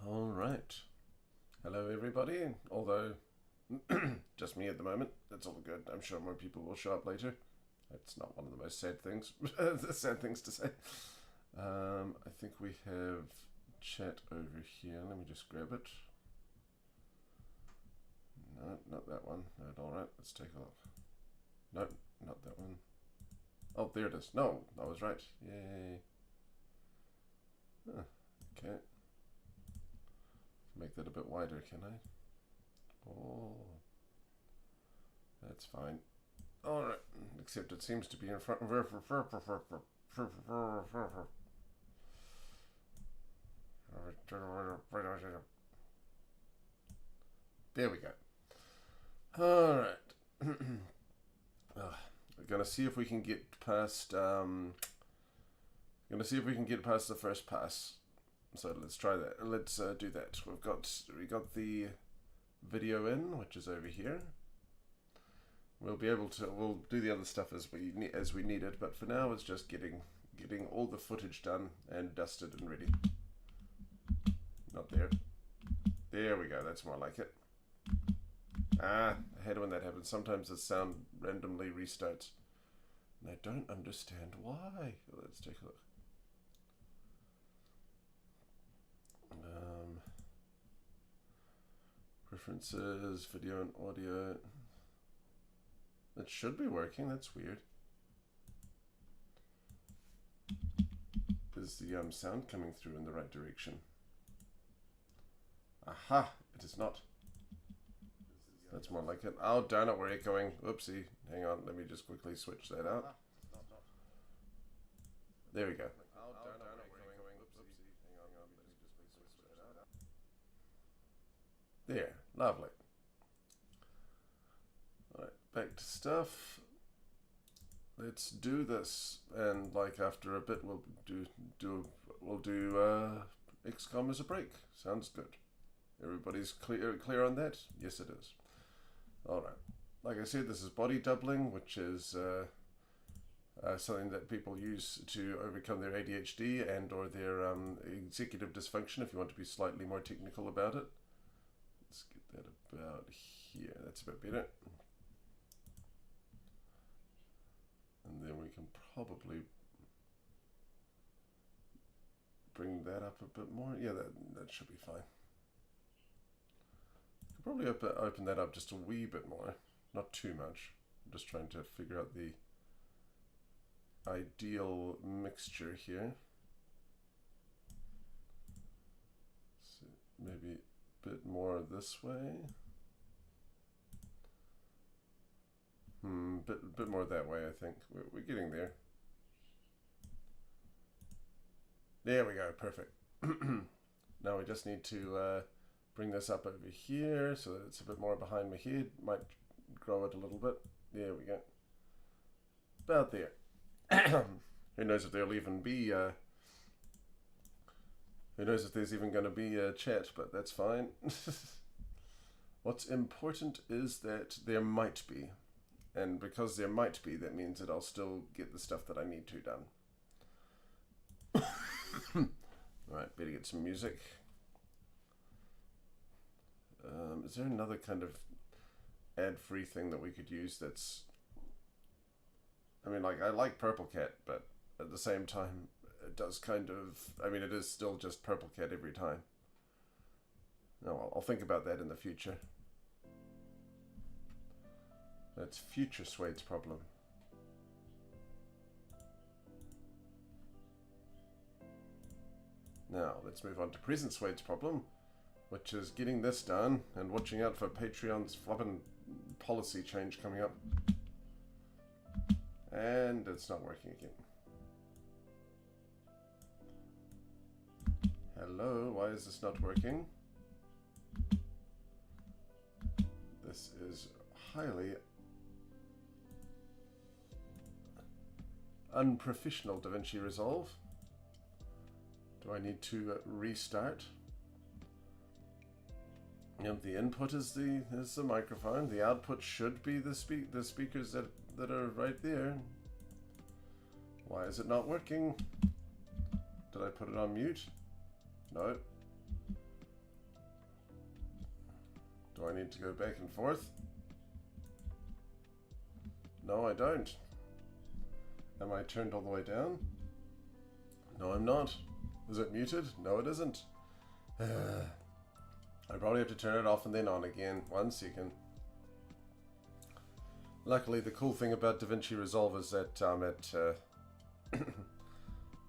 All right. Hello, everybody. Although, just me at the moment. That's all good. I'm sure more people will show up later. That's not one of the most sad things. Sad things to say. I think we have chat over here. Let me just grab it. No, not that one. No, all right. Let's take a look. No, not that one. Oh, there it is. No, I was right. Yay. Huh. Okay. Make that a bit wider, can I? Oh, that's fine. All right. Except it seems to be in front. There we go. All right. We're gonna see if we can get past. Gonna see if we can get past the first pass. So let's try that. Let's do that. We got the video in, which is over here. We'll be able to. We'll do the other stuff as we need it. But for now, it's just getting all the footage done and dusted and ready. Not there. There we go. That's more like it. I hate when that happens. Sometimes the sound randomly restarts, and I don't understand why. Let's take a look. Preferences, video and audio. It should be working. That's weird. Is the sound coming through in the right direction? Aha! It is not. That's more like it. Oh, darn it, we're echoing. Oopsie. Hang on, let me just quickly switch that out. There we go. There, lovely. Alright, back to stuff. Let's do this, and like after a bit we'll do Xcom as a break. Sounds good. Everybody's clear on that? Yes, it is. Alright. Like I said, this is body doubling, which is something that people use to overcome their ADHD and or their executive dysfunction, if you want to be slightly more technical about it. Let's get that about here. That's a bit better. And then we can probably bring that up a bit more. Yeah, that should be fine. Could probably open that up just a wee bit more. Not too much. I'm just trying to figure out the ideal mixture here. So maybe a bit more this way. Bit more that way, I think. We're getting there. There we go, perfect. Now we just need to bring this up over here so that it's a bit more behind my head. Might grow it a little bit. There we go. About there. Who knows if there'll even be who knows if there's even going to be a chat, but that's fine. What's important is that there might be. And because there might be, that means that I'll still get the stuff that I need to done. Alright, better get some music. Is there another kind of ad-free thing that we could use that's... I mean, like, I like Purple Cat, but at the same time, it does kind of... I mean, it is still just Purple Cat every time. Oh, well, I'll think about that in the future. That's future Suede's problem. Now, let's move on to present Suede's problem, which is getting this done and watching out for Patreon's flippin' policy change coming up. And it's not working again. Hello, why is this not working? This is highly unprofessional, DaVinci Resolve. Do I need to restart? Yep, the input is the microphone. The output should be the speakers that are right there. Why is it not working? Did I put it on mute? No. Do I need to go back and forth? No, I don't. Am I turned all the way down? No, I'm not. Is it muted? No, it isn't. I probably have to turn it off and then on again. 1 second. Luckily, the cool thing about DaVinci Resolve is that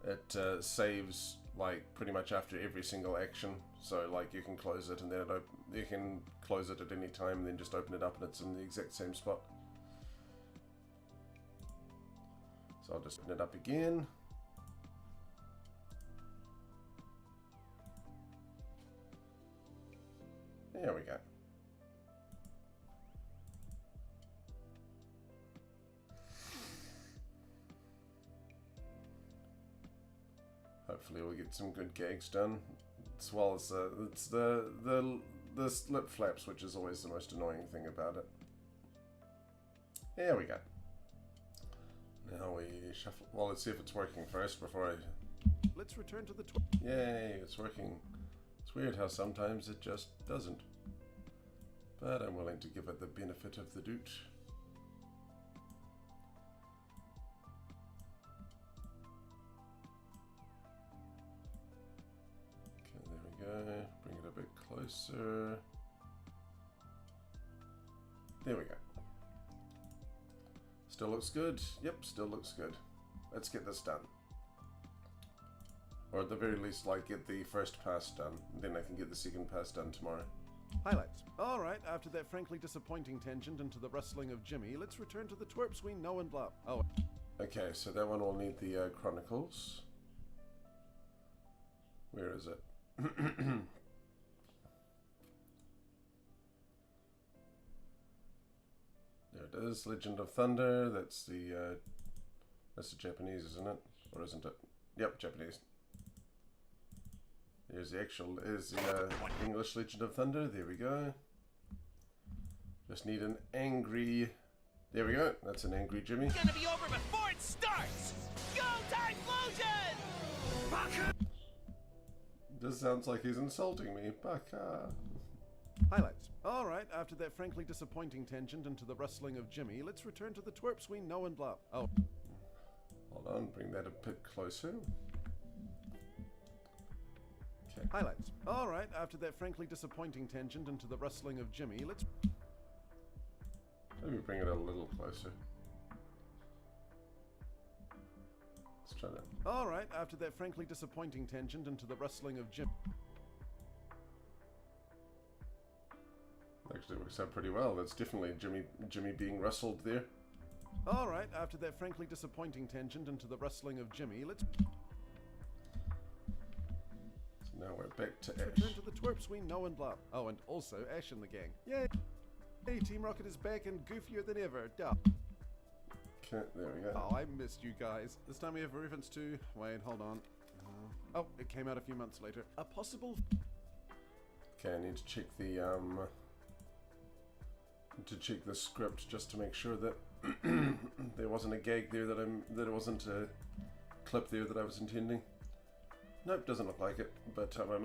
it saves like pretty much after every single action. So like you can close it and then you can close it at any time and then just open it up and it's in the exact same spot. So I'll just open it up again. There we go. Hopefully we'll get some good gags done. As well as it's the lip flaps, which is always the most annoying thing about it. There we go. Now we shuffle. Well, let's see if it's working first before I. Let's return to the. Yay! It's working. It's weird how sometimes it just doesn't. But I'm willing to give it the benefit of the doubt. Bring it a bit closer. There we go. Still looks good. Yep, still looks good. Let's get this done. Or at the very least, like, get the first pass done. Then I can get the second pass done tomorrow. Highlights. Alright, after that frankly disappointing tangent into the wrestling of Jimmy, let's return to the twerps we know and love. Oh. Okay, so that one will need the Chronicles. Where is it? There it is, Legend of Thunder. That's the Japanese, isn't it? Or isn't it? Yep, Japanese. There's the actual, English Legend of Thunder. There we go. Just need an angry. There we go. That's an angry Jimmy. It's gonna be over before it starts. Go Typhlosion! This sounds like he's insulting me. Baka. Highlights. Alright, after that frankly disappointing tangent into the wrestling of Jimmy, let's return to the twerps we know and love. Oh. Hold on, bring that a bit closer. Okay. Highlights. Alright, after that frankly disappointing tangent into the wrestling of Jimmy, let's. Let me bring it a little closer. Let's try that. Alright, after that frankly disappointing tangent into the wrestling of Jimmy. Actually works out pretty well. That's definitely Jimmy being wrestled there. Alright, after that frankly disappointing tangent into the wrestling of Jimmy, let's. So now we're back to Ash. Return to the twerps we know and love. Oh, and also Ash and the gang. Yay! Hey, Team Rocket is back and goofier than ever. Duh. Okay, there we go. Oh, I missed you guys. This time we have a reference to. Wait, hold on. Oh, it came out a few months later. A possible. Okay, I need to check the script just to make sure that there wasn't a gag there that it wasn't a clip there that I was intending. Nope, doesn't look like it, but I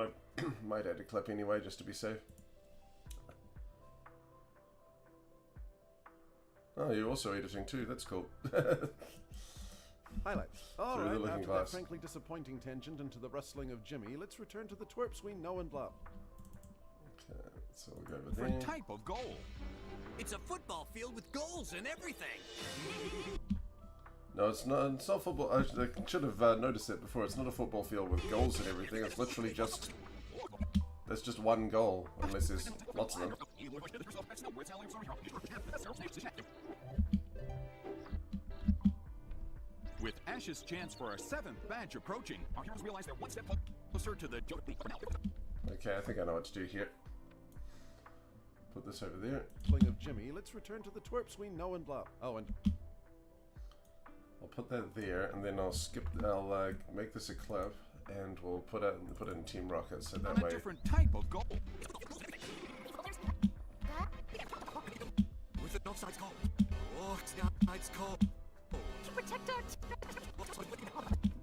might add a clip anyway just to be safe. Oh, you're also editing too, that's cool. Highlights. Alright, after glass. that frankly disappointing tangent into the wrestling of Jimmy, let's return to the twerps we know and love. Okay, so we'll go with Different there. type of goal. It's a football field with goals and everything. No, it's not football. I should have noticed it before. It's not a football field with goals and everything. It's literally just. There's just one goal, unless there's lots of them. With Ash's chance for a 7th badge approaching, our heroes realize they're one step closer to the. Okay, I think I know what to do here. Put this over there. Wrestling of Jimmy, let's return to the twerps we know and love. Oh, and. I'll put that there, and then I'll make this a clip, and we'll put it in Team Rocket, so that On a way. different type of goal. With an offsides call. Oh, it's call. To protect our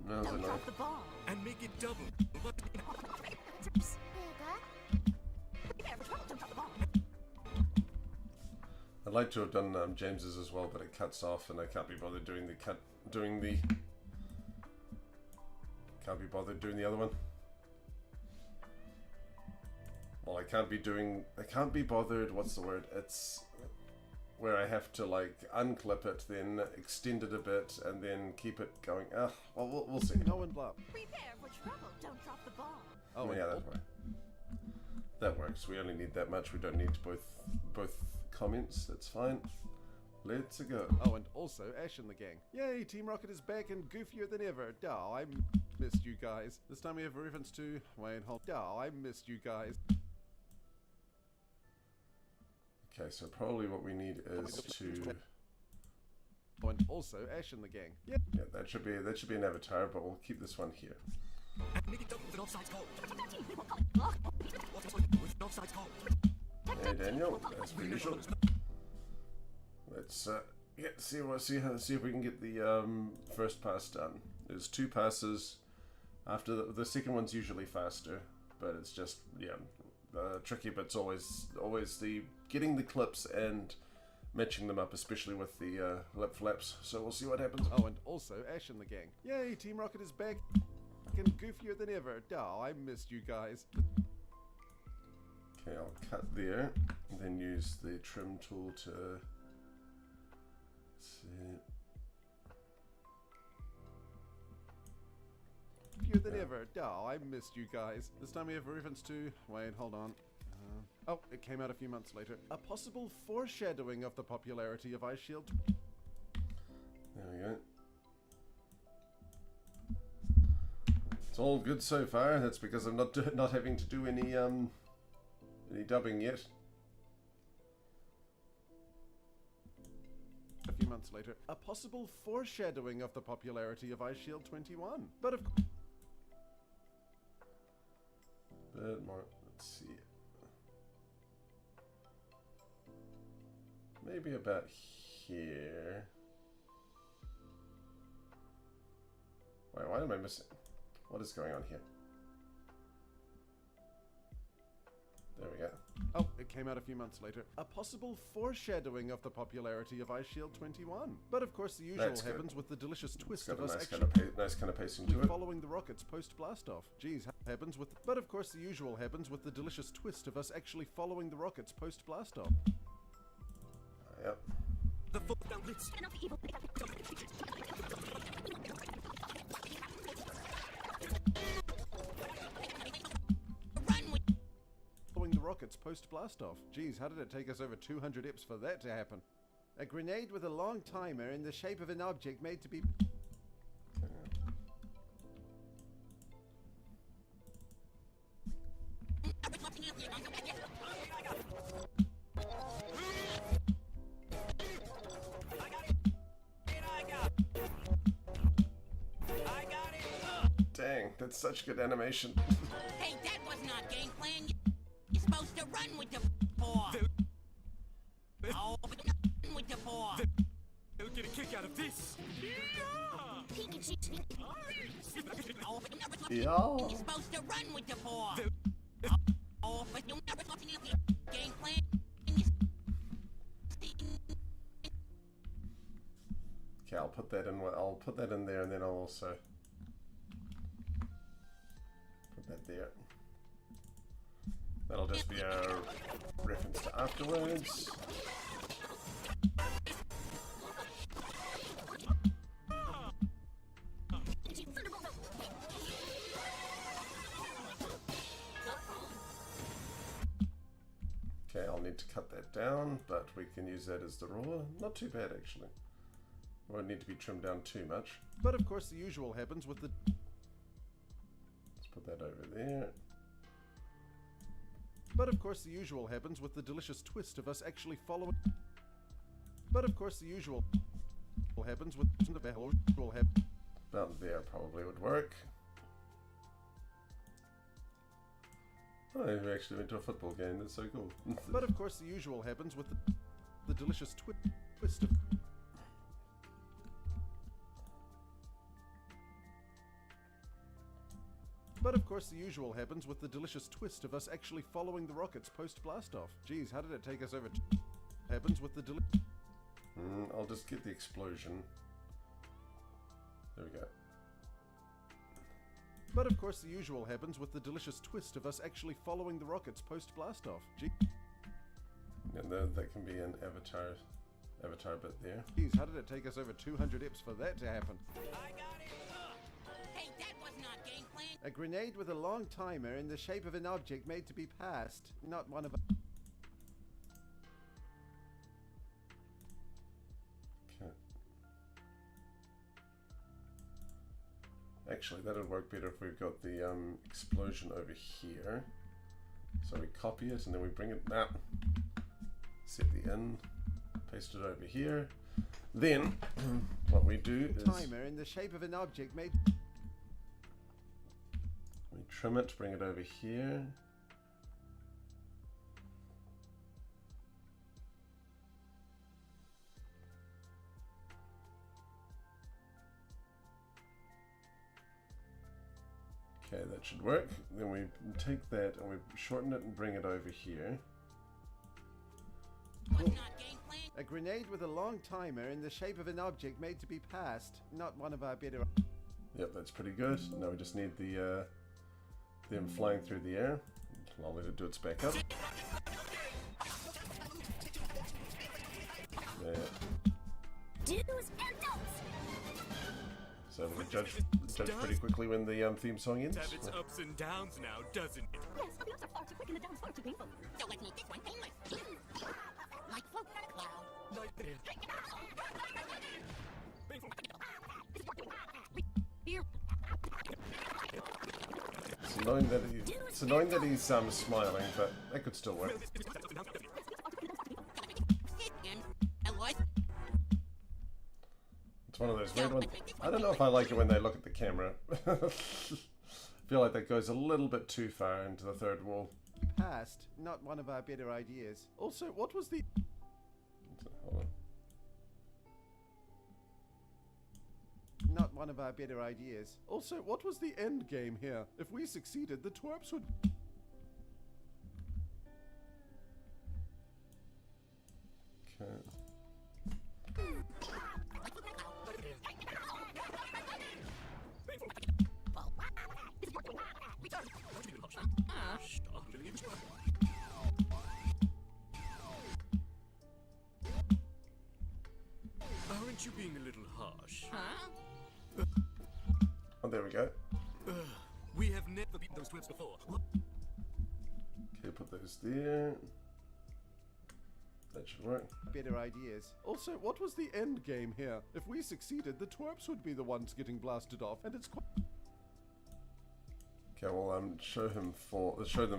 No, don't no. drop the ball. And make it double. I'd like to have done James's as well, but it cuts off, and I can't be bothered doing the can't be bothered doing the other one. Well, I can't be bothered. What's the word? It's where I have to like unclip it, then extend it a bit, and then keep it going. Well, we'll see. No and blah. Prepare for trouble. Don't drop the ball. Oh, yeah, that works. We only need that much. We don't need both comments. That's fine. Let's go. Oh, and also Ash and the gang. Yay, Team Rocket is back and goofier than ever. Oh, I missed you guys. This time we have a reference to Wayne Holt. Oh, I missed you guys. Okay, so probably what we need is to. Oh, and also Ash and the gang. Yeah. Yeah, that should be an avatar, but we'll keep this one here. Hey Daniel, as per usual. Let's see if we can get the first pass done. There's 2 passes. After the second one's usually faster, but it's just tricky. But it's always the getting the clips and matching them up, especially with the lip flaps. So we'll see what happens. Oh, and also Ash and the gang. Yay, Team Rocket is back and goofier than ever. Oh, I missed you guys. Okay, I'll cut there, and then use the trim tool to see. Goofier than ever. Oh, I missed you guys. This time we have a reference to. Wait, hold on. Oh, it came out a few months later. A possible foreshadowing of the popularity of Ice Shield. There we go. It's all good so far. That's because I'm not having to do any dubbing yet. A few months later, a possible foreshadowing of the popularity of Ice Shield 21. But of Bit more. Let's see. Maybe about here. Wait, why am I missing? What is going on here? There we go. Oh, it came out a few months later. A possible foreshadowing of the popularity of Ice Shield 21. But of course the usual That's good. happens with the delicious twist It's got of a us nice actually kind of pacing to it. following the rockets post blast off. Geez, happens with but of course the usual happens with the delicious twist of us actually following the rockets post blast off. Yep. The full down blitz. Enough evil. Run with Following the rockets post blast off. Geez, how did it take us over 200 eps for that to happen? A grenade with a long timer in the shape of an object made to be Dang, that's such good animation. Hey, that was not game plan. You're supposed to run with the ball. Oh, but not with the ball. They'll get a kick out of this. Pikachu. Oh, but never Yeah. You're supposed to run with the ball. Oh, but you never thought you game plan. Okay, I'll put that in. I'll put that in there, and then I'll also put that there. That'll just be a reference to afterwards. Okay, I'll need to cut that down, but we can use that as the raw. Not too bad, actually. Won't need to be trimmed down too much. But of course the usual happens with the Let's put that over there. But of course the usual happens with the delicious twist of us actually following But of course the usual happens with the usual happen. About there probably would work. Oh, we actually went to a football game. That's so cool. But of course the usual happens with the delicious twist of But of course the usual happens with the delicious twist of us actually following the rockets post blast off. Geez, how did it take us over happens with the I'll just get the explosion. There we go. But of course the usual happens with the delicious twist of us actually following the rockets post-blast-off. And that can be an avatar bit there. Geez, how did it take us over 200 eps for that to happen? I got it! Hey, that was not game plan! A grenade with a long timer in the shape of an object made to be passed, not one of... Okay. Actually, that would work better if we've got the explosion over here. So we copy it and then we bring it out. Set the in, paste it over here. Then what we do is timer in the shape of an object made... we trim it, bring it over here. Okay, that should work. Then we take that and we shorten it and bring it over here. Was not game plan! A grenade with a long timer in the shape of an object made to be passed, not one of our better... Yep, that's pretty good. Now we just need the them flying through the air. I'll let it do its back up. There. Do's and don'ts. So we judge pretty quickly when the theme song ends. Have its ups and downs now, doesn't it? Yes, but the ups are far too quick and the downs far too painful. So let's make this one painless! Like floating on a cloud. It's annoying that he's smiling, but that could still work. It's one of those weird ones. I don't know if I like it when they look at the camera. Feel like that goes a little bit too far into the third wall. Passed, not one of our better ideas. Also, what was the... Hold on. Not one of our better ideas. Also, what was the end game here? If we succeeded, the twerps would... Okay. Aren't you being a little harsh? Huh? Oh, there we go. We have never beaten those twips before. Okay, put those there. That should work. better ideas. Also, what was the end game here? If we succeeded, the twerps would be the ones getting blasted off, and it's quite... Okay, well, show them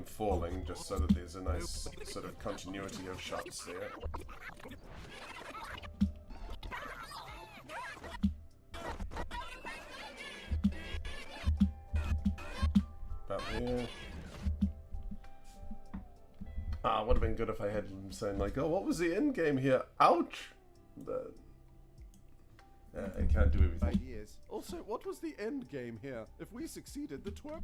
falling, just so that there's a nice sort of continuity of shots there. About there. Ah, would have been good if I had him saying like, "Oh, what was the end game here? Ouch!" But I can't do everything. ideas. Also, what was the end game here? If we succeeded, the twerps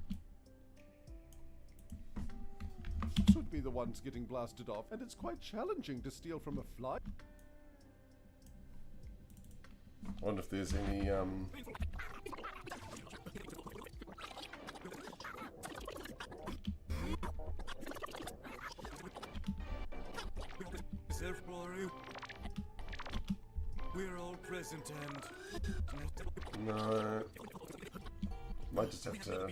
would be the ones getting blasted off, and it's quite challenging to steal from a fly. I wonder if there's any We're all present and... no. Might just have to.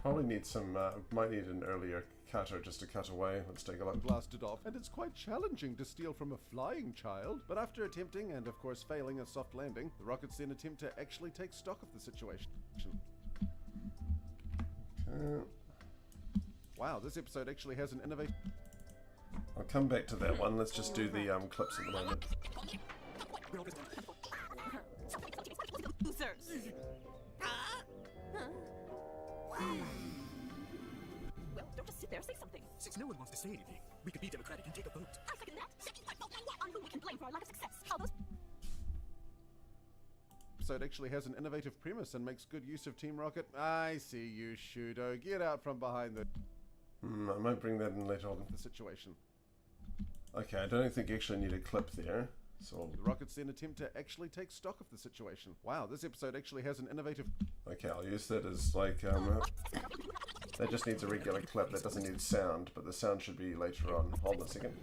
Probably need some. Might need an earlier cutter just to cut away. Let's take a look. Blasted off, and it's quite challenging to steal from a flying child. But after attempting, and of course failing a soft landing, the rockets then attempt to actually take stock of the situation. Wow, this episode actually has an innovative... I'll come back to that one. Let's just do the clips at the moment. Losers. Well, don't just sit there, say something. Since no one wants to say anything, we could be democratic and take a vote. I second that. Second my vote on what? On who we can blame for our lack of success. How those... episode actually has an innovative premise and makes good use of Team Rocket. I see you, Shudo. Get out from behind the... I might bring that in later on. The situation. Okay, I don't think you actually need a clip there. So The Rockets then attempt to actually take stock of the situation. Wow, this episode actually has an innovative... okay, I'll use that as like that just needs a regular clip. That doesn't need sound, but the sound should be later on. Hold on a second.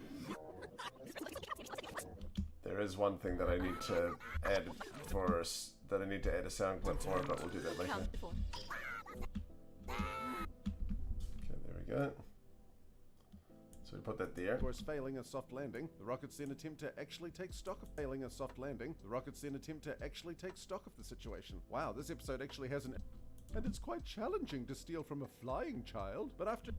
There is one thing that I need to add for us, that I need to add a sound clip for, but we'll do that later. Okay, there we go. So we put that there. Of course, failing a soft landing, the Rockets then attempt to actually take stock of failing a soft landing. The Rockets then attempt to actually take stock of the situation. Wow, this episode actually has an... and it's quite challenging to steal from a flying child, but after...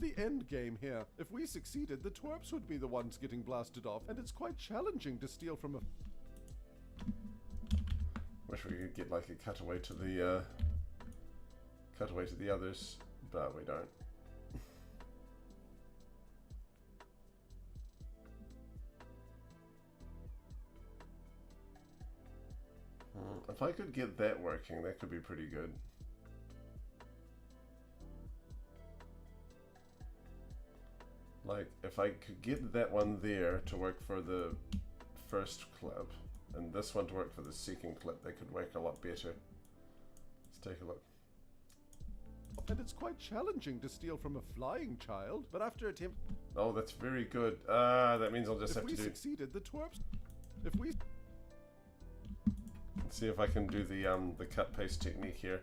the end game here. If we succeeded, the twerps would be the ones getting blasted off, and it's quite challenging to steal from a... Wish we could get like a cutaway to the others, but we don't. If I could get that working, that could be pretty good. Like, if I could get that one there to work for the first clip, and this one to work for the second clip, they could work a lot better. Let's take a look. And it's quite challenging to steal from a flying child, but after attempt... Oh, that's very good. That means I'll just have to do... If we succeeded, the twerps... If we... Let's see if I can do the cut paste technique here.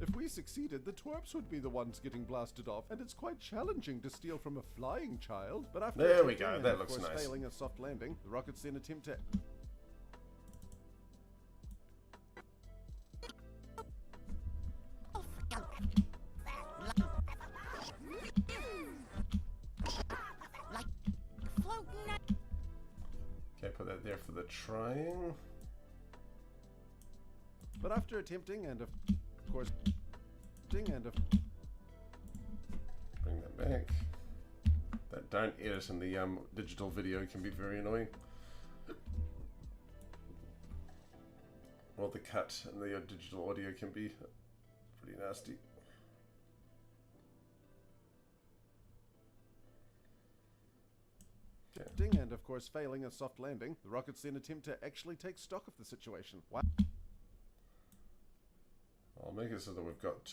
If we succeeded, the twerps would be the ones getting blasted off, and it's quite challenging to steal from a flying child, but after... There we go, and that of looks course nice. Failing a soft landing, the Rockets then attempt to... Okay, put that there for the trying. But after attempting and of course... and of... Bring that back. That don't edit in the digital video can be very annoying. Well, the cut and the digital audio can be pretty nasty. Okay. And of course failing a soft landing, the Rockets then attempt to actually take stock of the situation. Wow. I'll make it so that we've got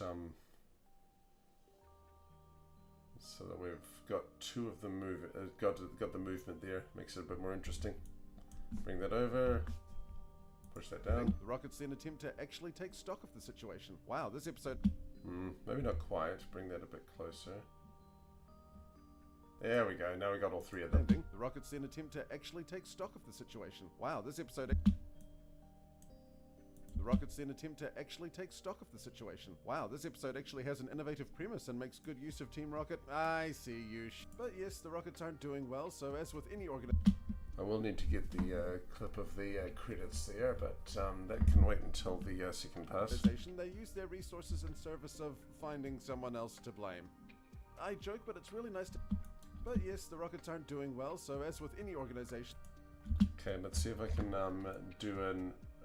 two of them move. Got the movement there. Makes it a bit more interesting. Bring that over. Push that down. The Rockets then attempt to actually take stock of the situation. Wow, this episode... Maybe not quite. Bring that a bit closer. There we go. Now we got all three of them. The Rockets then attempt to actually take stock of the situation. Wow, this episode... The Rockets then attempt to actually take stock of the situation. Wow, this episode actually has an innovative premise and makes good use of Team Rocket. I see you. But yes, the Rockets aren't doing well, so as with any organization... I will need to get the clip of the credits there, but that can wait until the second pass. They use their resources in service of finding someone else to blame. I joke, but it's really nice to... But yes, the Rockets aren't doing well, so as with any organization... Okay, let's see if I can do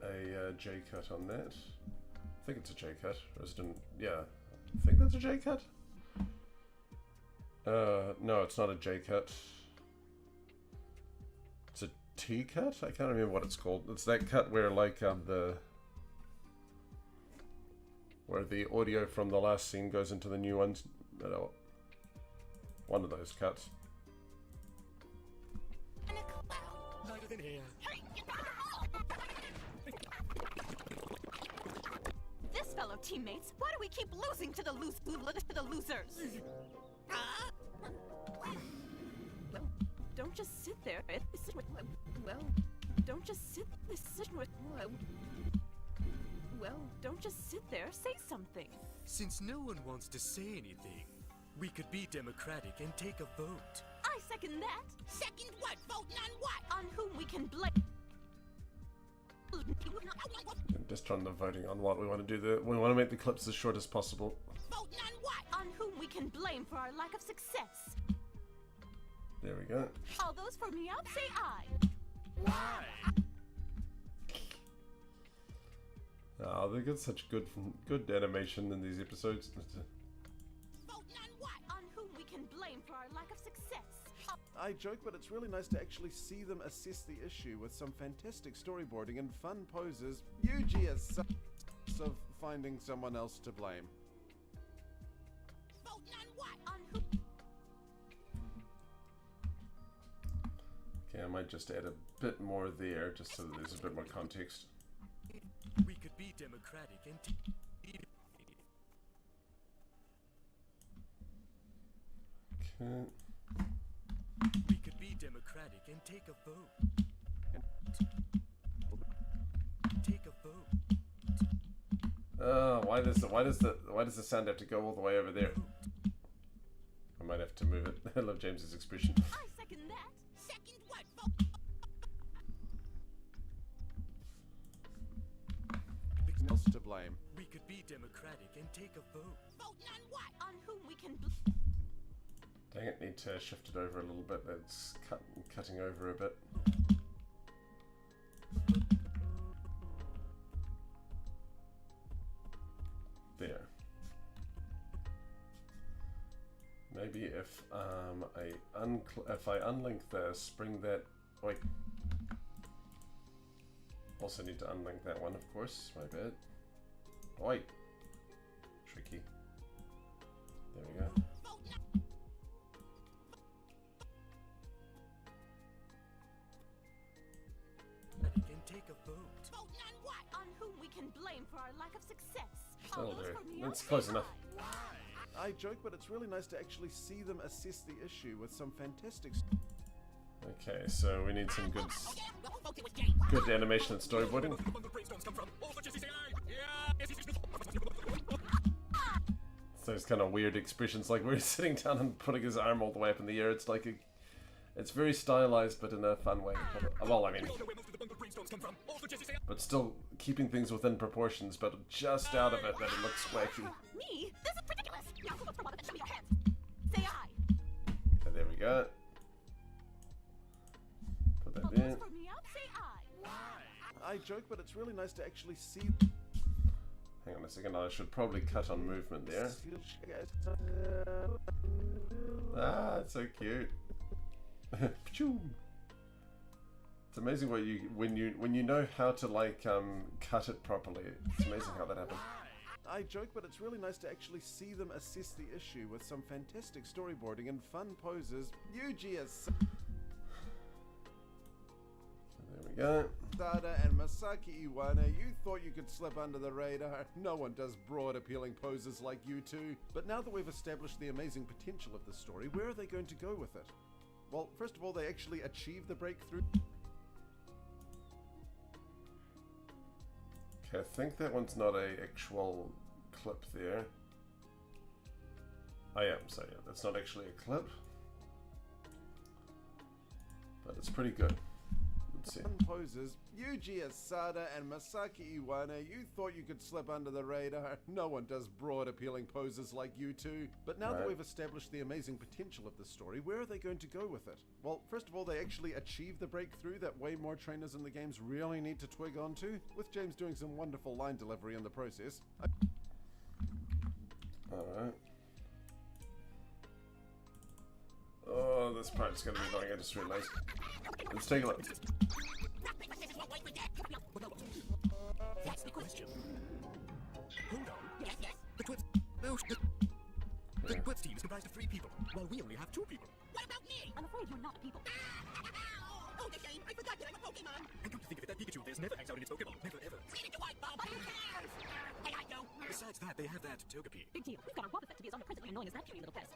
a J-cut on that. I think it's a J-cut. Resident, yeah. I think that's a J-cut. No, it's not a J-cut. It's a T-cut? I can't remember what it's called. It's that cut where like where the audio from the last scene goes into the new ones. One of those cuts. Lighter than air. This fellow teammates, why do we keep losing to the losers? Well, don't just sit there. Well, don't just sit Well, don't just sit there. Say something. Since no one wants to say anything, we could be democratic and take a vote. I second that. Second what? Voting on what? On whom we can blame. I'm just on the voting on what we want to do. We want to make the clips as short as possible. Voting on what? On whom we can blame for our lack of success. There we go. All those for me out, say aye. Why? Oh, they got such good animation in these episodes. Voting on what? On whom we can blame for our lack of success. I joke, but it's really nice to actually see them assess the issue with some fantastic storyboarding and fun poses. Yuji is such of finding someone else to blame. Voting on what? On whom? Okay, I might just add a bit more there, just so that there's a bit more context. We could be democratic and Okay. we could be democratic and take a vote. Take a vote. Why does the sound have to go all the way over there? I might have to move it. I love James's expression. I second that. Second what? Vote. Else to blame. We could be democratic and take a vote. Voting on what? On whom we can Dang it, need to shift it over a little bit. It's cutting over a bit. There. Maybe if I unlink this, bring that. Wait. Also need to unlink that one, of course. My bad. Wait. Tricky. There we go. Voting on And take a vote. voting on what? on whom we can blame for our lack of success. That'll Those do. from the That's close outside. enough. I joke, but it's really nice to actually see them assess the issue with some fantastic. Okay, so we need some good Oh yeah, the whole vote was Jane. good animation and storyboarding. So those kind of weird expressions, like where he's sitting down and putting his arm all the way up in the air. It's like it's very stylized, but in a fun way. Well, I mean, but still keeping things within proportions, but just out of it that it looks wacky. Me? This is ridiculous. Now who looks for one of it? Show me your hands. Say I. Okay, there we go. Put that Those there. from the out, say I. I joke, but it's really nice to actually see. Hang on a second, I should probably cut on movement there. Ah, it's so cute. Pachoo. It's amazing what when you know how to like cut it properly. It's amazing how that happens. I joke, but it's really nice to actually see them assess the issue with some fantastic storyboarding and fun poses. Yuji is There we go. Sada and Masaki Iwana, you thought you could slip under the radar. No one does broad, appealing poses like you two. But now that we've established the amazing potential of the story, where are they going to go with it? Well, first of all, they actually achieve the breakthrough. Okay, I think that one's not a actual clip there. I am, so yeah, that's not actually a clip. But it's pretty good. Let's see. Fun poses. Yuji Asada and Masaki Iwana, you thought you could slip under the radar. No one does broad, appealing poses like you two. But now that Right. we've established the amazing potential of the story, where are they going to go with it? Well, first of all, they actually achieve the breakthrough that way more trainers in the games really need to twig onto, with James doing some wonderful line delivery in the process. Alright. Oh, this part's gonna be annoying, I just realized. Let's take a look. That's the question. Hold on. Yes, yes. The Twits. No, the Twits team is comprised of 3 people, while we only have 2 people. What about me? I'm afraid you're not a people. Oh, the shame. I forgot that I'm a Pokemon. And come to think of it, that Pikachu of theirs never hangs out in its Pokeball. Never, ever. Neither do I, Bob. Who cares? Hey, I do. Besides that, they have that Togepi. Big deal. We've got our Wobbuffet to be as omnipresently annoying as that puny little pest.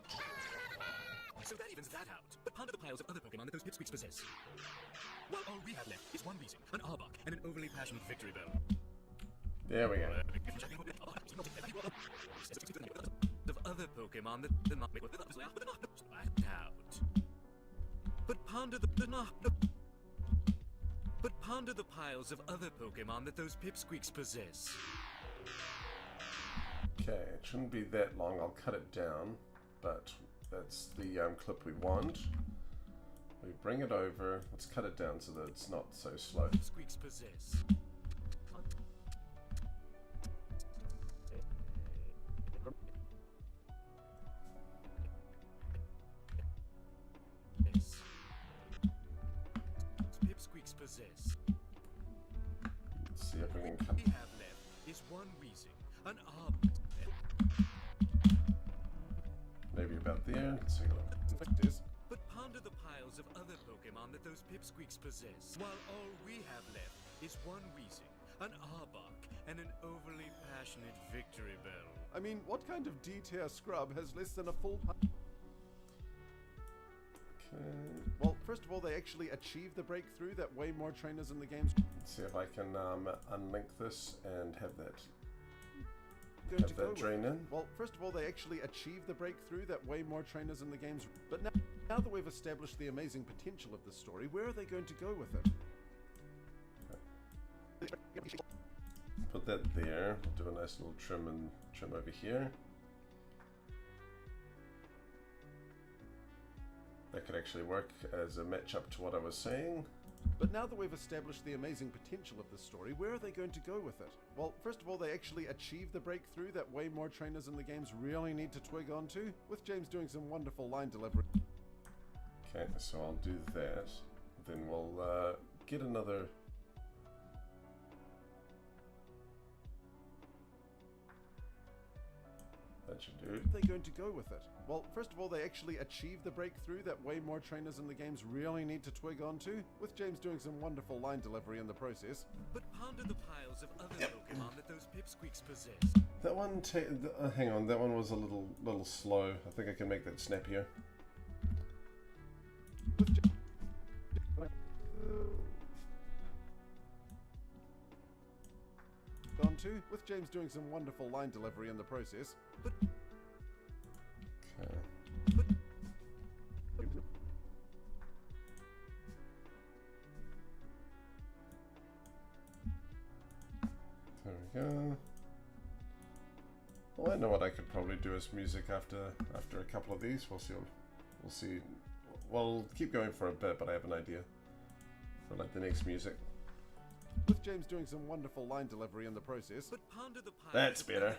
So that evens that out. But ponder the piles of other Pokemon that those pipsqueaks possess. Well, all we have left is one Weezing, an Arbok, and an overly passionate Victory Bell. There we go. Of other Pokemon that not make out. But ponder the piles of other Pokemon that those pipsqueaks possess. Okay, it shouldn't be that long. I'll cut it down, but that's the clip we want. We bring it over. Let's cut it down so that it's not so slow. Pipsqueaks possess. possess. Let's see if we can All cut. we have left is one Weezing, an arbor. Maybe about there. Let's take a look. Fact is, But ponder the piles of other Pokemon that those pipsqueaks possess. While all we have left is one Weezing, an Arbok, and an overly passionate Victory Bell. I mean, what kind of D-tier scrub has less than a full... Okay. Well, first of all, they actually achieved the breakthrough that way more trainers in the games Let's see if I can unlink this and have that going to have go that with drain it. in. Well, first of all, they actually achieved the breakthrough that way more trainers in the games. But now that we've established the amazing potential of this story, where are they going to go with it? Put that there. Do a nice little trim and trim over here. That could actually work as a match-up to what I was saying. But now that we've established the amazing potential of this story, where are they going to go with it? Well, first of all, they actually achieved the breakthrough that way more trainers in the games really need to twig onto, with James doing some wonderful line delivery. Okay, so I'll do that. Then we'll get another... That should do. Where are they going to go with it? Well, first of all, they actually achieved the breakthrough that way more trainers in the games really need to twig onto, with James doing some wonderful line delivery in the process. But ponder the piles of other Pokemon that those pipsqueaks possess. That one, hang on, that one was a little slow. I think I can make that snappier. With onto, with James doing some wonderful line delivery in the process. But Okay. There we go. Well, I know what I could probably do as music after a couple of these. We'll see. We'll see. We'll keep going for a bit, but I have an idea for like the next music. With James doing some wonderful line delivery in the process. But ponder the piles That's of better. other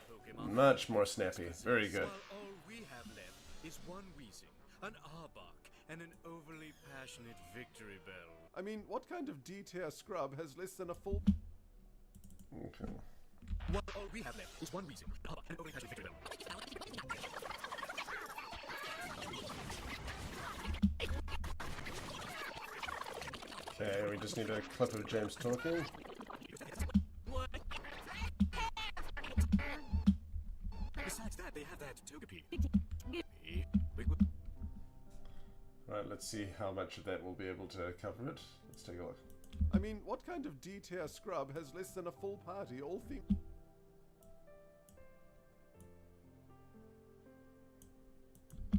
Pokemon Much more snappy. Very good. While all we have left is one Weezing, an Arbok, and an overly passionate Victory Bell. I mean, what kind of D-tier scrub has less than a full... Okay. While all we have left is one Weezing, an Arbok, and an overly passionate Victory Bell. Okay, we just need a clip of James talking. Besides that, they have that Togepi. Right, let's see how much of that we'll be able to cover it. Let's take a look. I mean, what kind of D-tier scrub has less than a full party all theme...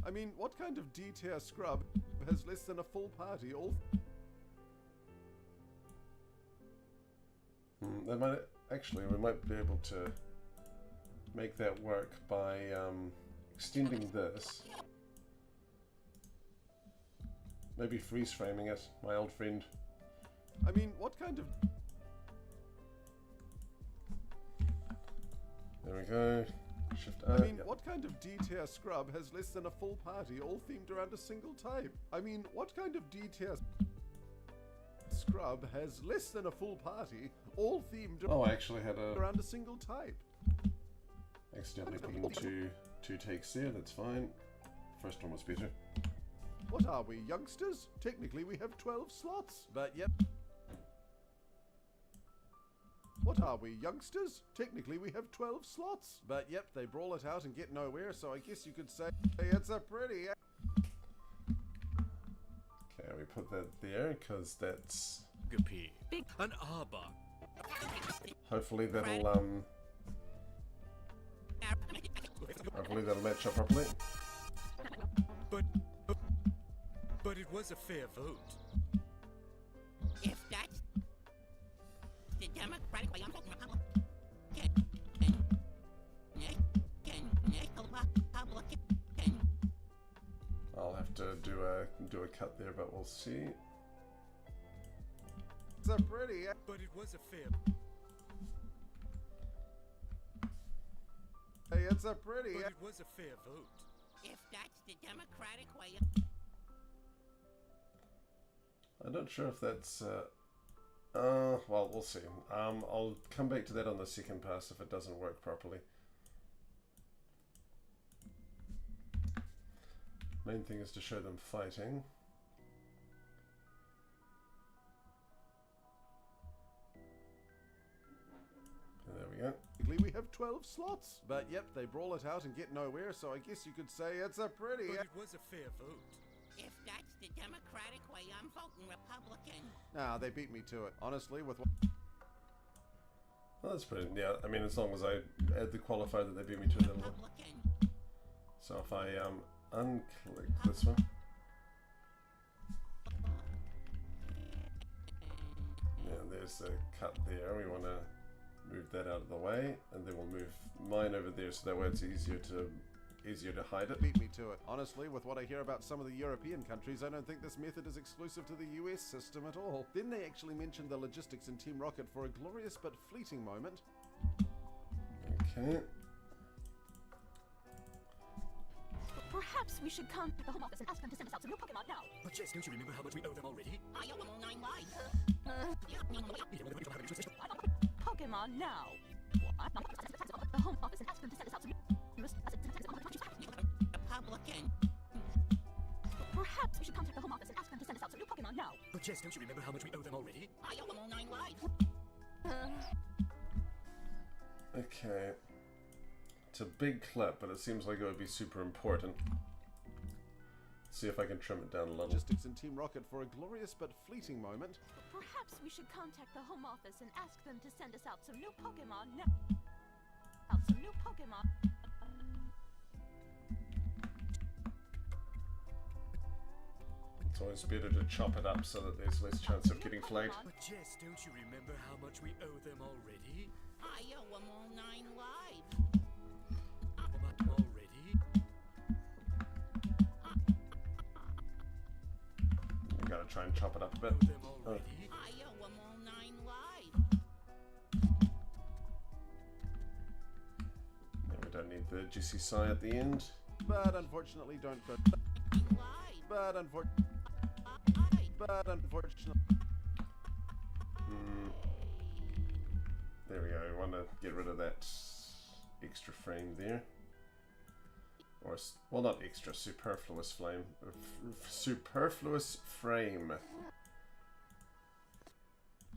I mean, what kind of D-tier scrub has less than a full party all... That might actually, we might be able to make that work by extending this. Maybe freeze framing it, my old friend. I mean, what kind of... There we go. Shift I R. mean, Yep. what kind of D-tier scrub has less than a full party all themed around a single type? I mean, what kind of D-tier scrub has less than a full party all themed Oh, I actually had a around a single type? accidentally put into two takes there. That's fine. First one was better. What are we, youngsters? Technically, we have 12 slots. But yep. What are we, youngsters? Technically, we have 12 slots. But yep, they brawl it out and get nowhere, so I guess you could say, hey, it's a pretty... Okay, we put that there because that's Togepi. An Arbok. hopefully that'll match up properly. But it was a fair vote. If that's the Democratic way, I'm talking about Republican. I'll have to do a cut there, but we'll see. It's a pretty... But it was a fair... Hey, it's a pretty... But it was a fair vote. If that's the Democratic way, I'm not sure if that's Well, we'll see. I'll come back to that on the second pass if it doesn't work properly. Main thing is to show them fighting. And there we go. We have 12 slots. But yep, they brawl it out and get nowhere, so I guess you could say it's a pretty... But it was a fair vote. If that's the Democratic way, I'm voting Republican. Nah, they beat me to it. Honestly, with Well, that's pretty... Yeah, I mean, as long as I add the qualifier that they beat me to it. Republican. So if I unclick this one. Yeah, there's a cut there. We want to move that out of the way, and then we'll move mine over there so that way it's easier to hide it. beat me to it. Honestly, with what I hear about some of the European countries, I don't think this method is exclusive to the US system at all. Then they actually mentioned the logistics in Team Rocket for a glorious but fleeting moment. Okay. Perhaps we should contact the Home Office and ask them to send us out some new Pokemon now. But Jess, don't you remember how much we owe them already? I owe them all 9 lives. You don't want to have any transition. Pokemon now. What? The Home Office and ask them to send us out some new Republican. Perhaps we should contact the Home Office and ask them to send us out some new Pokemon now. But Jess, don't you remember how much we owe them already? I owe them all 9 lives. Okay. It's a big clip, but it seems like it would be super important. See if I can trim it down a little. Logistics in Team Rocket for a glorious but fleeting moment. Perhaps we should contact the Home Office and ask them to send us out some new Pokemon now. Some new Pokemon. It's always better to chop it up so that there's less chance of getting flagged. But Jess, don't you remember how much we owe them already? I owe them all 9 lives. Already? We gotta try and chop it up a bit. Owe them already? I owe them all 9 lives. And we don't need the juicy sigh at the end. But unfortunately, don't go. 9 lives. But unfortunately. There we go. We want to get rid of that extra frame there. Or, well, not extra, superfluous flame. Superfluous frame.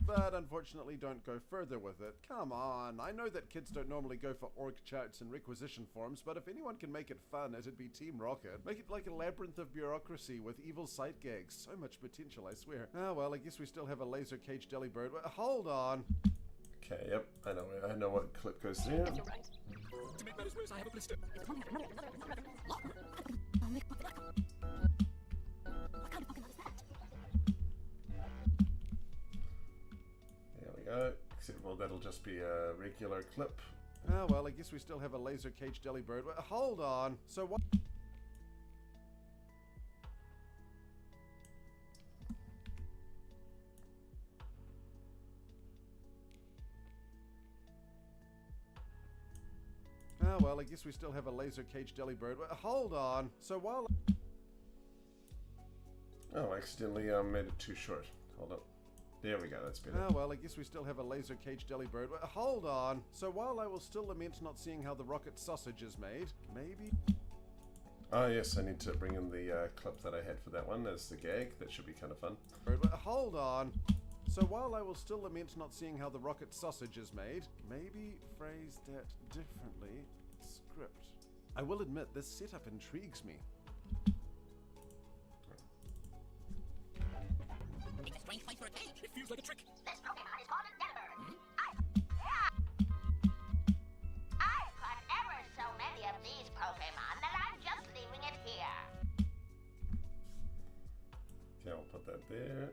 But unfortunately, don't go further with it. Come on, I know that kids don't normally go for org charts and requisition forms, but if anyone can make it fun, it'd be Team Rocket. Make it like a labyrinth of bureaucracy with evil sight gags. So much potential, I swear. Ah, well, I guess we still have a laser cage delibird. Hold on. Okay, yep, I know what clip goes there. Yes, you're right. To make matters worse, I have a blister. What kind of Pokemon is that? There we go. Except, well, that'll just be a regular clip. Ah, well, I guess we still have a laser cage delibird. Hold on. So what? Ah, well, I guess we still have a laser cage delibird. Hold on. So while... Oh, I accidentally made it too short. Hold up. There we go, that's better. Ah, well, I guess we still have a laser cage delibird. Hold on. So while I will still lament not seeing how the rocket sausage is made, maybe... Ah, yes, I need to bring in the clip that I had for that one as the gag. That should be kind of fun. Hold on. So while I will still lament not seeing how the rocket sausage is made, maybe phrase that differently. Script. I will admit, this setup intrigues me. It's a strange place for a cage. It feels like a trick. This Pokemon is called a Delibird. I've caught ever so many of these Pokemon that I'm just leaving it here. Okay, I'll put that there.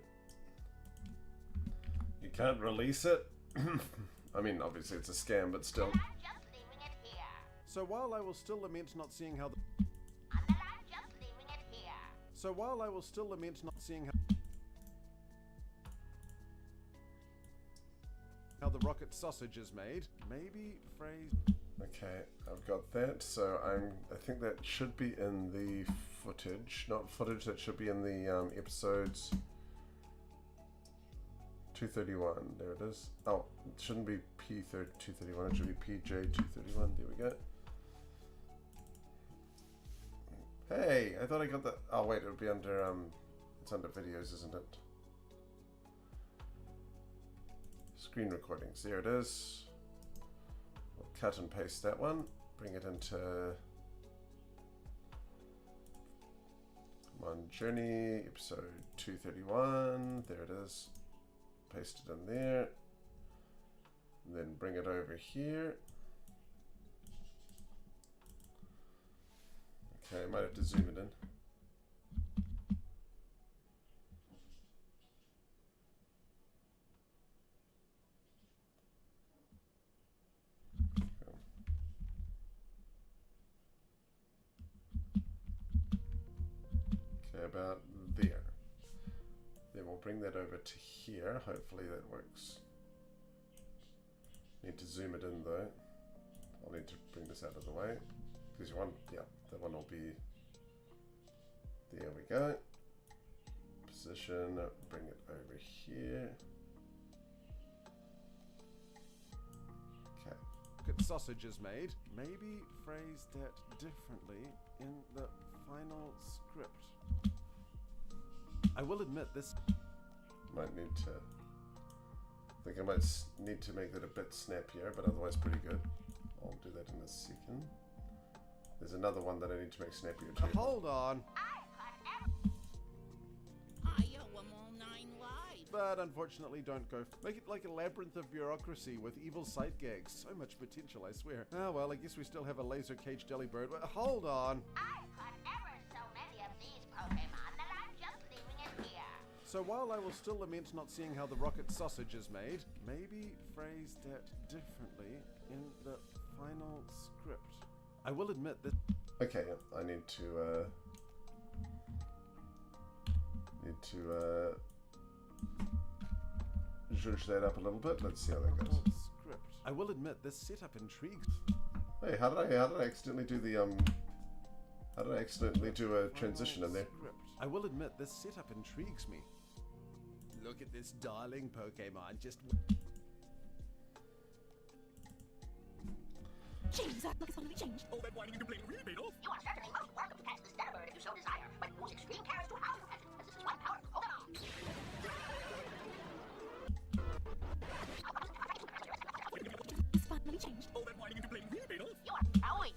You can't release it. I mean, obviously it's a scam, but still. I'm just leaving it here. So while I will still lament not seeing how the... I'm just leaving it here. So while I will still lament not seeing how the rocket sausage is made, maybe phrase... Okay, I've got that. So I think that should be in the footage. Not footage, that should be in the episodes. 231. There it is. Oh, it shouldn't be P231. It should be PJ231. There we go. Hey, I thought I got that. Oh wait, it would be under it's under videos, isn't it? Screen recordings. There it is. We'll cut and paste that one. Bring it into come on, Journey episode 231. There it is. Paste it in there. And then bring it over here. Okay, I might have to zoom it in. Okay, about there. Then we'll bring that over to here. Hopefully that works. Need to zoom it in though. I'll need to bring this out of the way. Because you want, yeah, that one will be, there we go. Position, bring it over here. Okay. Get sausages made. Maybe phrase that differently in the final script. I will admit this. Might need to, I think I might need to make that a bit snappier, but otherwise pretty good. I'll do that in a second. There's another one that I need to make snappier too. Hold on. I owe him all 9 lives. But unfortunately don't go. Make it like a labyrinth of bureaucracy with evil sight gags. So much potential, I swear. Ah well, I guess we still have a laser cage jelly bird. Hold on. I caught ever so many of these Pokemon that I'm just leaving it here. So while I will still lament not seeing how the rocket sausage is made, maybe phrase that differently in the final script. I will admit that. Okay, I need to zhuzh that up a little bit. Let's see how that goes. Script. I will admit this setup intrigues. Hey, how did I accidentally do the how did I accidentally do a transition in there? Script. I will admit this setup intrigues me. Look at this darling Pokemon just. James, look, it's finally changed. Oh, then why do you complain? Really, Beethoven? You are certainly most welcome to catch this Delibird if you so desire, but use extreme care as to how you catch it, as this is one powerful Pokemon. It's finally changed. Oh, then why do you complain? Really, Beethoven? You are always.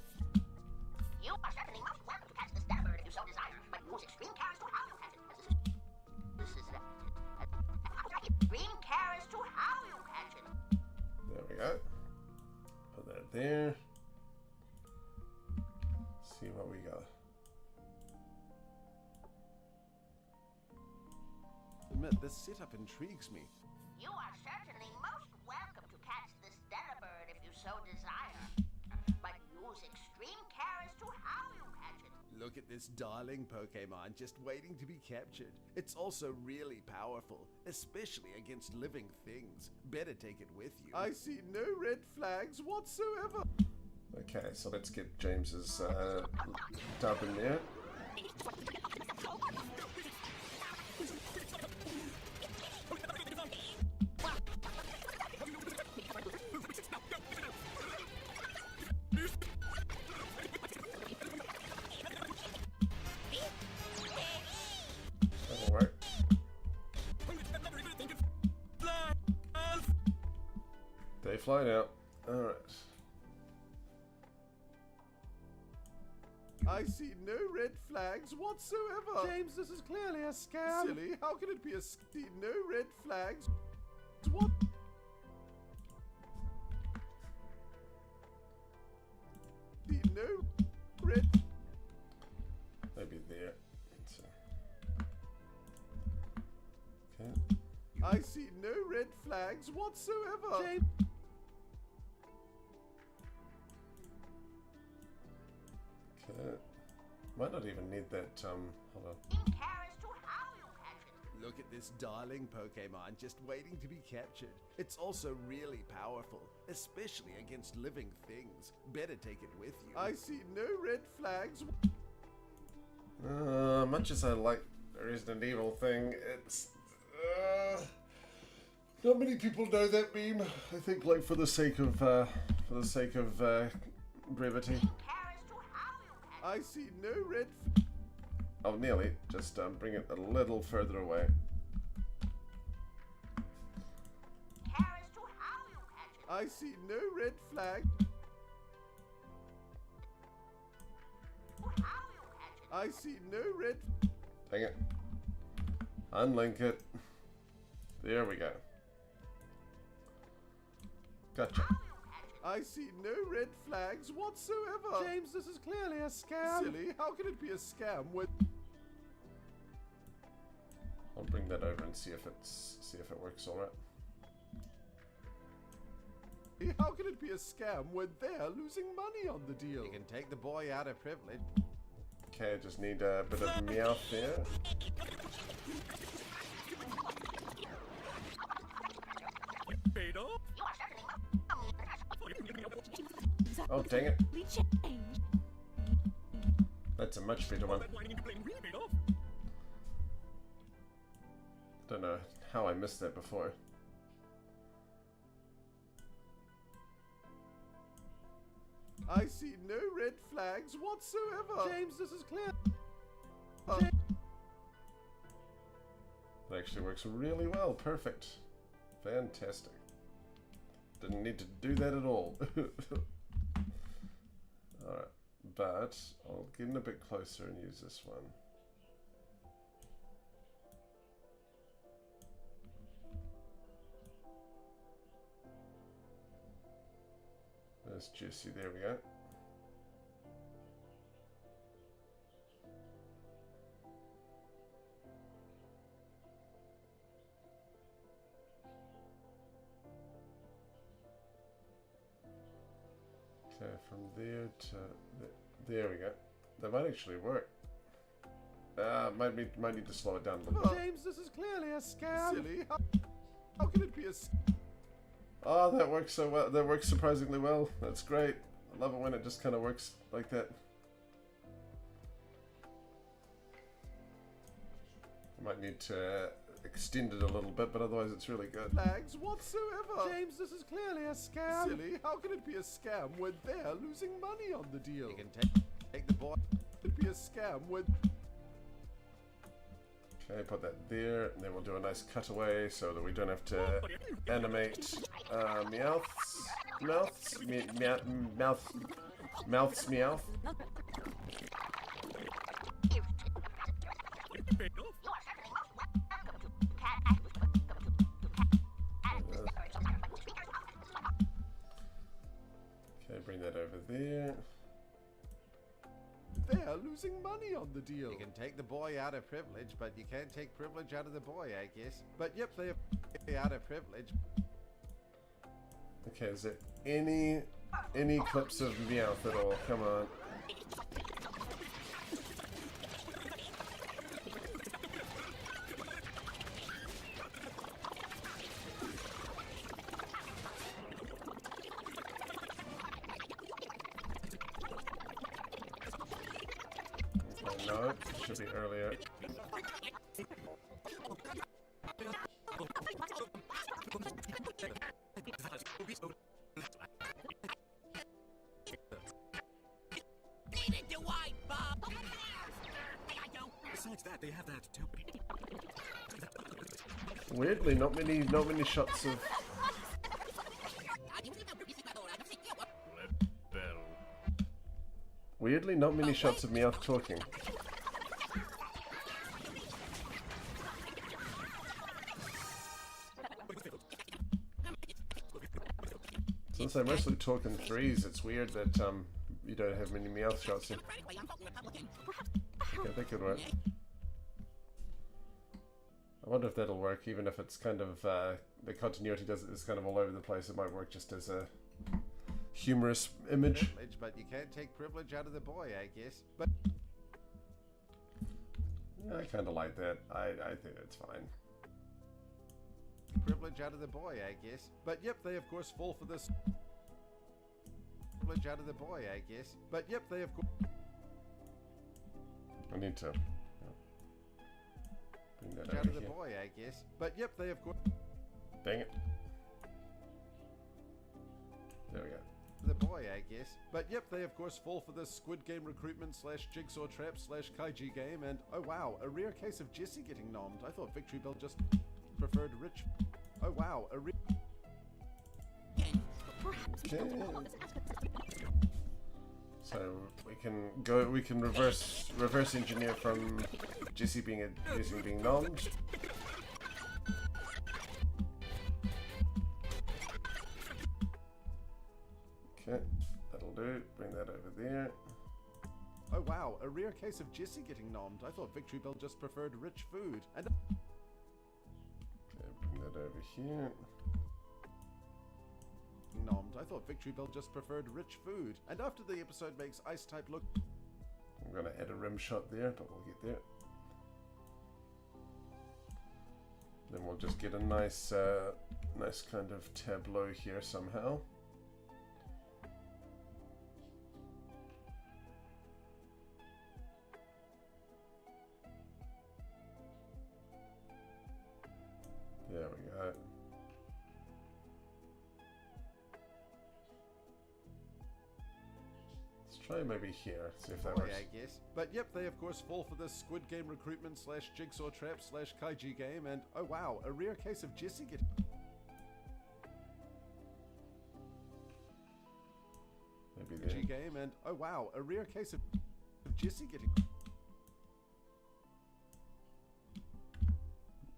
You are certainly most welcome to catch this Delibird if you so desire, but use extreme care as to how you catch it, as this is extreme care as to how you catch it. There we go. Put that there. See what we got. Admit this setup intrigues me. You are certainly most welcome to catch this Delibird if you so desire, but use extreme care as to how you catch it. Look at this darling Pokemon just waiting to be captured. It's also really powerful, especially against living things. Better take it with you. I see no red flags whatsoever. Okay, so let's get James's dub in there. That'll work. They fly now. Alright. I see no red flags whatsoever. James, this is clearly a scam. Silly, how can it be a see no red flags? What? See no red. Maybe there. So. Okay. I see no red flags whatsoever. James. Okay. Might not even need that, hold on. Extreme care as to how you catch it. Look at this darling Pokemon just waiting to be captured. It's also really powerful, especially against living things. Better take it with you. I see no red flags. Much as I like the Resident Evil thing, it's Not many people know that meme. I think, like, for the sake of brevity. I see no red. Oh, nearly. Just bring it a little further away. I see no red flag. I see no red. Dang it. Unlink it. There we go. Gotcha. I see no red flags whatsoever. James, this is clearly a scam. Silly, how can it be a scam when... I'll bring that over and see if it works all right. How can it be a scam when they're losing money on the deal? You can take the boy out of privilege. Okay, I just need a bit of meowth there. Oh, dang it. That's a much better one. Don't know how I missed that before. I see no red flags whatsoever. James, this is clear. It actually works really well. Perfect. Fantastic. Didn't need to do that at all. Alright, but I'll get in a bit closer and use this one. There's Jesse, there we go. Okay, from there to there we go. That might actually work. Might need to slow it down a little bit. James, this is clearly a scam. Silly, how can it be a scam? Oh, that works so well. That works surprisingly well. That's great. I love it when it just kind of works like that. I might need to extend it a little bit, but otherwise it's really good. Flags whatsoever. James, this is clearly a scam. Silly, how can it be a scam when they're losing money on the deal? You can take the boy. It be a scam when... Okay, put that there, and then we'll do a nice cutaway so that we don't have to animate meowths, meowth. Okay, bring that over there. They're losing money on the deal. You can take the boy out of privilege, but you can't take privilege out of the boy, I guess. But yep, they are out of privilege. Okay, is there any clips of Meowth at all? Come on. Okay, no, it should be earlier. Besides that, they have that too. Weirdly, not many shots of. Weirdly, not many shots of Meowth talking. Since they mostly talk in threes, it's weird that you don't have many Meowth shots in. Okay, that could work. I wonder if that'll work, even if it's kind of the continuity is kind of all over the place. It might work just as a humorous image. Privilege, but you can't take privilege out of the boy, I guess. But Yeah, I kind of like that. I think it's fine. Privilege out of the boy, I guess. But yep, they of course fall for this. Privilege out of the boy, I guess. But yep, they of course. I need to bring that Out over of the here. boy, I guess. But yep, they of course. Dang it. There we go. The boy, I guess. But yep, they of course fall for this Squid Game recruitment / jigsaw trap / kaiji game, and oh wow, a rare case of Jesse getting nommed. I thought Victory Bell just preferred rich. Oh wow, a rare. So we can reverse engineer from Jesse being nommed. Okay, that'll do. Bring that over there. Oh wow, a rare case of Jesse getting nommed. I thought Victory Bell just preferred rich food. And Okay, bring that over here. Nommed. I thought Victory Bell just preferred rich food. And after the episode makes Ice type look. I'm gonna add a rim shot there, but we'll get there. Then we'll just get a nice kind of tableau here somehow. There we go. Let's try maybe here, see if that works. I guess. But yep, they of course fall for this Squid Game recruitment / jigsaw trap / kaiji game, and oh wow, a rare case of Jesse getting. Maybe there. Game, and oh wow, a rare case of Jesse getting.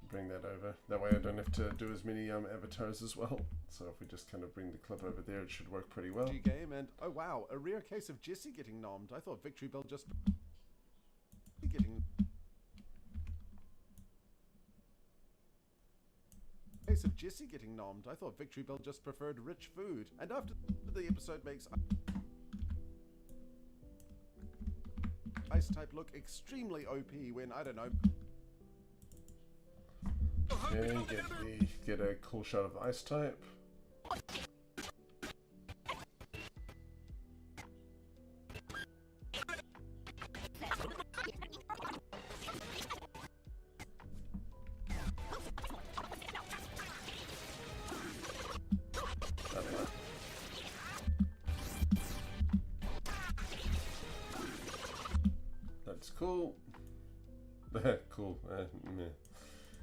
Bring that over. That way I don't have to do as many avatars as well. So if we just kind of bring the clip over there, it should work pretty well. Game, and oh wow, a rare case of Jesse getting nommed. I thought Victory Bell just getting. Case of Jesse getting nommed. I thought Victory Bell just preferred rich food. And after the episode makes Ice type look extremely OP when, I don't know. Okay, get a cool shot of Ice type. That's cool. Cool. Meh.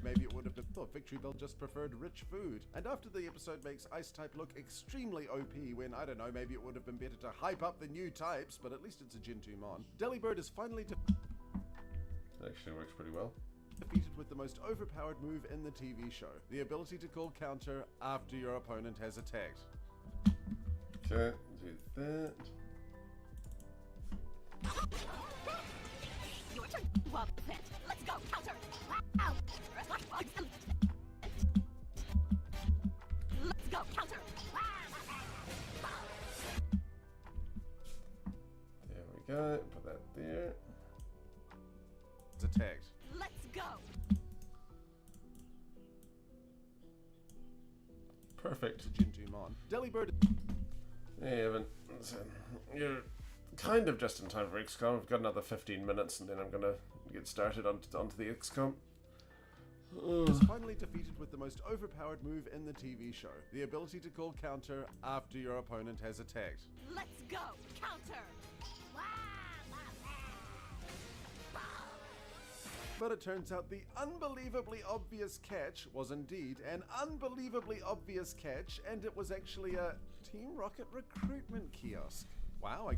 Maybe it would have been thought Victory Bell just preferred rich food. And after the episode makes Ice type look extremely OP when, I don't know, maybe it would have been better to hype up the new types, but at least it's a Gen 2 mon. Delibird is finally That actually works pretty well. defeated with the most overpowered move in the TV show. The ability to call counter after your opponent has attacked. Okay, do that. Your turn. Well, then, let's go. Counter. Let's go. Counter. There we go. Put that there. It's attacked. Let's go. Perfect. It's a Gen 2 mon. Delibird. Hey, Evan. Listen, you're kind of just in time for Xcom. We've got another 15 minutes and then I'm going to get started onto the Xcom. is finally defeated with the most overpowered move in the TV show. The ability to call counter after your opponent has attacked. Let's go. Counter. But it turns out the unbelievably obvious catch was indeed an unbelievably obvious catch, and it was actually a Team Rocket recruitment kiosk. Wow,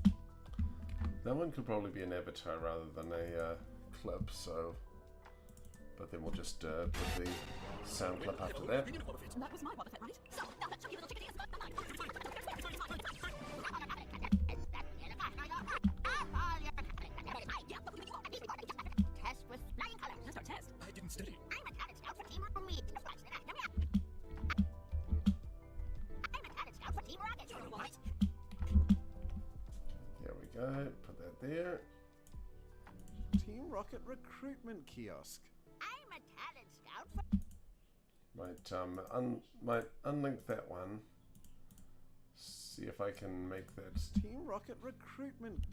That one could probably be an avatar rather than a clip, so... But then we'll just put the sound clip after that. That was my Boba Fett, right? So, now that chunky little chickadee is mine. Test with flying colors. That's our test. I didn't study. I'm a talent scout for Team Weeb. I'm a talent scout for Team Rocket. What? There we go. Put that there. Team Rocket recruitment kiosk. I'm a talent scout for... Might unlink that one. See if I can make that. Team Rocket recruitment.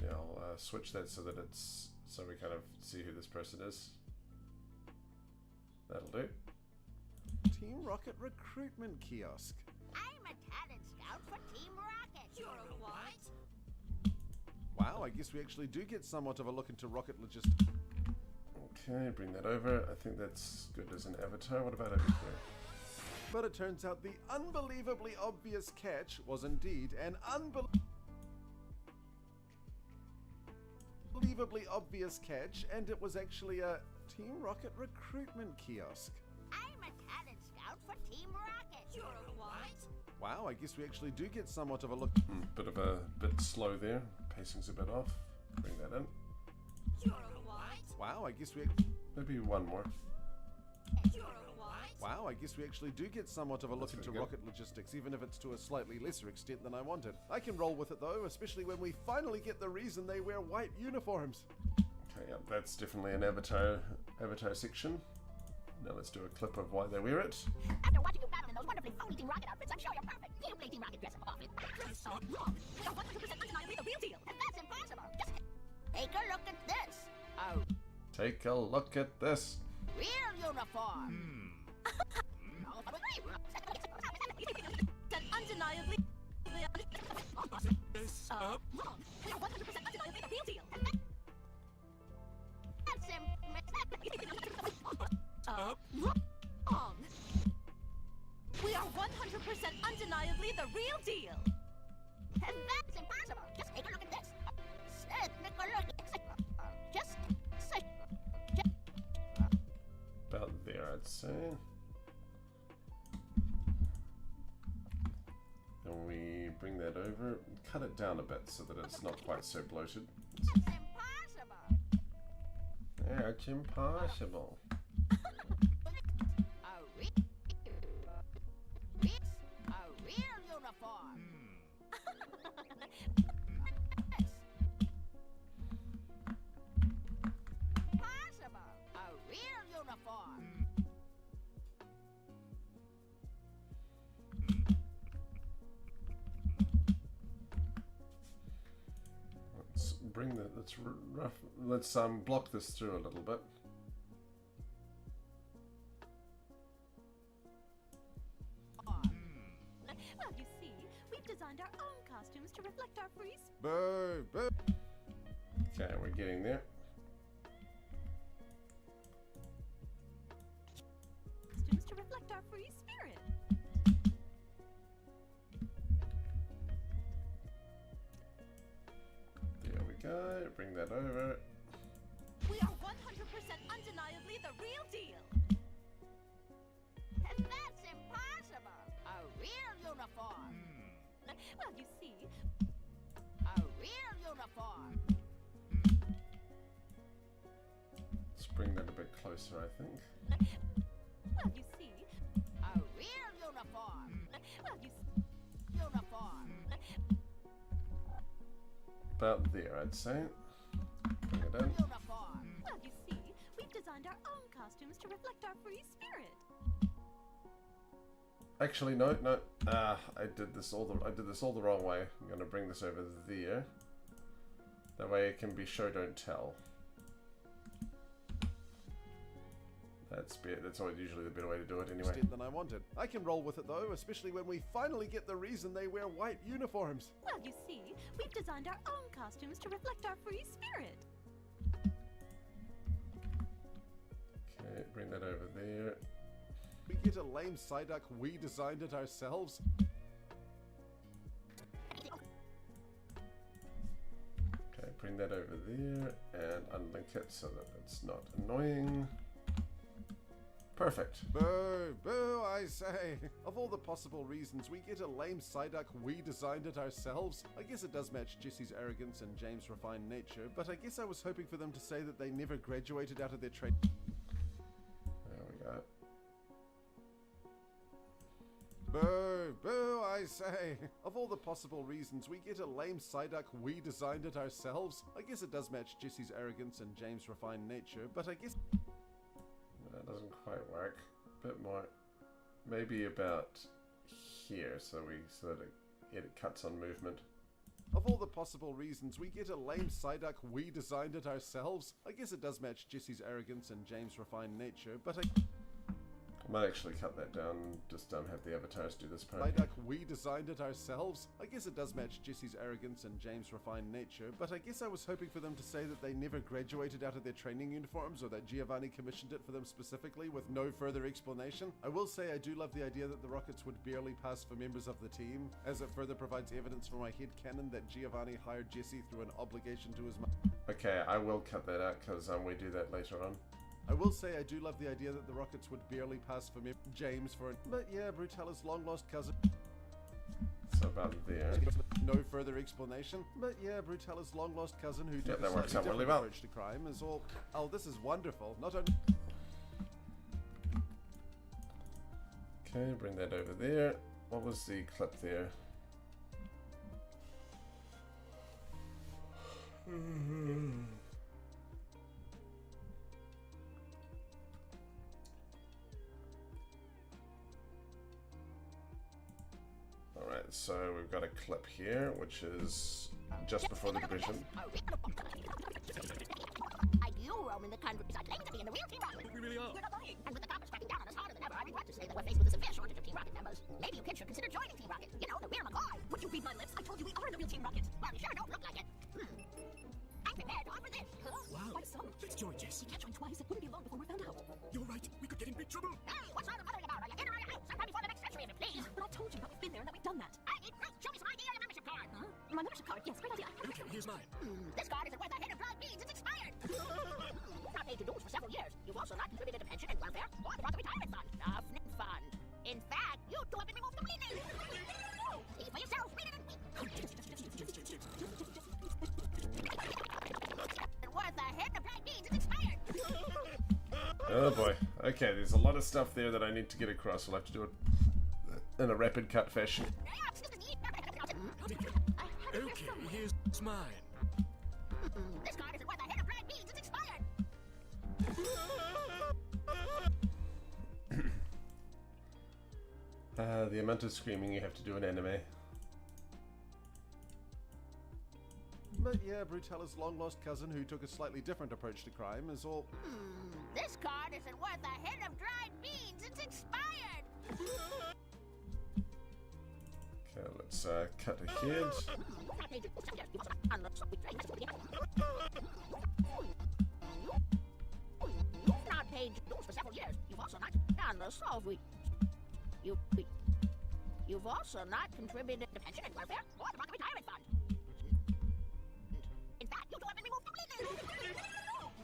Yeah, I'll switch that so that it's so we kind of see who this person is. That'll do. Team Rocket recruitment kiosk. I'm a talent scout for Team Rocket. You're a what? Wow, I guess we actually do get somewhat of a look into rocket logistics. Okay, bring that over. I think that's good as an avatar. What about over here? But it turns out the unbelievably obvious catch was indeed an unbelievably obvious catch, and it was actually a Team Rocket recruitment kiosk. I'm a talent scout for Team Rocket. You're a what? Wow, I guess we actually do get somewhat of a look. Bit slow there. Pacing's a bit off. Bring that in. You're a what? Wow, I guess we Maybe one more. You're a what? Wow, I guess we actually do get somewhat of a look That's into pretty good. rocket logistics, even if it's to a slightly lesser extent than I wanted. I can roll with it though, especially when we finally get the reason they wear white uniforms. Okay, yep, that's definitely an avatar section. Now let's do a clip of why they wear it. After watching you battle in those wonderfully phony Team Rocket outfits, I'm sure you're perfect. You play Team Rocket dress up often. That's so wrong. We are 100% undeniably the real deal. And that's impossible. Just take a look at this. A Take a look at this. real uniform. That undeniably This up. wrong. We are 100% undeniably the real deal. That's Wrong. We are 100% undeniably the real deal. And that's impossible. Just take a look at this. Take a look at this. Just About there, I'd say. Then we bring that over, cut it down a bit so that it's not quite so bloated. It's impossible. Yeah, it's impossible. A real uniform. Possible. A real uniform. Let's bring the let's block this through a little bit. Well, you see, we've designed our own costumes to reflect our free Boo, boo. Okay, we're getting there. costumes to reflect our free spirit. There we go. Bring that over. We are 100% undeniably the real deal. And that's impossible. A real uniform. Well, you see, A real uniform. Let's bring that a bit closer, I think. well, you see, A real uniform. well, you Uniform. About there, I'd say. Bring it in. Uniform. well, you see, we've designed our own costumes to reflect our free spirit. Actually, no. I did this all the wrong way. I'm gonna bring this over there. That way it can be show don't tell. That's always usually the better way to do it anyway. Extent than I wanted. I can roll with it though, especially when we finally get the reason they wear white uniforms. Well, you see, we've designed our own costumes to reflect our free spirit. Okay, bring that over there. We get a lame Psyduck, we designed it ourselves. Okay, bring that over there and unlink it so that it's not annoying. Perfect. Boo, boo, I say. Of all the possible reasons, we get a lame Psyduck, we designed it ourselves. I guess it does match Jesse's arrogance and James' refined nature, but I guess I was hoping for them to say that they never graduated out of their trade. There we go. Boo, boo, I say. Of all the possible reasons, we get a lame Psyduck, we designed it ourselves. I guess it does match Jesse's arrogance and James' refined nature, but I guess... That doesn't quite work. A bit more. Maybe about here, so that it cuts on movement. Of all the possible reasons, we get a lame Psyduck, we designed it ourselves. I guess it does match Jesse's arrogance and James' refined nature, but I... I might actually cut that down, just have the avatars do this part. My duck, we designed it ourselves. I guess it does match Jesse's arrogance and James' refined nature, but I guess I was hoping for them to say that they never graduated out of their training uniforms, or that Giovanni commissioned it for them specifically with no further explanation. I will say I do love the idea that the rockets would barely pass for members of the team, as it further provides evidence for my headcanon that Giovanni hired Jesse through an obligation to his mother. Okay, I will cut that out because we do that later on. I will say I do love the idea that the rockets would barely pass for James for but yeah, Brutella's long-lost cousin. So about there. No further explanation, but yeah, Brutella's long-lost cousin who took a that works slightly out really different well. approach to crime is all... Oh, this is wonderful. Not only... Okay, bring that over there. What was the clip there? Alright, so we've got a clip here, which is just before the division. I do roam in the countries. I claim to be in the real Team Rocket. We really are. We're not lying. And with the coppers cracking down on us harder than ever, I regret to say that we're faced with a severe shortage of Team Rocket members. Maybe you kids should consider joining Team Rocket. You know, the Weir McCoy. Would you read my lips? I told you we are the real Team Rocket. Well, you sure don't look like it. I'm prepared to offer this. Wow. My son. Let's join, Jess. He can't join twice. It wouldn't be long before we're found out. You're right. We could get in big trouble. Hey, what's all the bothering about? Are you in or are you out? Sometime before the next century, if you please. But I told you that we've been there and that we've done that. I need proof. Show me some ID or your membership card. Huh? My membership card. Yes, great idea. Okay, here's mine. This card isn't worth a head of dried beans. It's expired. You've not paid your dues for several years. You've also not contributed to pension and welfare or the Rocket Retirement Fund. Nothing fund. In fact, you two have been removed completely. See for yourself. Read it. Worth a head of dried beans. It's expired. Oh boy. Okay, there's a lot of stuff there that I need to get across. We'll have to do it in a rapid cut fashion. Okay, here's mine. This card isn't worth a head of dried beans. It's expired. The amount of screaming you have to do in anime. But yeah, Brutella's long-lost cousin who took a slightly different approach to crime is all... This card isn't worth a head of dried beans. It's expired. Okay, let's cut ahead. You've not paid dues for several years. You've also not done the solve. You've also not contributed to pension and welfare or the Rocket Retirement Fund. In fact, you two have been removed completely.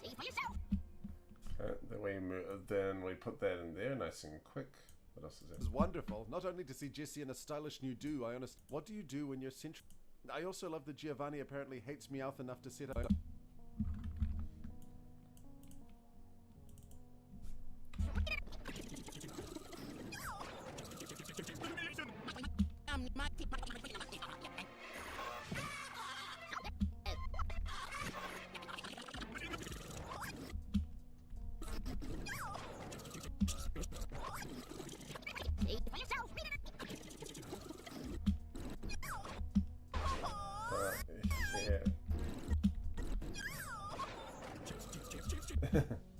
See for yourself. Okay, then we put that in there, nice and quick. What else is there? It's wonderful, not only to see Jesse in a stylish new do, What do you do when you're central... I also love that Giovanni apparently hates Meowth enough to set up...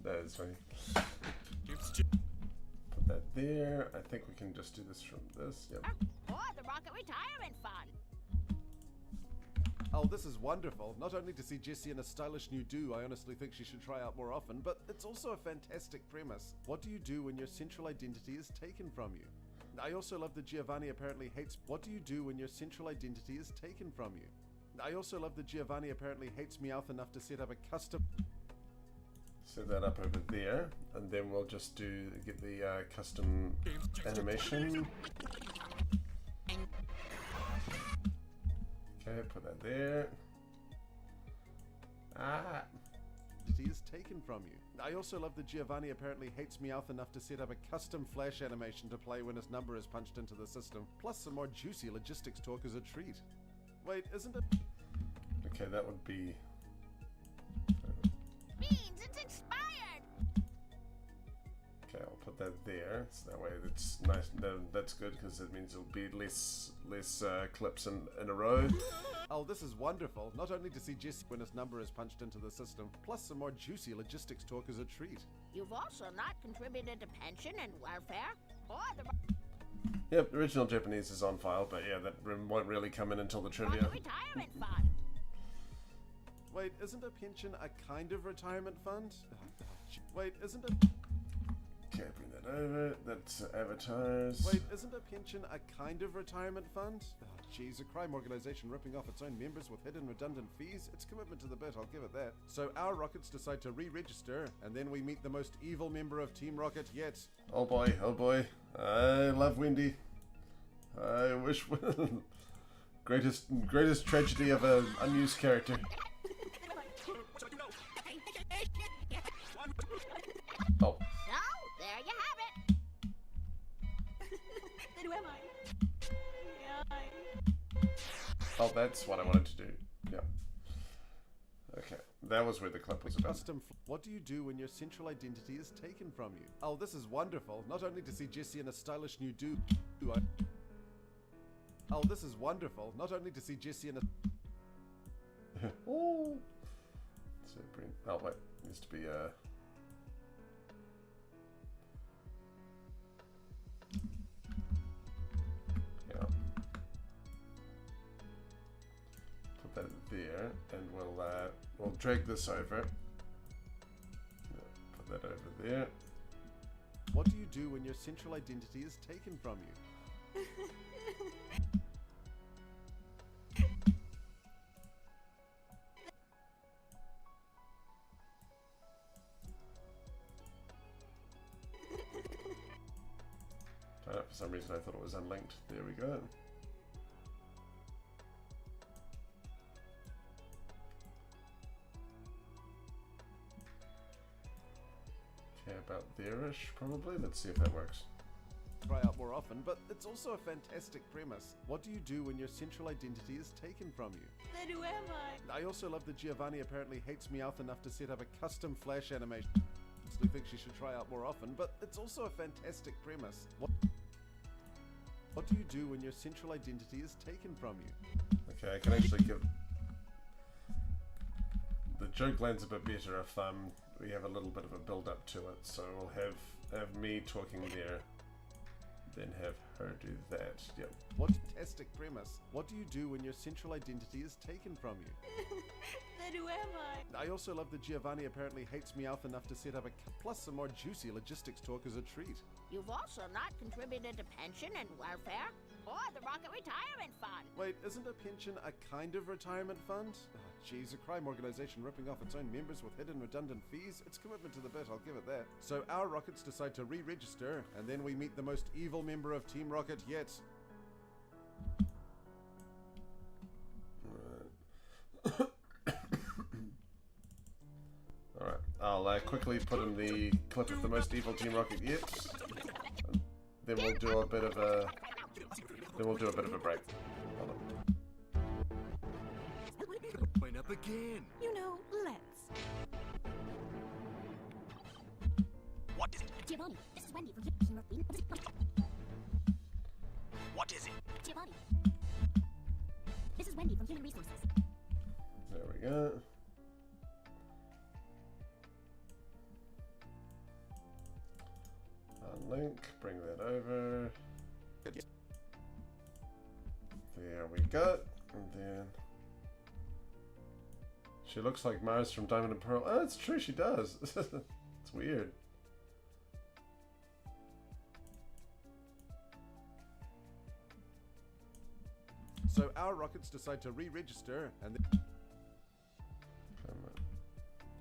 That is funny. Put that there. I think we can just do this from this. Yep. Or the Rocket Retirement Fund. Oh, this is wonderful. Not only to see Jessie in a stylish new do, I honestly think she should try out more often, but it's also a fantastic premise. What do you do when your central identity is taken from you? I also love that Giovanni apparently hates... What do you do when your central identity is taken from you? I also love that Giovanni apparently hates Meowth enough to set up a custom... Set that up over there, and then we'll just get the custom animation. Okay, put that there. Ah! is taken from you. I also love that Giovanni apparently hates Meowth enough to set up a custom flash animation to play when his number is punched into the system, plus some more juicy logistics talk as a treat. Wait, isn't it? Okay, that would be... Means it's expired! Okay, I'll put that there, so that way it's nice. That's good, because it means it'll be less clips in a row. Oh, this is wonderful. Not only to see Jesse when his number is punched into the system, plus some more juicy logistics talk as a treat. You've also not contributed to pension and welfare, or the Yep, original Japanese is on file, but yeah, that won't really come in until the trivia. Rocket Retirement Fund. Wait, isn't a pension a kind of retirement fund? Wait, isn't a... Okay, bring that over. That's advertise. Wait, isn't a pension a kind of retirement fund? Geez, a crime organization ripping off its own members with hidden redundant fees? It's commitment to the bit, I'll give it that. So our Rockets decide to re-register, and then we meet the most evil member of Team Rocket yet. Oh boy, oh boy. I love Wendy. I wish... greatest tragedy of an unused character. Oh. So, there you have it. Then who am I? Oh, that's what I wanted to do. Yeah. Okay, that was where the clip was about. What do you do when your central identity is taken from you? Oh, this is wonderful. Not only to see Jesse in a stylish new Oh, this is wonderful. Not only to see Jesse in a... Oh. So bring... Oh, wait. Needs to be, yeah. Put that there, and we'll drag this over. Put that over there. What do you do when your central identity is taken from you? For some reason I thought it was unlinked. There we go. Okay, about there-ish probably. Let's see if that works. Try out more often, but it's also a fantastic premise. What do you do when your central identity is taken from you? Then who am I? I also love that Giovanni apparently hates Meowth enough to set up a custom Flash animation. I think she should try out more often, but it's also a fantastic premise. What do you do when your central identity is taken from you? Okay, I can actually give... The joke lands a bit better if we have a little bit of a build-up to it. So we'll have me talking there, then have her do that. Yep. What fantastic premise. What do you do when your central identity is taken from you? Then who am I? I also love that Giovanni apparently hates Meowth enough to set up a... Plus some more juicy logistics talk as a treat. You've also not contributed to pension and welfare, or the Rocket Retirement Fund. Wait, isn't a pension a kind of retirement fund? Geez, a crime organization ripping off its own members with hidden redundant fees? It's commitment to the bit, I'll give it that. So our Rockets decide to re-register, and then we meet the most evil member of Team Rocket yet. Alright, I'll quickly put in the clip of the most evil Team Rocket yet. Then we'll do a bit of a... break. Hold on. Point up again. You know, let's. What is it? Giovanni, this is Wendy from Team. What is it? Giovanni, this is Wendy from Human Resources. There we go. Unlink, bring that over. There we go. And then she looks like Mars from Diamond and Pearl. Oh, it's true, she does. It's weird. So our Rockets decide to re-register, and then...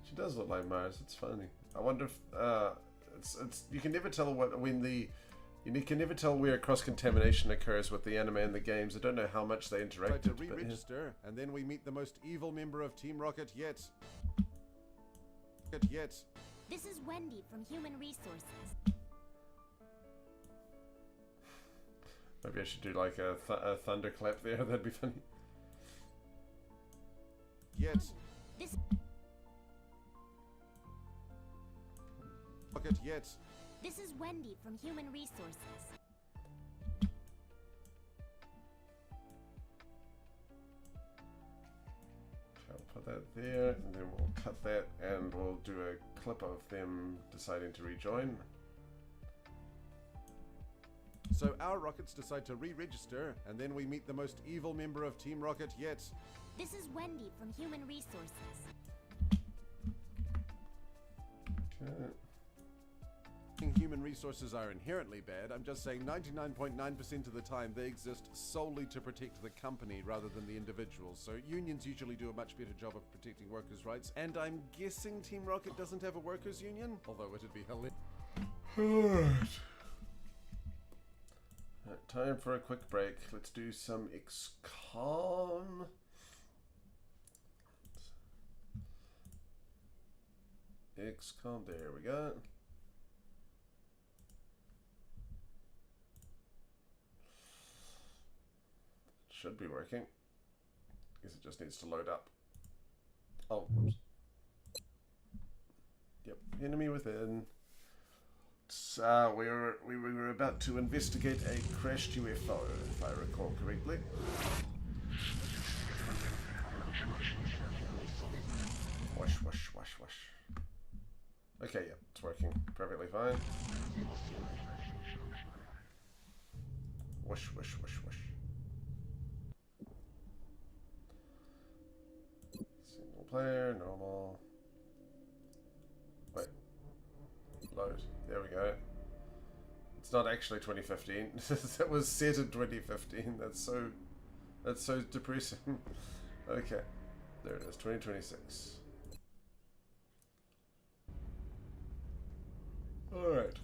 She does look like Mars. It's funny. I wonder if it's you can never tell you can never tell where cross-contamination occurs with the anime and the games. I don't know how much they interact. To re-register, and then we meet the most evil member of Team Rocket yet. This is Wendy from Human Resources. Maybe I should do like a thunderclap there. That'd be funny. This Rocket yet. This is Wendy from Human Resources. I'll put that there, and then we'll cut that, and we'll do a clip of them deciding to rejoin. So our rockets decide to re-register, and then we meet the most evil member of Team Rocket yet. This is Wendy from Human Resources. Okay. Human resources are inherently bad. I'm just saying 99.9% of the time they exist solely to protect the company rather than the individuals. So unions usually do a much better job of protecting workers' rights. And I'm guessing Team Rocket doesn't have a workers' union? Although it'd be hilarious. Right, time for a quick break. Let's do some Xcom. Xcom, there we go. Should be working. Guess it just needs to load up. Oh, whoops. Yep, enemy within. We were about to investigate a crashed UFO, if I recall correctly. Wash, wash, wash, wash. Okay, yeah, it's working perfectly fine. Wash, wash, wash, wash. Single player, normal. Wait. Load. There we go. It's not actually 2015. That was set in 2015. That's so depressing. Okay. There it is, 2026. Alright.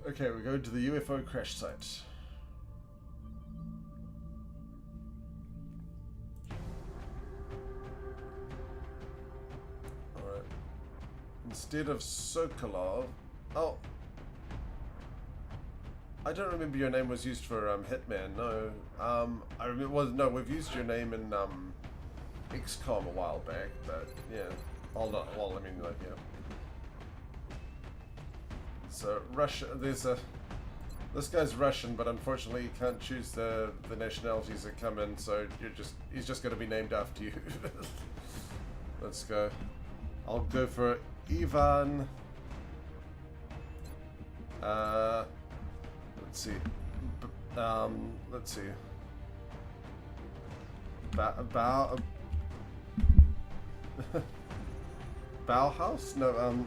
Okay, we're going to the UFO crash site. Alright. Instead of Sokolov... Oh! I don't remember your name was used for Hitman, no. I remember... Well, no, we've used your name in Xcom a while back, but yeah. Hold on, well, I mean, like, yeah. So Russia, there's a. This guy's Russian, but unfortunately you can't choose the nationalities that come in. So he's just going to be named after you. Let's go. I'll go for Ivan. Let's see. Let's see. Bauhaus? No.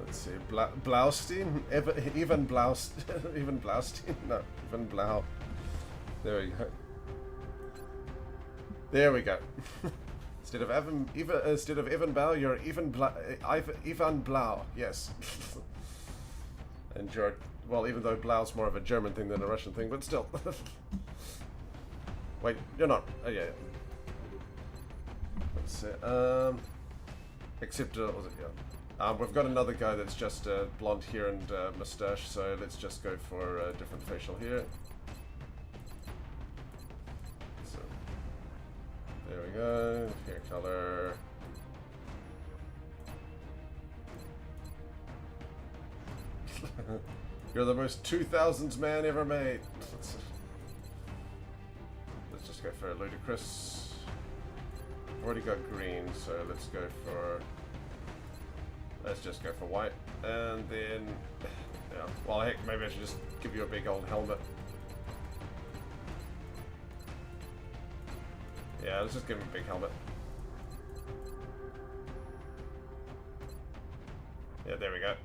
Let's see, Blaustein? Even Blaustein? Even Blaustein? No, even Blau. There we go. There we go. Instead of Evan Blau, you're Ivan Blau. Yes. And you're, well, even though Blau's more of a German thing than a Russian thing, but still. Wait, you're not. Oh yeah. Let's see. Except was it? Yeah. We've got another guy that's just blonde hair and moustache, so let's just go for a different facial hair. So, there we go. Hair color. You're the most 2000s man ever made. Let's just go for ludicrous. I've already got green, so let's go for. Let's just go for white, and then, yeah, well, heck, maybe I should just give you a big old helmet. Yeah, let's just give him a big helmet. Yeah, there we go.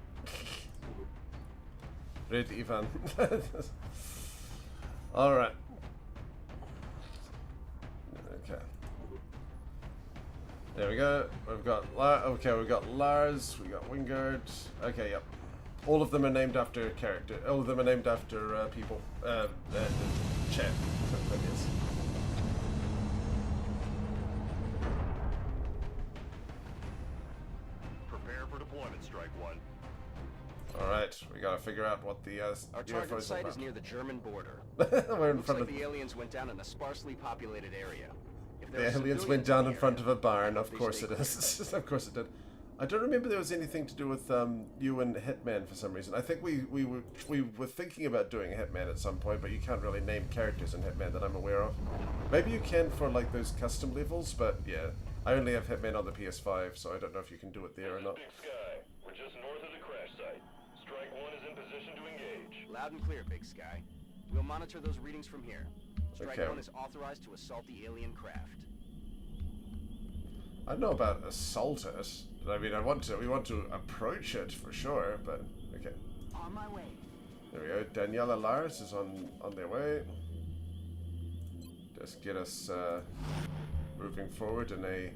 Red Ivan. Alright. Okay. There we go. We've got we've got Lars, we got Wingard. Okay, yep. All of them are named after character. All of them are named after people. Chat. That is. Prepare for deployment, Strike One. All right, we gotta figure out what the Our target UFOs site are is near the German border. We're in Looks front like of the aliens went down in a sparsely populated area. If there the are aliens civilians went down in the front of area, a barn. I hope Of they course stay it is. Of course it did. I don't remember there was anything to do with you and Hitman for some reason. I think we were thinking about doing Hitman at some point, but you can't really name characters in Hitman that I'm aware of. Maybe you can for like those custom levels, but yeah, I only have Hitman on the PS5, so I don't know if you can do it there or not. Big Sky. We're just north of the crash site. Strike 1 is in position to engage. Loud and clear, Big Sky. We'll monitor those readings from here. Strike Okay. 1 is authorized to assault the alien craft. I don't know about assault it. I mean, we want to approach it for sure, but okay. On my way. There we go. Daniela Lars is on their way. Just get us moving forward in a...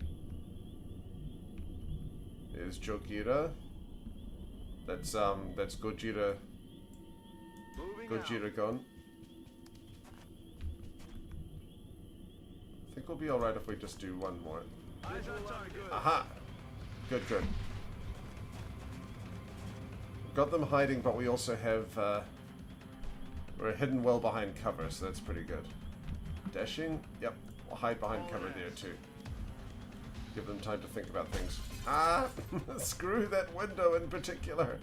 Is Jogira. That's Gojira. Gojira gone. I think we'll be alright if we just do one more. Aha! Good, good. Got them hiding, but we also have, we're hidden well behind cover, so that's pretty good. Dashing? Yep. We'll hide behind cover there too. Give them time to think about things. Ah! Screw that window in particular.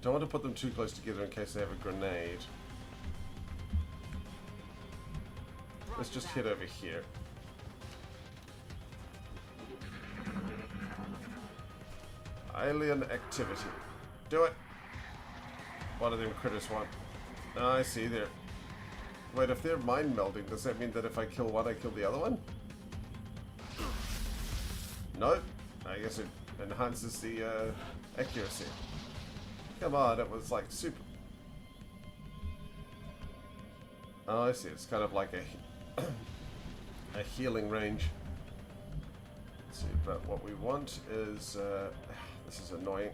Don't want to put them too close together in case they have a grenade. Let's just hit over here. Alien activity. Do it! What do them critters want? Oh, I see there. Wait, if they're mind melding, does that mean that if I kill one, I kill the other one? Nope. I guess it enhances the accuracy. Come on, it was like super. Oh, I see. It's kind of like a healing range. Let's see, but what we want is this is annoying.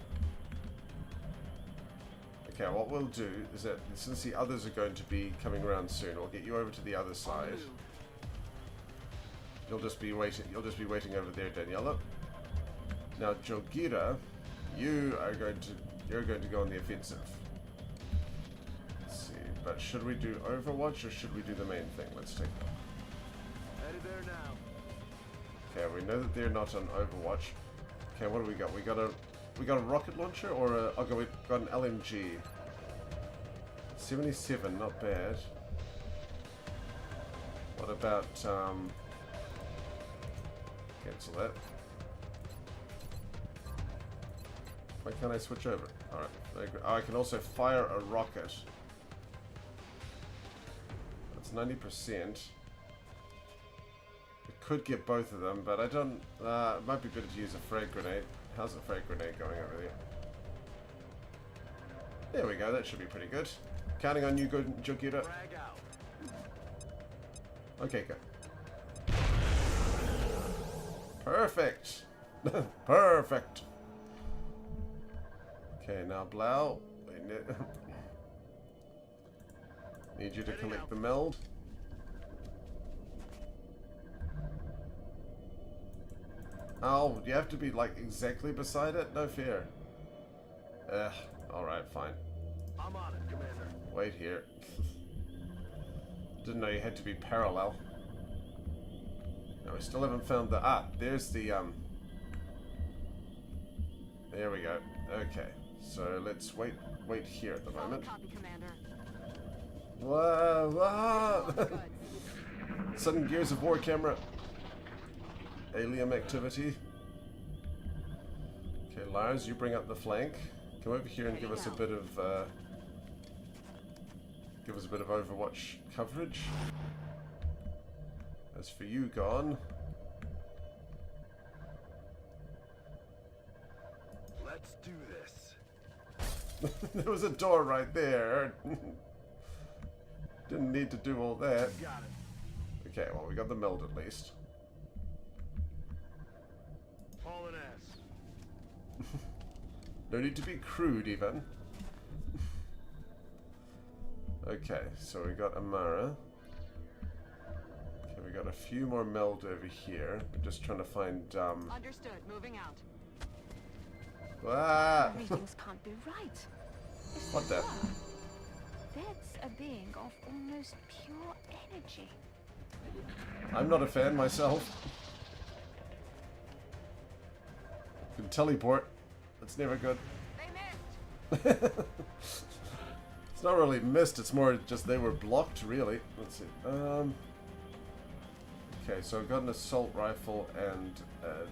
Okay, what we'll do is that since the others are going to be coming around soon, we'll get you over to the other side. You'll just be waiting. You'll just be waiting over there, Daniela. Now, Jogira, you're going to go on the offensive. Let's see, but should we do Overwatch or should we do the main thing? Let's take that. Headed there now. Okay, we know that they're not on Overwatch. Okay, what do we got? We got a rocket launcher or a... Okay, we've got an LMG. 77, not bad. What about, cancel that. Why can't I switch over? Alright, oh, I can also fire a rocket. That's 90%. It could get both of them, but I don't... it might be better to use a frag grenade. How's a frag grenade going over there? There we go, that should be pretty good. Counting on you, good Jogira. Okay, good. Perfect! Perfect! Okay, now Blau, need you to collect the meld. Oh, you have to be like exactly beside it? No fear. Alright, fine. I'm on it, Commander. Wait here. Didn't know you had to be parallel. No, we still haven't found the... Ah, there's the, There we go. Okay, so let's wait here at the moment. Copy, Commander. Whoa, whoa! Sudden Gears of War camera. Alien activity. Okay, Lars, you bring up the flank. Come over here and give us a bit of Overwatch coverage. As for you, Gone. Let's do this. There was a door right there. Didn't need to do all that. Got it. Okay, well, we got the meld at least. Hauling ass. No need to be crude, even. Okay, so we got Amara. Okay, we got a few more meld over here. We're just trying to find, Understood. Moving out. Ah! Readings can't be right. Is What the? That's a being of almost pure energy. I'm not a fan myself. Can teleport. That's never good. It's not really missed, it's more just they were blocked, really. Let's see. Okay, so I've got an assault rifle and a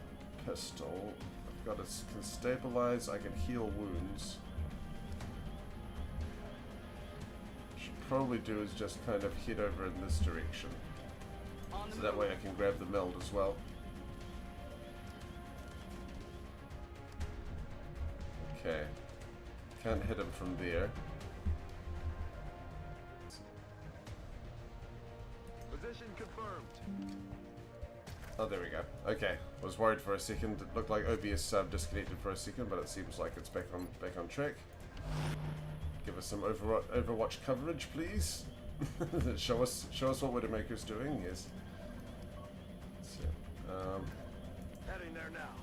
pistol. I've got can stabilize, I can heal wounds. Should probably do is just kind of head over in this direction. So that way I can grab the meld as well. Okay. Can't hit him from there. Position confirmed. Oh, there we go. Okay. Was worried for a second. It looked like OBS disconnected for a second, but it seems like it's back on track. Give us some Overwatch coverage, please. show us what Widowmaker's doing. Yes. Heading there now.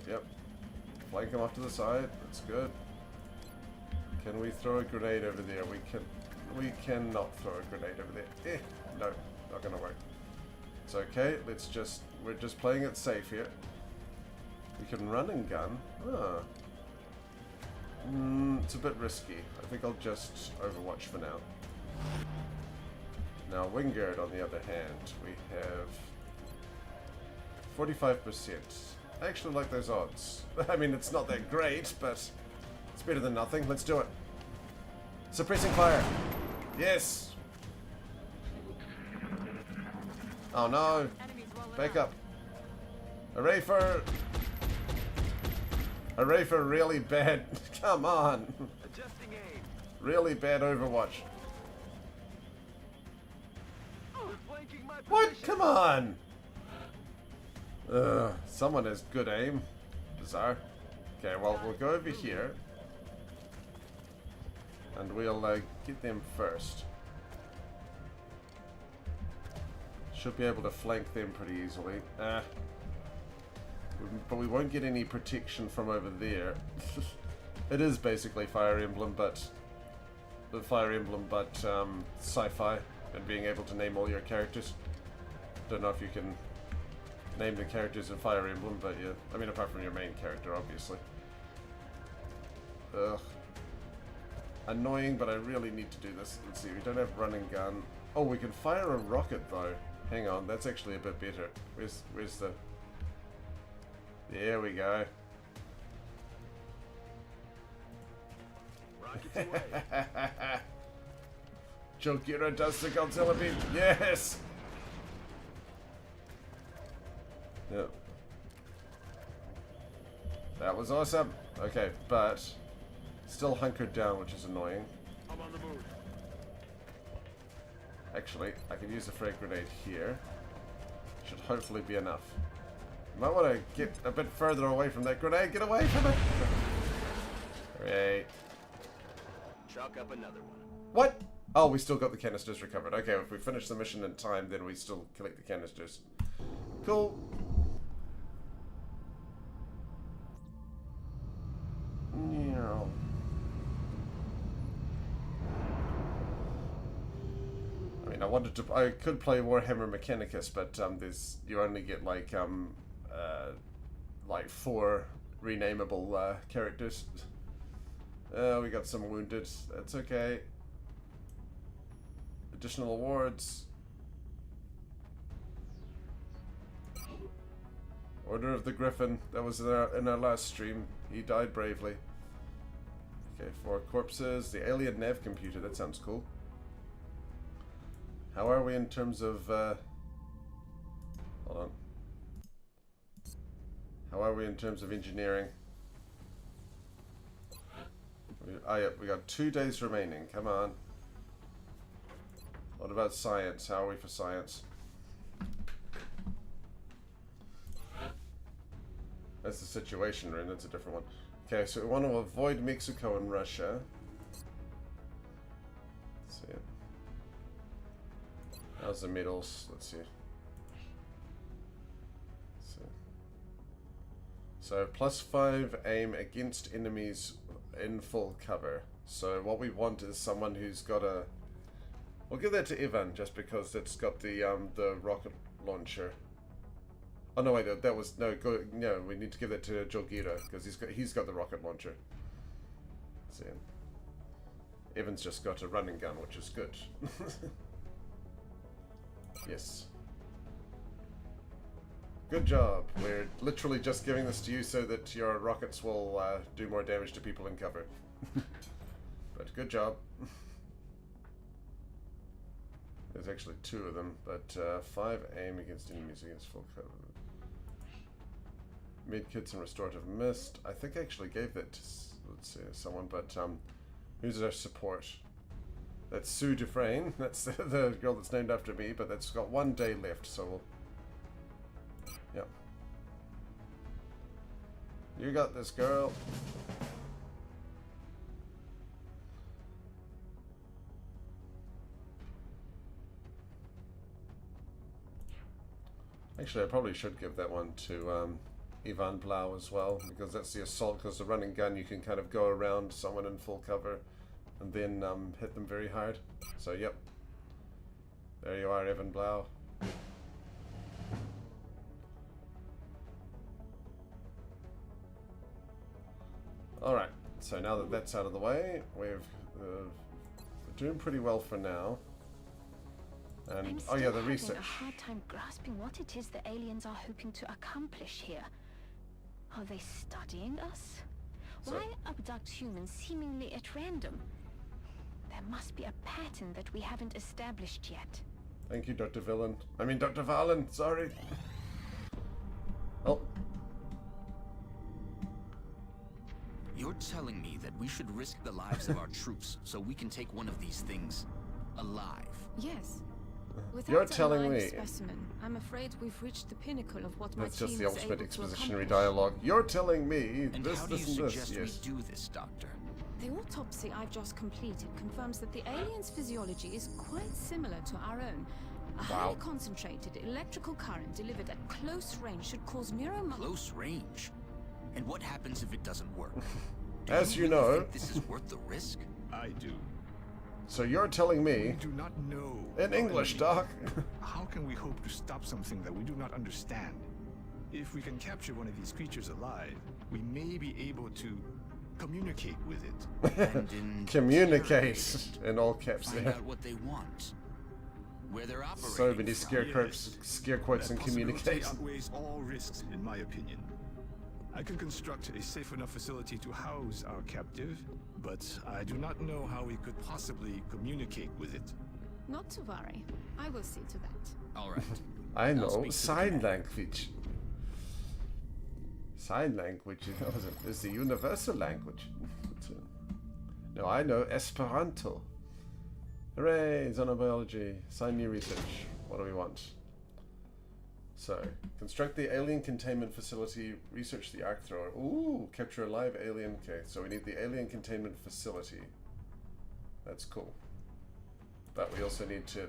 Yep. Flank him off to the side. That's good. Can we throw a grenade over there? We cannot throw a grenade over there. No, not gonna work. It's okay. We're just playing it safe here. We can run and gun. It's a bit risky. I think I'll just Overwatch for now. Now Wingard, on the other hand, we have 45%. I actually like those odds. I mean, it's not that great, but it's better than nothing. Let's do it. Suppressing fire. Yes. Oh no. Back up. Hooray for really bad. Come on. Adjusting aim. Really bad Overwatch. They're flanking my What? position. Come on. Someone has good aim. Bizarre. Okay, well, we'll go over here. And we'll get them first. Should be able to flank them pretty easily. But we won't get any protection from over there. It is basically Fire Emblem, but sci-fi and being able to name all your characters. Don't know if you can name the characters in Fire Emblem, but yeah. I mean, apart from your main character, obviously. Ugh. Annoying, but I really need to do this. Let's see, we don't have run and gun. Oh, we can fire a rocket though. Hang on, that's actually a bit better. Where's the... There we go. Rockets away. Jokira does the Godzilla beam. Yes! Yep. That was awesome. Okay, but still hunkered down, which is annoying. I'm on the move. Actually, I can use the frag grenade here. Should hopefully be enough. Might want to get a bit further away from that grenade. Get away from it! Hooray. Chalk up another one. What? Oh, we still got the canisters recovered. Okay, if we finish the mission in time, then we still collect the canisters. Cool. Yeah. I mean, I could play Warhammer Mechanicus, but you only get like 4 renameable characters. We got some wounded. That's okay. Additional awards. Order of the Griffin. That was in our last stream. He died bravely. Okay, 4 corpses. The alien nav computer. That sounds cool. How are we in terms of... hold on. How are we in terms of engineering? Yeah, we got 2 days remaining. Come on. What about science? How are we for science? That's the situation room. That's a different one. Okay, so we want to avoid Mexico and Russia. Let's see. How's the medals? Let's see. So +5 aim against enemies in full cover. So what we want is someone who's got a... We'll give that to Ivan just because it's got the rocket launcher. Oh no, wait, that was no. We need to give that to Jolgira because he's got the rocket launcher. See, Evan's just got a running gun, which is good. Yes. Good job. We're literally just giving this to you so that your rockets will do more damage to people in cover. But good job. There's actually 2 of them, but 5 aim against enemies against full cover. Medkits and restorative mist. I think I actually gave that to, let's see, someone, but who's our support? That's Sue Dufresne. That's the girl that's named after me, but that's got 1 day left, so we'll... Yep. You got this, girl. Actually, I probably should give that one to Ivan Blau as well, because that's the assault, because the running gun you can kind of go around someone in full cover and then hit them very hard. So, yep. There you are, Ivan Blau. Alright, so now that that's out of the way, we're doing pretty well for now. And, oh yeah, the research. I'm still having a hard time grasping what it is the aliens are hoping to accomplish here. Are they studying us? Why abduct humans seemingly at random? There must be a pattern that we haven't established yet. Thank you, Dr. Villain. I mean, Dr. Valen, sorry. Oh. You're telling me that we should risk the lives of our troops so we can take one of these things alive? Yes. You're telling me. Specimen, I'm afraid we've reached the pinnacle of what that's just the ultimate expositionary dialogue. You're telling me and this, how do this, you and this. suggest Yes. we do this, Doctor? The autopsy I've just completed confirms that the alien's physiology is quite similar to our own. A highly concentrated electrical current delivered at close range should cause Close range? And what happens if it doesn't work? As you really know, think this is worth the risk? I do. So you're telling me, we do not know in English, Doc. How can we hope to stop something that we do not understand? If we can capture one of these creatures alive, we may be able to communicate with it. And communicate in all caps. Find there. out what they want. Where they're operating. So many scare quotes and communicate. Outweighs all risks, in my opinion. I can construct a safe enough facility to house our captive, but I do not know how we could possibly communicate with it. Not to worry. I will see to that. All right. I know sign language. Sign language is the universal language. No, I know Esperanto. Hooray, xenobiology. Sign new research. What do we want? So, construct the alien containment facility, research the arc thrower. Ooh, capture a live alien. Okay, so we need the alien containment facility. That's cool. But we also need to...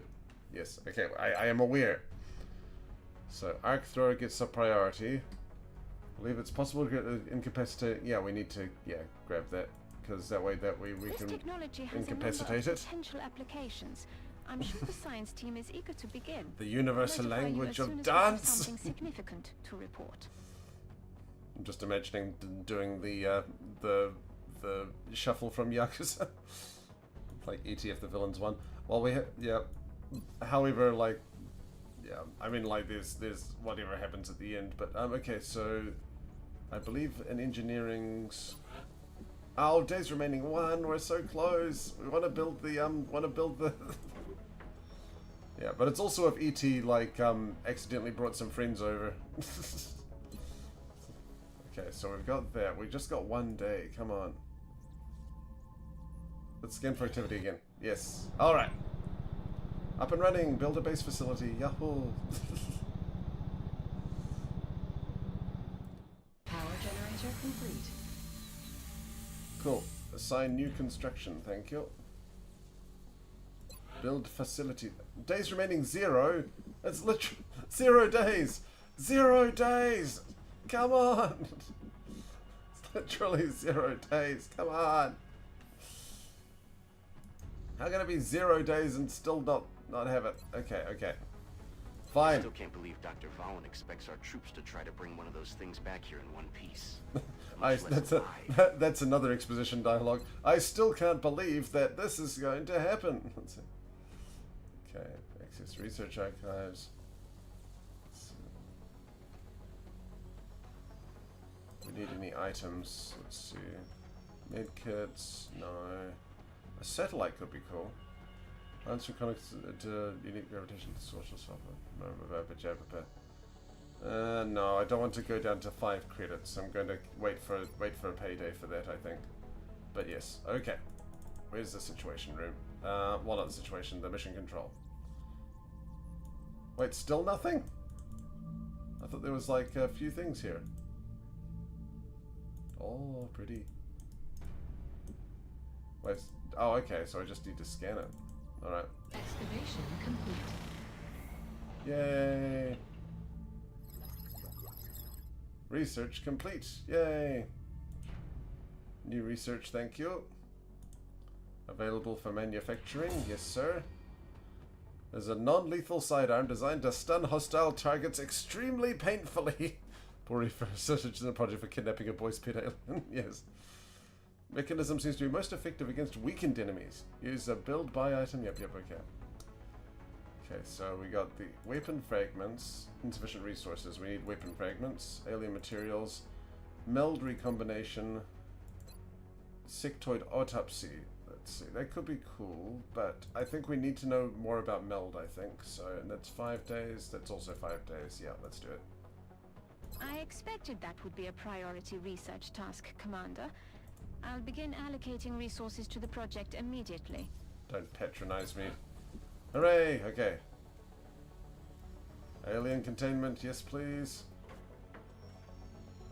Yes, okay, I am aware. So, arc thrower gets a priority. I believe it's possible to get incapacitate... Yeah, we need to, grab that. Because that way we can incapacitate it. Potential applications. I'm sure the science team is eager to begin. The universal language of dance. dance. Something significant to report. I'm just imagining doing the shuffle from Yakuza, like ETF the villains one. Well, we however, like, I mean, like there's whatever happens at the end, but okay, so I believe in engineering's. Oh, days remaining 1. We're so close. We want to build the Yeah, but it's also if ET like accidentally brought some friends over. Okay, so we've got that. We just got 1 day. Come on. Let's scan for activity again. Yes. All right. Up and running. Build a base facility. Yahoo. Power generator complete. Cool. Assign new construction. Thank you. Build facility. Days remaining 0. It's literally 0 days. 0 days. Come on. It's literally 0 days. Come on. How can it be 0 days and still not have it? Okay, okay. I Fine. still can't believe Dr. Valen expects our troops to try to bring one of those things back here in one piece. That's another exposition dialogue. I still can't believe that this is going to happen. Let's see. Okay, access research archives. We need any items? Let's see. Medkits? No. A satellite could be cool. Answer connects to unique gravitation social software. No, I don't want to go down to 5 credits. I'm going to wait for a payday for that, I think. But yes, okay. Where's the situation room? Well, not the situation, the mission control. Wait, still nothing? I thought there was like a few things here. Oh, pretty. Wait, oh, okay, so I just need to scan it. Alright. Excavation complete. Yay! Research complete. Yay! New research, thank you. Available for manufacturing, yes sir. There's a non-lethal sidearm designed to stun hostile targets extremely painfully. Poor research in the project for kidnapping a boy's pet alien. Yes. Mechanism seems to be most effective against weakened enemies. Use a build buy item. Yep, okay. Okay, so we got the weapon fragments. Insufficient resources. We need weapon fragments. Alien materials. Meld recombination. Sectoid autopsy. Let's see. That could be cool, but I think we need to know more about meld, I think. So, and that's 5 days. That's also 5 days. Yeah, let's do it. I expected that would be a priority research task, Commander. I'll begin allocating resources to the project immediately. Don't patronize me. Hooray! Okay. Alien containment, yes please.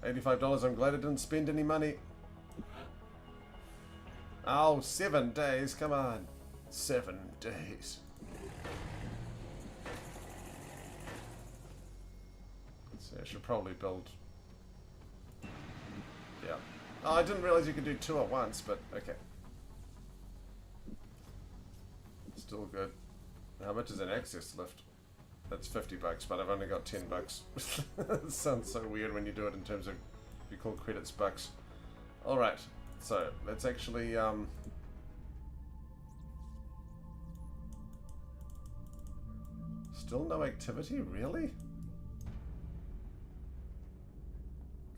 $85, I'm glad I didn't spend any money. Oh, 7 days, come on. 7 days. Let's see, I should probably build... Yeah. Oh, I didn't realize you could do 2 at once, but okay. Still good. How much is an access lift? That's $50, but I've only got $10. It sounds so weird when you do it in terms of, you call credits bucks. Alright, so let's actually, still no activity? Really?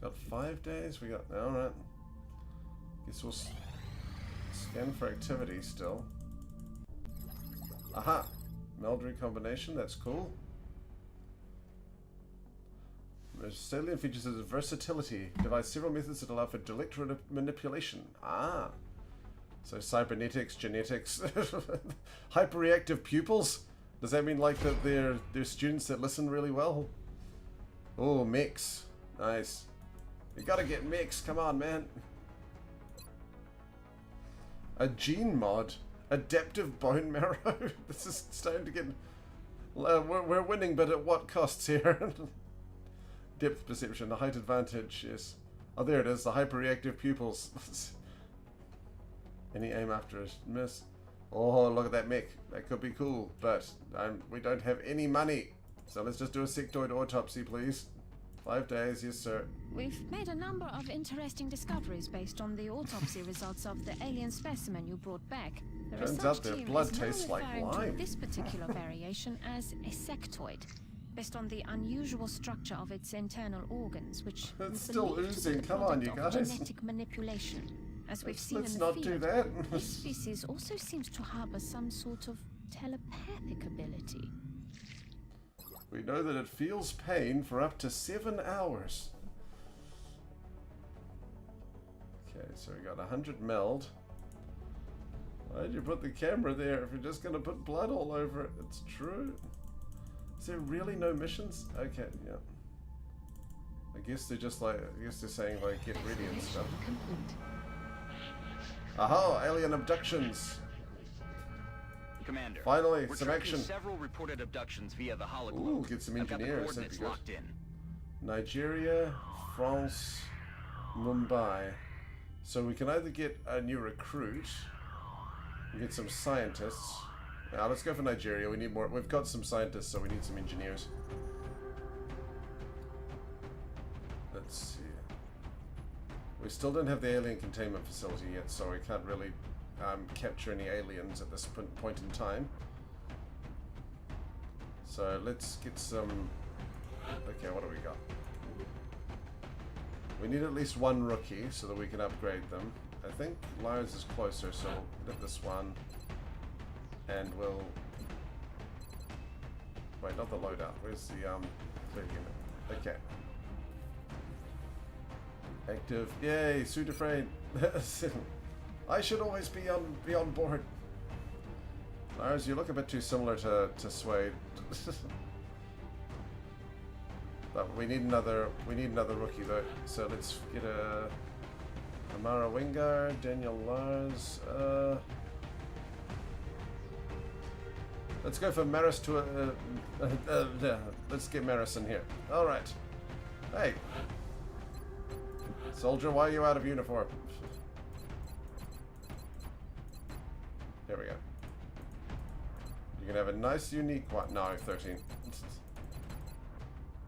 Got 5 days? We got, alright. Guess we'll scan for activity still. Aha! Meld recombination, that's cool. Salient features as versatility. Devise several methods that allow for direct manipulation. Ah! So cybernetics, genetics, hyperreactive pupils? Does that mean like that they're students that listen really well? Oh, mechs. Nice. You gotta get mechs, come on man. A gene mod. Adaptive bone marrow. This is starting to get... we're winning, but at what costs here? Depth perception, the height advantage, yes. Oh, there it is, the hyperreactive pupils. Any aim after a miss. Oh, look at that mech. That could be cool, but we don't have any money. So let's just do a sectoid autopsy, please. 5 days, yes sir. We've made a number of interesting discoveries based on the autopsy results of the alien specimen you brought back. The Turns out their blood tastes like lime. This particular variation as a sectoid, based on the unusual structure of its internal organs, which it's still oozing. Come on, you guys. Genetic manipulation, as we've seen in the field. Let's not do that. This species also seems to harbor some sort of telepathic ability. We know that it feels pain for up to 7 hours. Okay, so we got 100 meld. Why'd you put the camera there if you're just going to put blood all over it? It's true. Is there really no missions? Okay, yeah. I guess they're just like, I guess they're saying like get ready and stuff. Aha, alien abductions. Commander, finally, we're some tracking action. Several reported abductions via the hologlobe. Ooh, get some engineers. That'd be good. Locked in. Nigeria, France, Mumbai. So we can either get a new recruit, We get some scientists. Now let's go for Nigeria. We need more. We've got some scientists, so we need some engineers. Let's see. We still don't have the alien containment facility yet, so we can't really capture any aliens at this point in time. So let's get some... Okay, what do we got? We need at least one rookie so that we can upgrade them. I think Lyons is closer, so we'll hit this one. And we'll... Wait, not the loadout. Where's the clear unit? Okay. Active. Yay, suit afraid. I should always be on board. Lars, you look a bit too similar to Suede. But we need another rookie though. So let's get a Amara Wingard, Daniel Lars. Let's go for Maris to let's get Maris in here. All right. Hey, soldier, why are you out of uniform? There we go. You can have a nice, unique one. No, 13.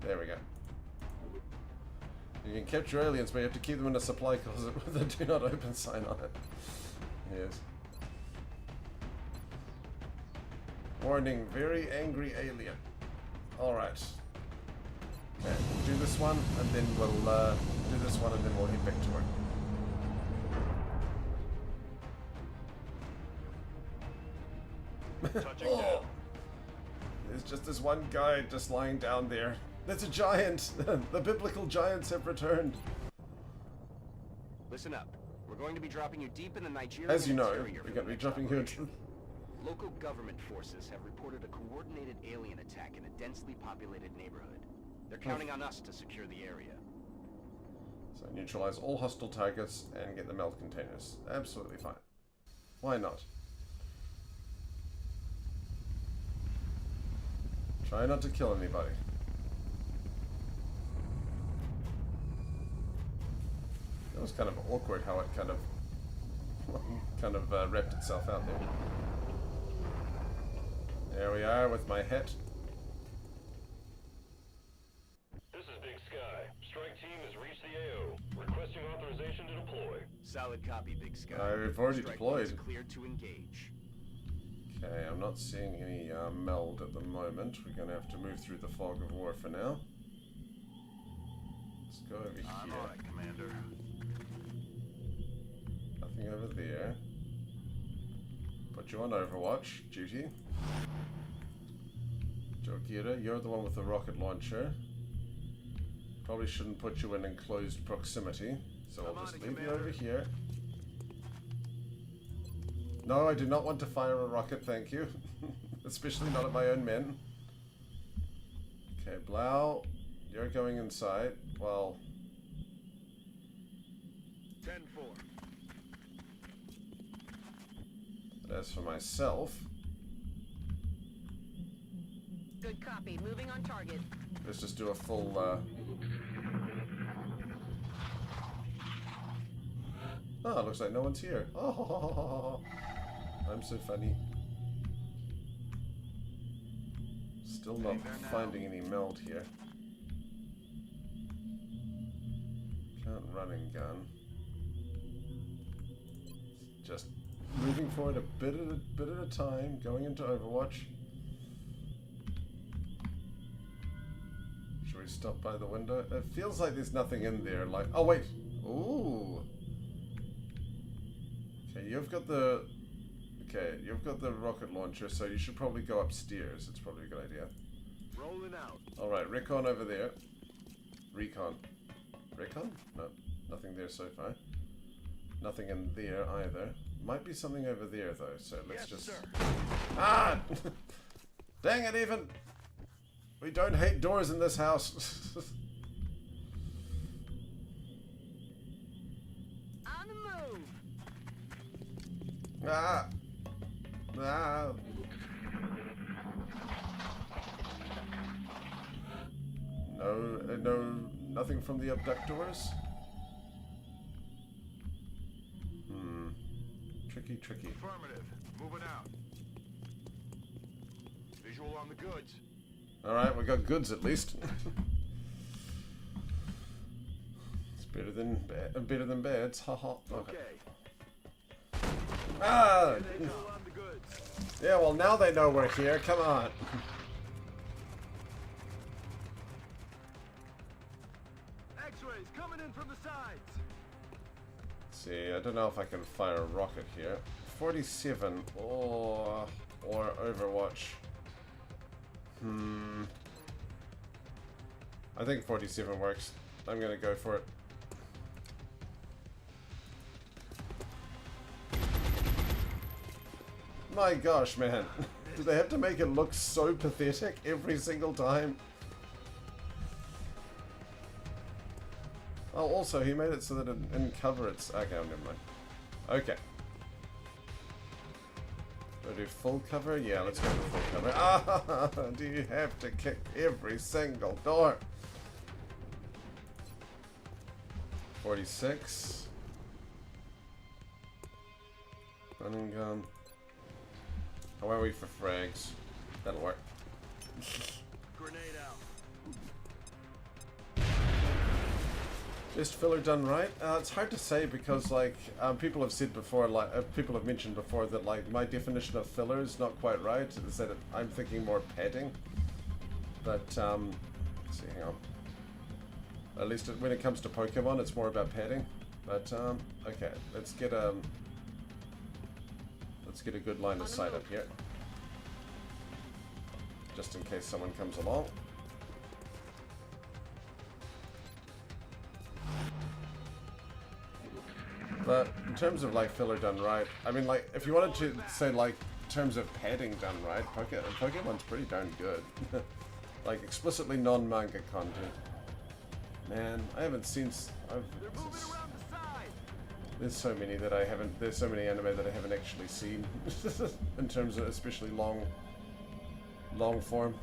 There we go. You can capture aliens, but you have to keep them in a supply closet with a do not open sign on it. Yes. Warning, very angry alien. Alright. Okay, we'll do this one, and then we'll do this one, and then we'll head back to work. Oh. There's just this one guy just lying down there. There's a giant! The biblical giants have returned. Listen up. We're going to be dropping you deep in the Nigerian As you know, interior we're for going to the be next dropping you operation. into... Local government forces have reported a coordinated alien attack in a densely populated neighborhood. They're counting on us to secure the area. So neutralize all hostile targets and get the melt containers. Absolutely fine. Why not? Try not to kill anybody. It was kind of awkward how it kind of wrapped itself out there. There we are with my hat. This is Big Sky. Strike team has reached the AO. Requesting authorization to deploy. Solid copy, Big Sky. I've already Strike deployed. is cleared to engage. Okay, I'm not seeing any meld at the moment. We're going to have to move through the fog of war for now. Let's go over here. I'm all right, Commander. Nothing over there. Put you on Overwatch duty. Jokira, you're the one with the rocket launcher. Probably shouldn't put you in enclosed proximity, so I'll just leave you over here. No, I do not want to fire a rocket, thank you. Especially not at my own men. Okay, Blau, you're going inside. Well... 10-4. But as for myself... Good copy. Moving on target. Let's just do a full, Oh, looks like no one's here. Oh, I'm so funny. Still not finding any meld here. Can't run and gun. Just moving forward a bit at a time, going into Overwatch. Should we stop by the window? It feels like there's nothing in there. Like, oh wait, ooh. Okay, you've got the rocket launcher, so you should probably go upstairs. It's probably a good idea. Rolling out. All right, recon over there. Recon. Recon? No, nothing there so far. Nothing in there either. Might be something over there though. So let's just. Sir. Ah! Dang it! Even we don't hate doors in this house. On the move. Ah! Ah! No, nothing from the abductors. Tricky, tricky. Affirmative. Moving out. Visual on the goods. Alright, we got goods at least. It's better than bad. Haha. Okay. Ah! Yeah, well now they know we're here. Come on. X-rays coming in from the sides. See, I don't know if I can fire a rocket here. 47 or Overwatch. I think 47 works. I'm gonna go for it. My gosh, man. Do they have to make it look so pathetic every single time? Oh, also, he made it so that it didn't cover its... Okay, never mind. Okay. Do I do full cover? Yeah, let's go for full cover. Ah, do you have to kick every single door? 46. Running gun. How are we for frags? That'll work. Grenade out. Best filler done right? It's hard to say because, like, people have said before, like, people have mentioned before that, like, my definition of filler is not quite right. Is that I'm thinking more padding. But, let's see, hang on. At least when it comes to Pokemon, it's more about padding. But, okay, let's get a good line of sight up here. Just in case someone comes along. But in terms of like filler done right, I mean, like, if you wanted to say like in terms of padding done right, Pokemon's pretty darn good. Like explicitly non-manga content. Man, I haven't seen. There's so many that I haven't. There's so many anime that I haven't actually seen. In terms of especially long form.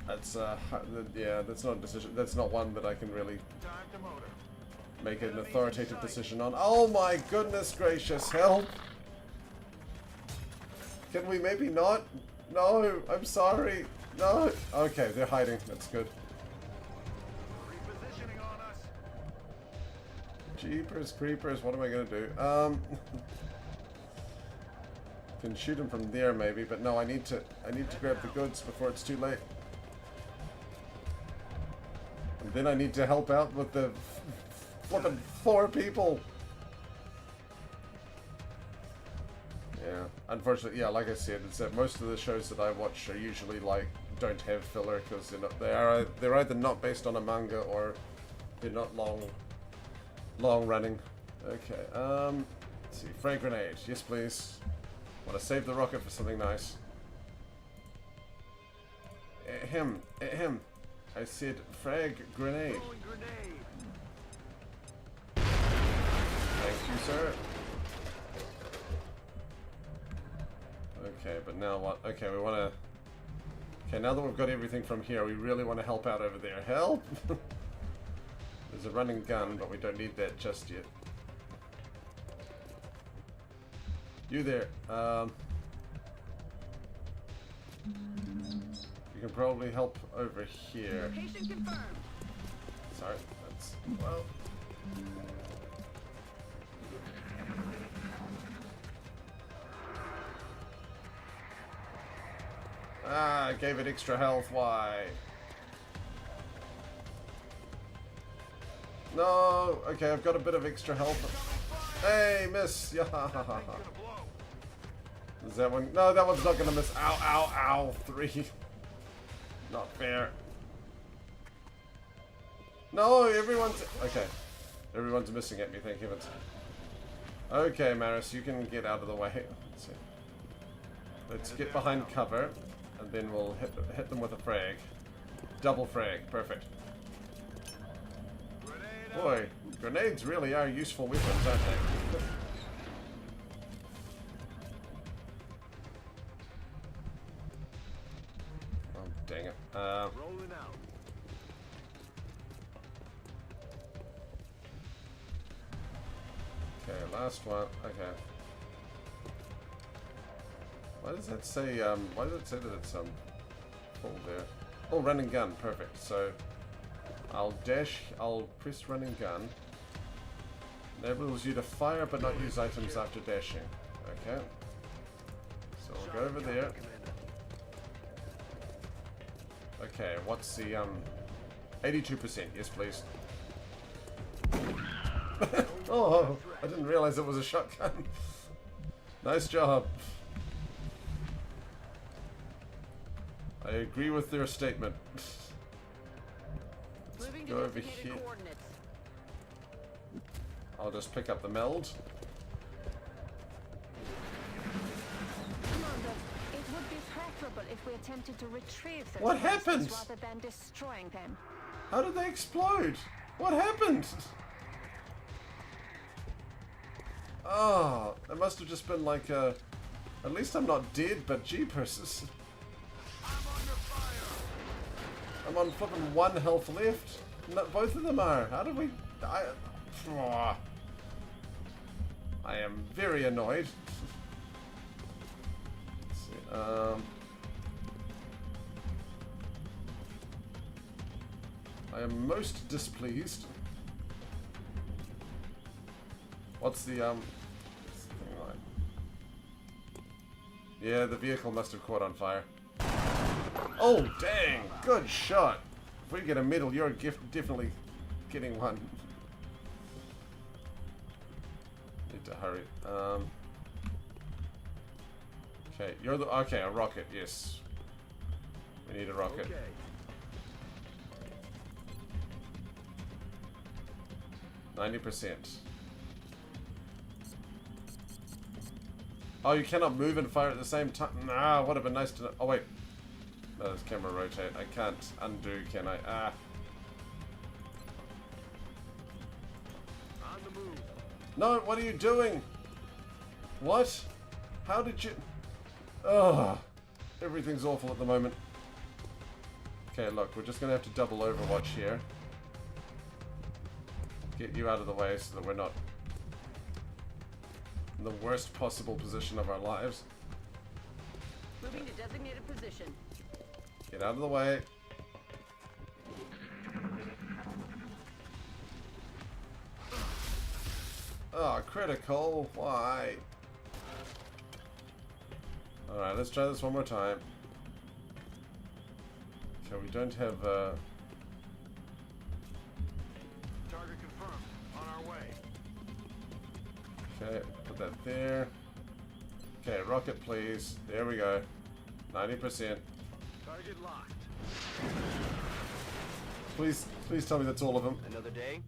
That's yeah, that's not a decision. That's not one that I can really make an authoritative decision on. Oh my goodness gracious, help! Can we maybe not? No, I'm sorry. No. Okay, they're hiding. That's good. Jeepers creepers, what am I gonna do? Can shoot him from there maybe, but no, I need to grab the goods before it's too late. And then I need to help out with the flippin' 4 people. Yeah, unfortunately, yeah, like I said, it's that most of the shows that I watch are usually like don't have filler because they're either not based on a manga or they're not long running. Okay, let's see, frag grenade, yes please. Want to save the rocket for something nice. Him. I said frag grenade. Thank you, sir. Okay, but now what? Okay, we want to... Okay, now that we've got everything from here, we really want to help out over there. Help! There's a running gun, but we don't need that just yet. You there. You can probably help over here. Location confirmed. Sorry, that's... well... Ah, I gave it extra health, why? No! Okay, I've got a bit of extra health. Hey, miss! Yeah. Is that one? No, that one's not gonna miss. Ow, ow, ow. 3. Not fair. No, everyone's... Okay. Everyone's missing at me, thank heavens. Okay, Maris, you can get out of the way. Let's see. Let's get behind cover, and then we'll hit them with a frag. Double frag, perfect. Boy, grenades really are useful weapons, aren't they? Oh, dang it. Rolling out. Okay, last one. Okay. Why does that say, why does it say that it's, full there? Oh, run and gun. Perfect. So, I'll press run and gun. Enables you to fire but not use items after dashing. Okay. So we'll go over there. Okay, what's the, 82%. Yes, please. Oh, I didn't realize it was a shotgun. Nice job. I agree with their statement. Let's go over here. I'll just pick up the meld. Commander, it would be preferable if we attempted to retrieve those What happened? rather than destroying them. How did they explode? What happened? Oh, it must have just been like a... At least I'm not dead, but jeepers. I'm on flipping 1 health left. No, both of them are. How did we... I am very annoyed. Let's see. I am most displeased. What's the thing like? Yeah, the vehicle must have caught on fire. Oh, dang! Good shot. If we get a medal, you're definitely getting one. Need to hurry. Okay, you're the... Okay, a rocket, yes. We need a rocket. Okay. %. Oh, you cannot move and fire at the same time? Nah, would have been nice to know. Oh, wait. No, this camera rotate. I can't undo, can I? Ah. On the move. No, what are you doing? What? How did you... Ugh. Everything's awful at the moment. Okay, look, we're just going to have to double Overwatch here. Get you out of the way so that we're not in the worst possible position of our lives. Moving to designated position. Get out of the way. Oh, critical. Why? Alright, let's try this one more time. Okay, we don't have, Target confirmed. On our way. Okay, put that there. Okay, rocket please. There we go. 90%. Target locked. Please tell me that's all of them. Another day,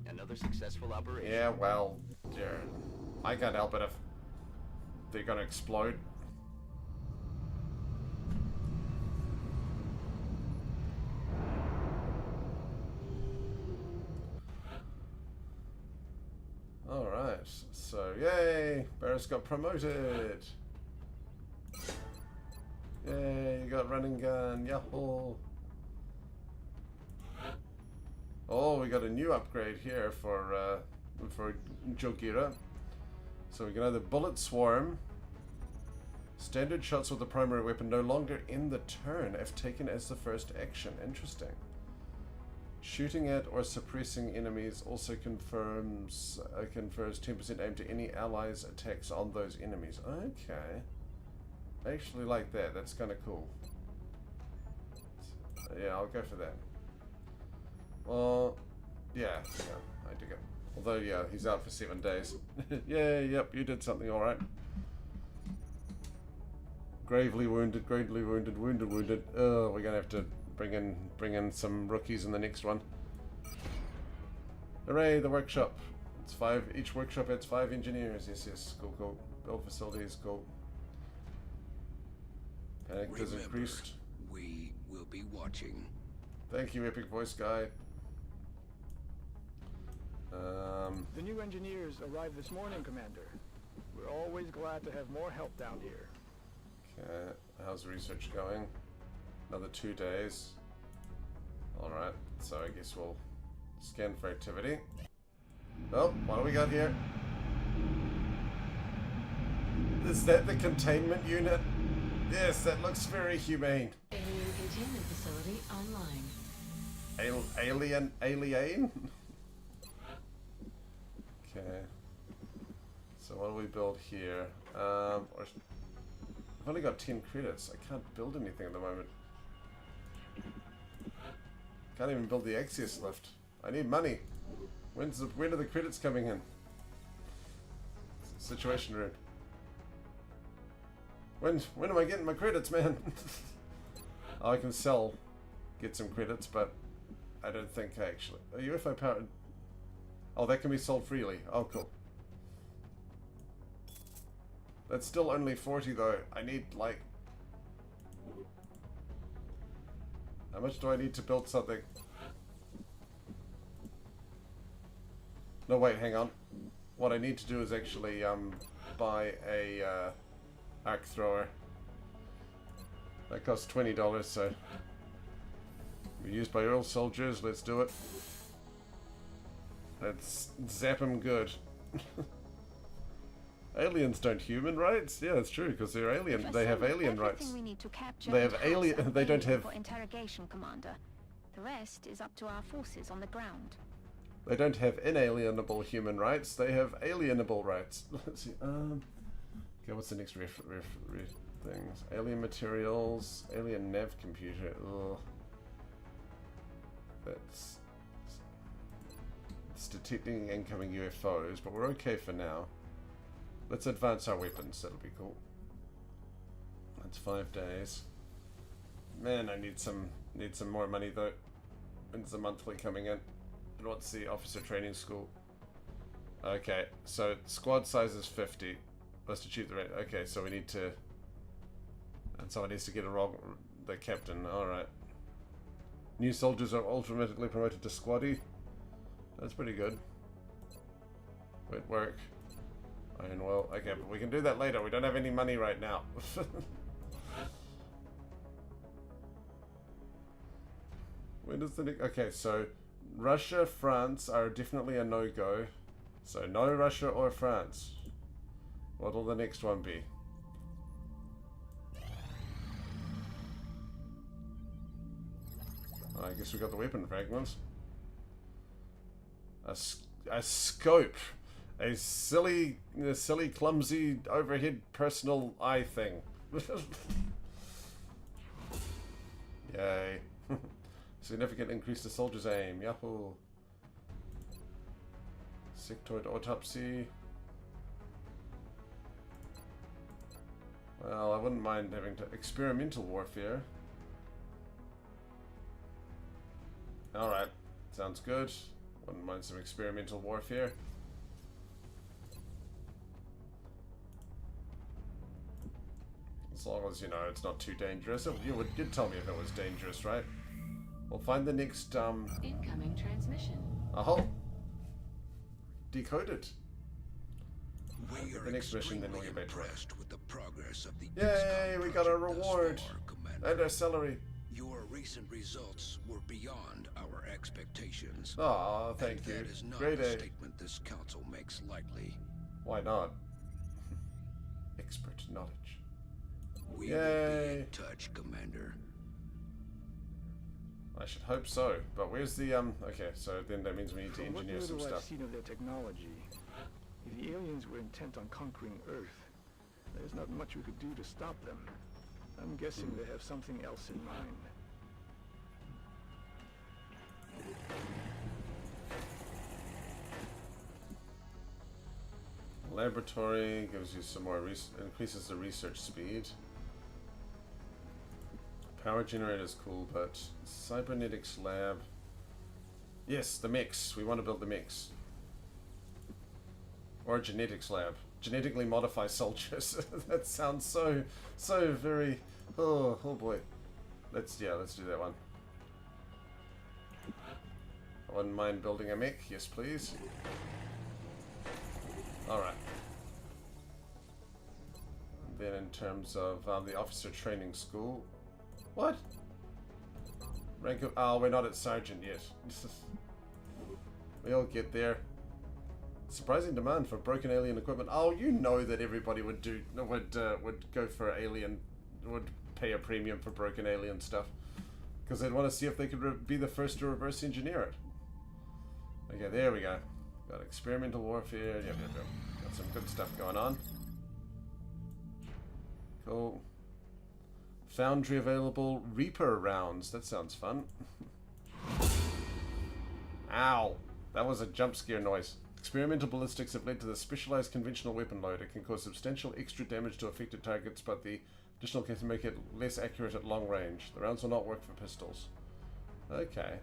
another successful operation. Yeah, well, yeah. I can't help it if they're gonna explode. Alright, so yay! Barris got promoted! Yay, you got running gun, yahoo! Oh, we got a new upgrade here for Jogira. So we can either bullet swarm, standard shots with the primary weapon no longer in the turn if taken as the first action. Interesting. Shooting at or suppressing enemies also confers 10% aim to any allies' attacks on those enemies. Okay. I actually like that. That's kind of cool. Yeah, I'll go for that. Well, yeah, I dig it. Although, yeah, he's out for 7 days. Yeah, yep, you did something alright. Gravely wounded, wounded. Oh, we're gonna have to bring in some rookies in the next one. Hooray, the workshop. It's 5, each workshop adds 5 engineers. Yes, cool. Build facilities, cool. Panic has increased. We will be watching. Thank you, Epic Voice Guy. The new engineers arrived this morning, Commander. We're always glad to have more help down here. Okay, how's research going? Another 2 days. Alright, so I guess we'll scan for activity. Oh, what do we got here? Is that the containment unit? Yes, that looks very humane. Alien containment facility online. Alien? Okay. So what do we build here? I've only got 10 credits. I can't build anything at the moment. Can't even build the access lift. I need money. When are the credits coming in? Situation room. When am I getting my credits, man? Oh, I can get some credits, but I don't think I actually. UFO power. Oh, that can be sold freely. Oh, cool. That's still only 40 though. I need like. How much do I need to build something? No, wait, hang on. What I need to do is actually buy a arc thrower. That costs $20, so we're used by real soldiers. Let's do it. Let's zap them good. Aliens don't human rights? Yeah, it's true because they're alien. They have alien rights. We need to capture they have alien. They don't have. For interrogation, Commander. The rest is up to our forces on the ground. They don't have inalienable human rights. They have alienable rights. Let's see. Okay, what's the next things? Alien materials. Alien nav computer. Ugh. It's detecting incoming UFOs, but we're okay for now. Let's advance our weapons. That'll be cool. That's 5 days. Man, I need some more money though. When's the monthly coming in? And what's the officer training school? Okay, so squad size is 50. Let's achieve the rate. Okay, so we need to. And someone needs to get the captain. All right. New soldiers are automatically promoted to squaddy. That's pretty good. Wet work. Iron well. Okay, but we can do that later. We don't have any money right now. When does the next... Okay, so Russia, France are definitely a no-go. So no Russia or France. What will the next one be? I guess we got the weapon fragments. A scope. A silly, clumsy, overhead personal eye thing. Yay. Significant increase to soldiers' aim. Yahoo. Sectoid autopsy. Well, I wouldn't mind having to... Experimental warfare. Alright. Sounds good. Wouldn't mind some experimental warfare. As long as, you know, it's not too dangerous. You'd tell me if it was dangerous, right? We'll find the next, Incoming transmission. Oh! Decoded. We are the next mission, then we'll get back to it. with the progress of the Yay, we got a reward! And our salary. Your recent results were beyond our expectations. Aw, thank you. That is not Great a aid. statement this council makes lightly. Why not? Expert knowledge. We Yay. will be in touch, Commander. I should hope so. But where's the okay, so then that means we need to From engineer some what little I've stuff. seen of their technology, if the aliens were intent on conquering Earth, there's not much we could do to stop them. I'm guessing they have something else in mind. Laboratory gives you some more increases the research speed. Power generator is cool, but cybernetics lab. Yes, the mix. We want to build the mix. Or a genetics lab. Genetically modify soldiers. That sounds so very. Oh boy. Let's do that one. I wouldn't mind building a mech. Yes, please. Alright. Then in terms of the officer training school. What? Rank of... Oh, we're not at sergeant yet. We'll get there. Surprising demand for broken alien equipment. Oh, you know that everybody would go for alien, would pay a premium for broken alien stuff, because they'd want to see if they could be the first to reverse engineer it. Okay, there we go. Got experimental warfare. Yep. Got some good stuff going on. Cool. Foundry available. Reaper rounds. That sounds fun. Ow! That was a jump scare noise. Experimental ballistics have led to the specialized conventional weapon load. It can cause substantial extra damage to affected targets, but the additional can make it less accurate at long range. The rounds will not work for pistols. Okay.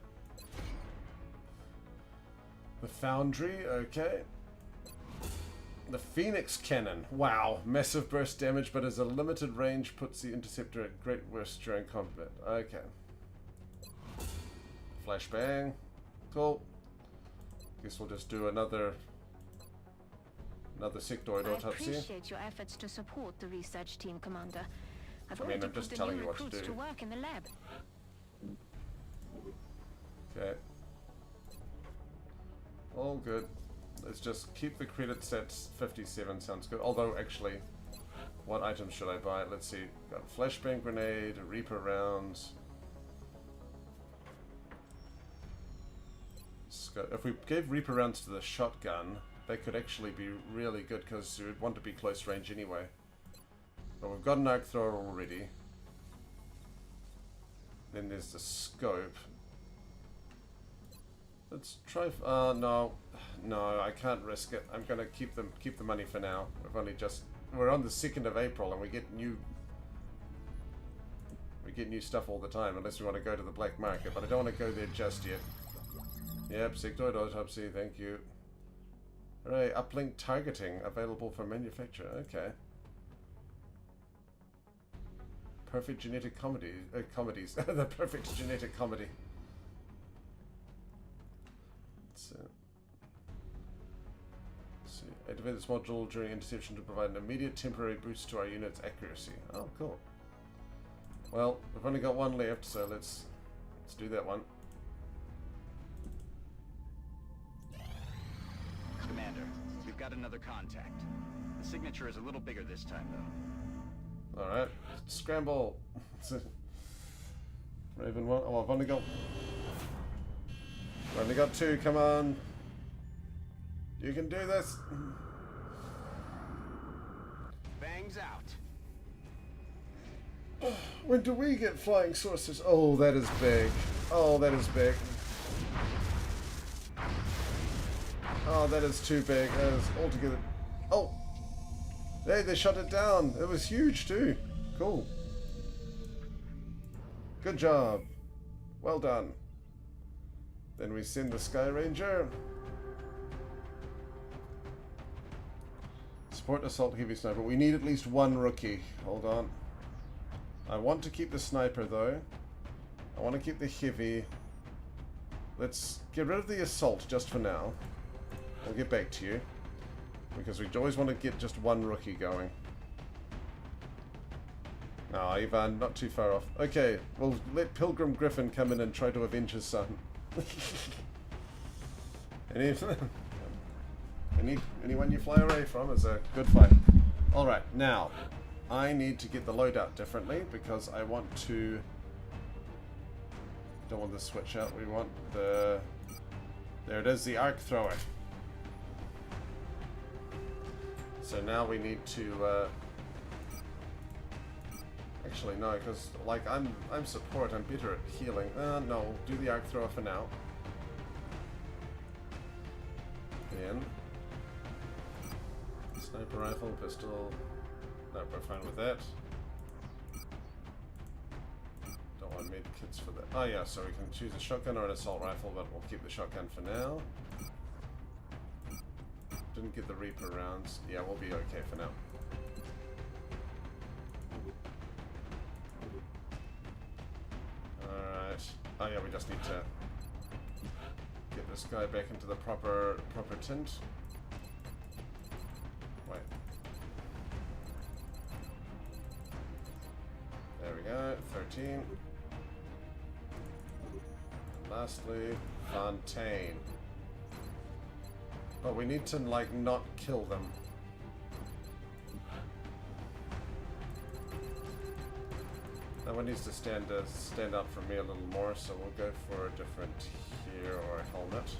The Foundry, okay. The Phoenix Cannon. Wow. Massive burst damage, but as a limited range puts the interceptor at great risk during combat. Okay. Flashbang. Cool. Guess we'll just do another sectoid autopsy. I appreciate your efforts to support the research team, Commander. I've I'm already just put telling the new you what to recruits do. to work in the lab. Okay. All good. Let's just keep the credits at 57. Sounds good. Although, actually, what items should I buy? Let's see. Got a flashbang grenade, Reaper rounds. If we gave Reaper rounds to the shotgun, they could actually be really good, because you would want to be close range anyway. But we've got an arc thrower already. Then there's the scope. Let's try. No, I can't risk it. I'm gonna keep the money for now. We're on the 2nd of April, and we get new stuff all the time, unless we want to go to the black market. But I don't want to go there just yet. Yep, sectoid autopsy. Thank you. Alright, uplink targeting available for manufacture. Okay. Perfect genetic comedies. The perfect genetic comedy. Let's see. Activate this module during interception to provide an immediate temporary boost to our unit's accuracy. Oh, cool. Well, we've only got one left, so let's do that one. Commander, we've got another contact. The signature is a little bigger this time, though. Alright, scramble. Raven 1. Oh, I've only got 2. Come on. You can do this. Bangs out. When do we get flying saucers? Oh, that is big. Oh, that is big. Oh, that is too big. That is altogether... Oh! Hey, they shut it down. It was huge, too. Cool. Good job. Well done. Then we send the Sky Ranger. Support Assault Heavy Sniper. We need at least one rookie. Hold on. I want to keep the Sniper, though. I want to keep the Heavy. Let's get rid of the Assault just for now. I'll get back to you, because we always want to get just one rookie going. No, Ivan, not too far off. Okay, we'll let Pilgrim Griffin come in and try to avenge his son. Anyone you fly away from is a good fight. Alright, now, I need to get the loadout differently, because I want to... Don't want the switch out, we want the... There it is, the arc thrower. So now we need to, actually no, because like I'm support, I'm better at healing. No, we'll do the arc thrower for now. Then sniper rifle, pistol. No, we're fine with that. Don't want med kits for that. Oh yeah, so we can choose a shotgun or an assault rifle, but we'll keep the shotgun for now. Didn't get the Reaper rounds. Yeah, we'll be okay for now. Alright. Oh yeah, we just need to get this guy back into the proper tint. Wait. There we go. 13. And lastly, Fontaine. But we need to, like, not kill them. That one needs to stand up for me a little more, so we'll go for a different here or a helmet.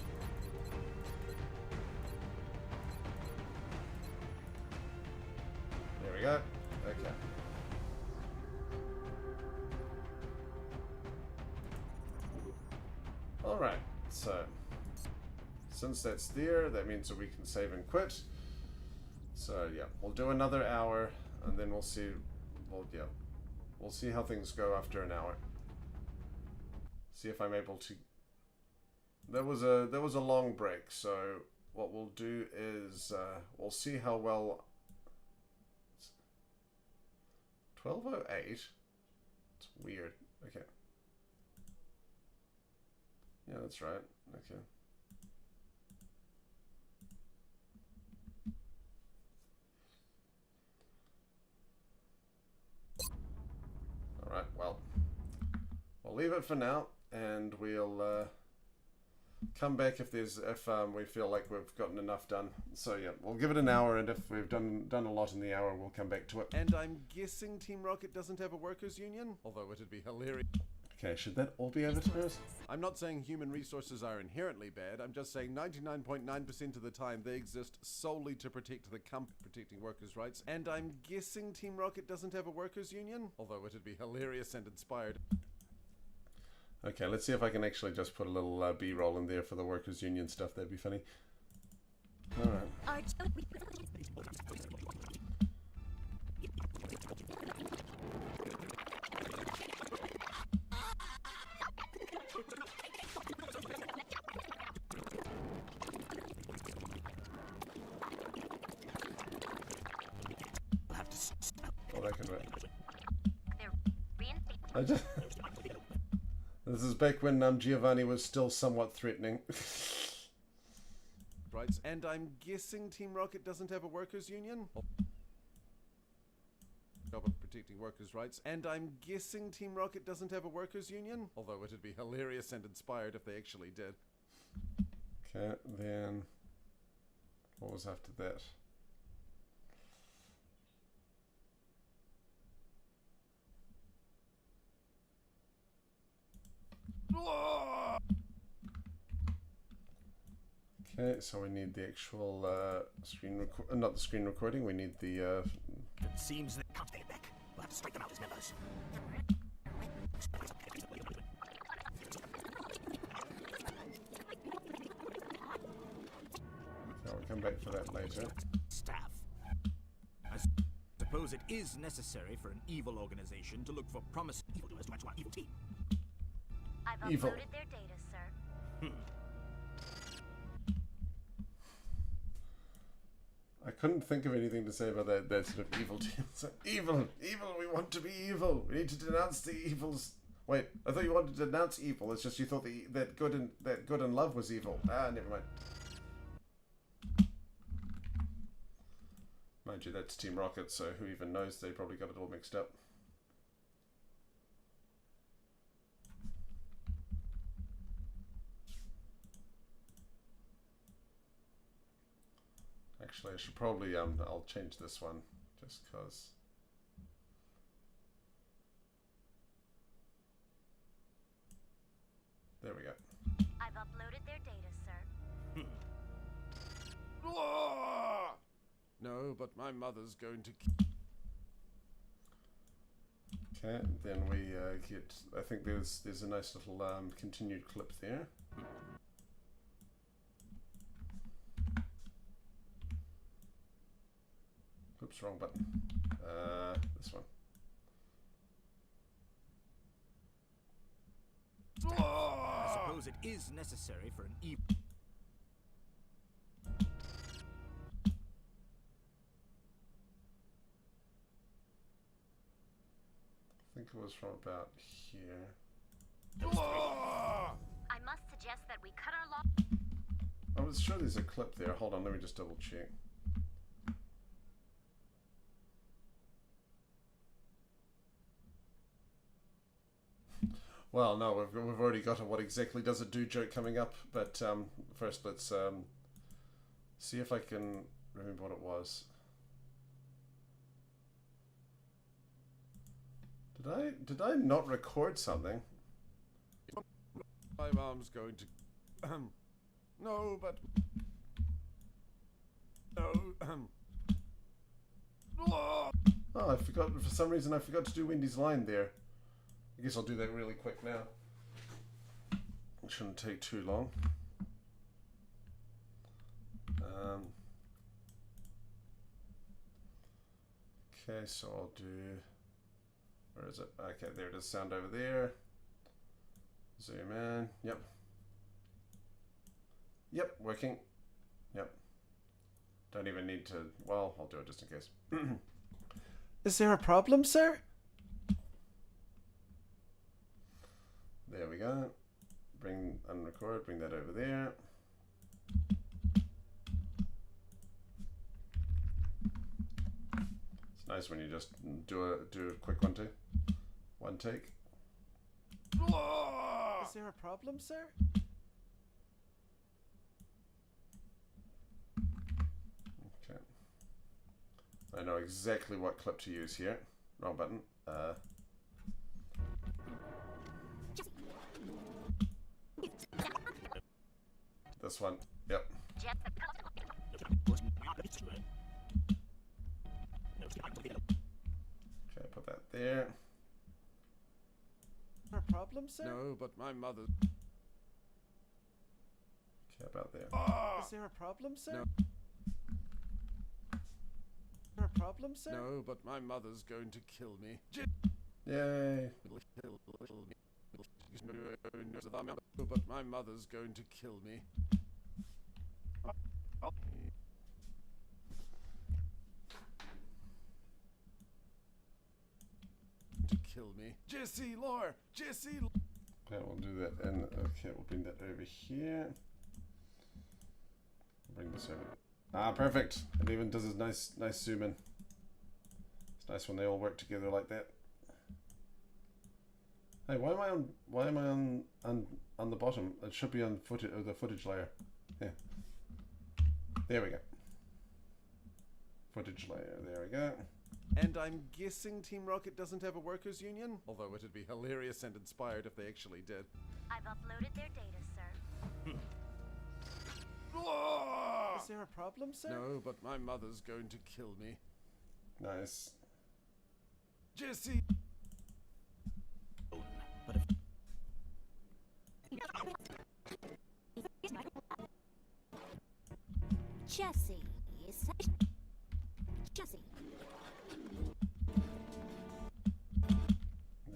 There we go. Okay. Alright, so since that's there, that means that we can save and quit. So yeah, we'll do another hour and then we'll see. We'll see how things go after an hour. See if I'm able to. There was a long break, so what we'll do is we'll see how well. 12:08. It's weird. Okay. Yeah, that's right. Okay. Alright, well, we'll leave it for now, and we'll come back if we feel like we've gotten enough done. So yeah, we'll give it an hour, and if we've done a lot in the hour, we'll come back to it. And I'm guessing Team Rocket doesn't have a workers' union? Although it'd be hilarious. Okay, should that all be advertised? I'm not saying human resources are inherently bad. I'm just saying 99.9% of the time they exist solely to protect the protecting workers' rights. And I'm guessing Team Rocket doesn't have a workers' union? Although it'd be hilarious and inspired. Okay, let's see if I can actually just put a little B-roll in there for the workers' union stuff. That'd be funny. Alright. Oh, that can wait. I just... This is back when Giovanni was still somewhat threatening. Rights, and I'm guessing Team Rocket doesn't have a workers' union? Job of protecting workers' rights. And I'm guessing Team Rocket doesn't have a workers' union? Although it'd be hilarious and inspired if they actually did. Okay, then... What was after that? Okay, so we need the actual screen not the screen recording, we need the It seems that can't stay back. We'll have to strike them out as members. Okay, we'll come back for that later. Staff. I suppose it is necessary for an evil organization to look for promising evildoers to add to our evil team. I've Evil. uploaded their data, sir. I couldn't think of anything to say about that sort of evil team. So, evil, we want to be evil. We need to denounce the evils. Wait, I thought you wanted to denounce evil. It's just you thought that good and love was evil. Ah, never mind. Mind you, that's Team Rocket, so who even knows? They probably got it all mixed up. Actually, I should probably, I'll change this one, just because. There we go. I've uploaded their data, sir. No, but my mother's going to... Okay, then we get, I think there's a nice little continued clip there. Oops, wrong button. This one. I suppose it is necessary for an evil... I think it was from about here. I must suggest that we cut our law. I was sure there's a clip there. Hold on, let me just double check. Well, no, we've already got a what exactly does it do joke coming up, but first let's See if I can remember what it was. Did I not record something? My mom's going to... no, but... No, Oh, I forgot. For some reason, I forgot to do Wendy's line there. I guess I'll do that really quick now. It shouldn't take too long. Okay, so I'll do... Where is it? Okay, there it is. Sound over there. Zoom in. Yep. Yep, working. Yep. Don't even need to... Well, I'll do it just in case. Is there a problem, sir? There we go. Bring unrecord, bring that over there. It's nice when you just do a quick one too. One take. Is there a problem, sir? Okay. I know exactly what clip to use here. Wrong button. This one. Yep. Okay, put that there. A problem, sir? No, but my mother... Okay, about there. Is there a problem, sir? No. Is there a problem, sir? No, but my mother's going to kill me. Yay. But my mother's going to kill me. To kill me. Jesse Lore! Jesse! Okay, we'll do that in. Okay, we'll bring that over here. Bring this over. Ah, perfect. It even does a nice zoom in. It's nice when they all work together like that. Hey, why am I on the bottom? It should be on the footage layer. Yeah. There we go. Footage layer. There we go. And I'm guessing Team Rocket doesn't have a workers' union? Although it'd be hilarious and inspired if they actually did. I've uploaded their data, sir. Is there a problem, sir? No, but my mother's going to kill me. Nice. Jesse! Jesse is Jesse.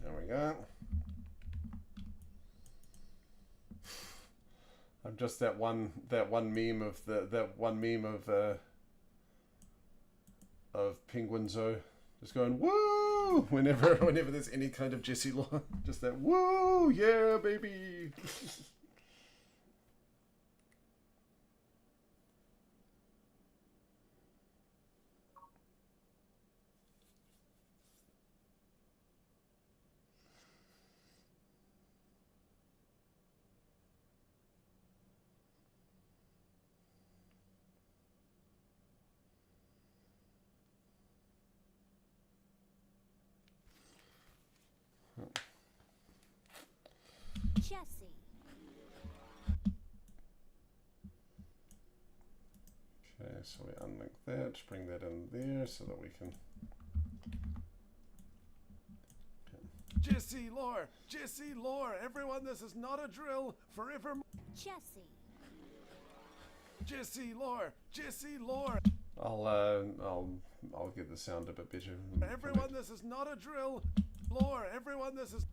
There we go. I'm just that one meme of of Penguin Zoo just going woo whenever there's any kind of Jesse Law. Just that woo, yeah baby. Jesse. Okay, so we unlink that, bring that in there so that we can... Okay. Jesse Lore! Jesse Lore! Everyone, this is not a drill! Forever... Jesse. Jesse Lore! Jesse Lore! I'll get the sound a bit better. Everyone, this is not a drill! Lore! Everyone, this is...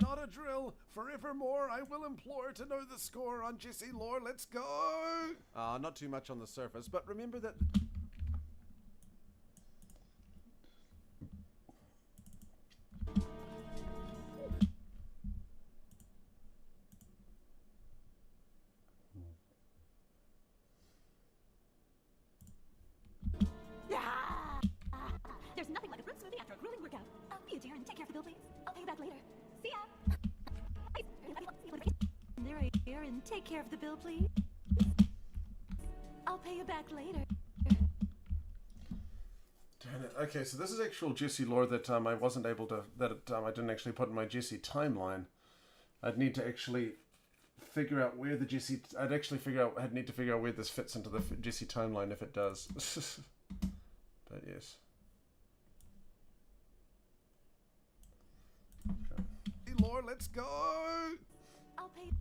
not a drill. Forevermore, I will implore to know the score on Jesse Lore. Let's go! Not too much on the surface, but remember that... There's nothing like a fruit smoothie after a grueling workout. Be a dear and take care of the bill, please. I'll pay you back later. See ya! There I here and take care of the bill, please. I'll pay you back later. Damn it. Okay, so this is actual Jesse lore that I wasn't able to, I didn't actually put in my Jesse timeline. I'd need to actually figure out where the Jesse, I'd need to figure out where this fits into the Jesse timeline if it does. But yes. Okay. Hey, Lore, let's go! I'll pay you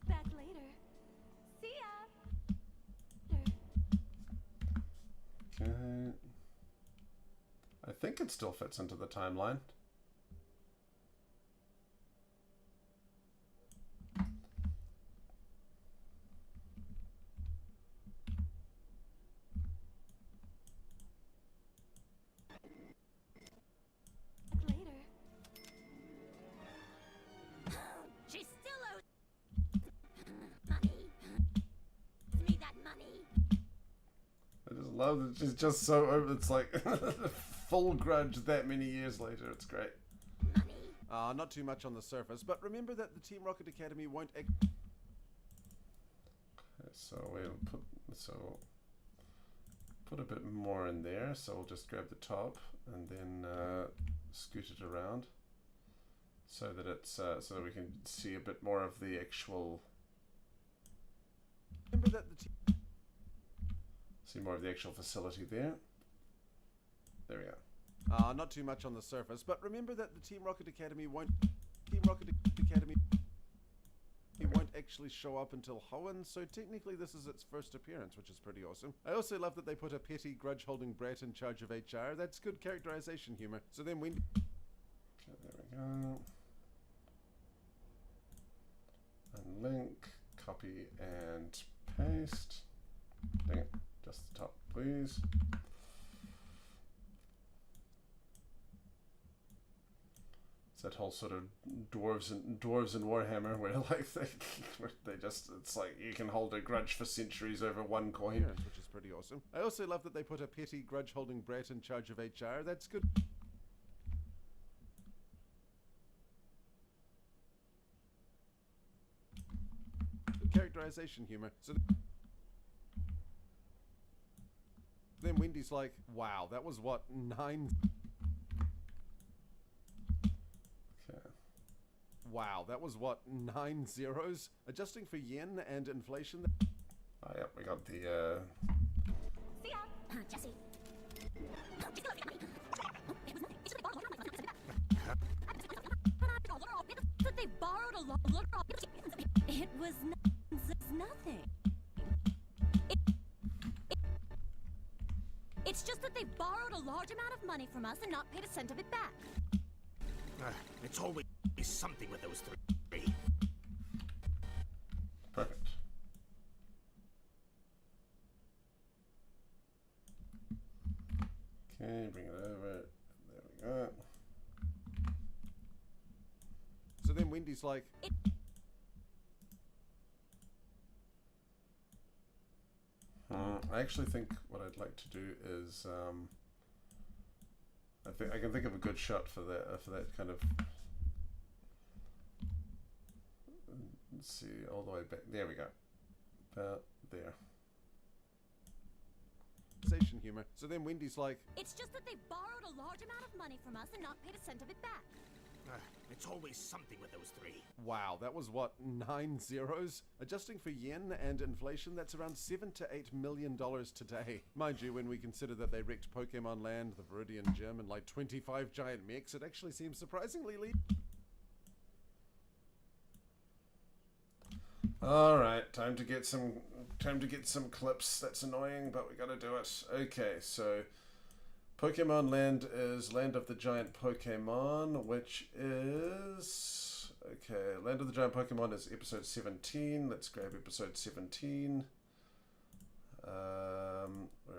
back later. See ya. Okay. I think it still fits into the timeline. Later. She still owes money. Me that money. I just love that she's just so over. It's like full grudge that many years later. It's great. Not too much on the surface, but remember that the Team Rocket Academy won't. Okay, so we'll put a bit more in there. So we'll just grab the top and then scoot it around so that it's so that we can see a bit more of the actual. Remember that the see more of the actual facility there. There we go. Not too much on the surface, but remember that the Team Rocket Academy won't actually show up until Hoenn, so technically this is its first appearance, which is pretty awesome. I also love that they put a petty, grudge-holding brat in charge of HR. That's good characterization humor. So then Wendy... Okay, there we go. Unlink, copy and paste. Dang it, just the top, please. It's that whole sort of dwarves and Warhammer where like they just, it's like you can hold a grudge for centuries over one coin, which is pretty awesome. I also love that they put a petty, grudge-holding brat in charge of HR. That's good. Good characterization humor. So then Wendy's like, "Wow, that was what 9." Wow, that was what 9 zeros? Adjusting for yen and inflation. Oh, yep, we got the See ya, Jesse. But they borrowed a lot. It was nothing. It's just that they borrowed a large amount of money from us and not paid a cent of it back. It's always something with those three. Perfect. Okay, bring it over. There we go. So then Wendy's like, I actually think what I'd like to do is I can think of a good shot for that kind of. Let's see, all the way back. There we go. About there. humor. So then Wendy's like, it's just that they borrowed a large amount of money from us and not paid a cent of it back. It's always something with those three. Wow, that was what, 9 zeros? Adjusting for yen and inflation, that's around $7 to $8 million today. Mind you, when we consider that they wrecked Pokemon Land, the Viridian Gym, and like 25 giant mechs, it actually seems surprisingly Alright, time to get some clips. That's annoying, but we gotta do it. Okay, so Pokemon Land is Land of the Giant Pokemon, which is... Okay, Land of the Giant Pokemon is episode 17. Let's grab episode 17. Where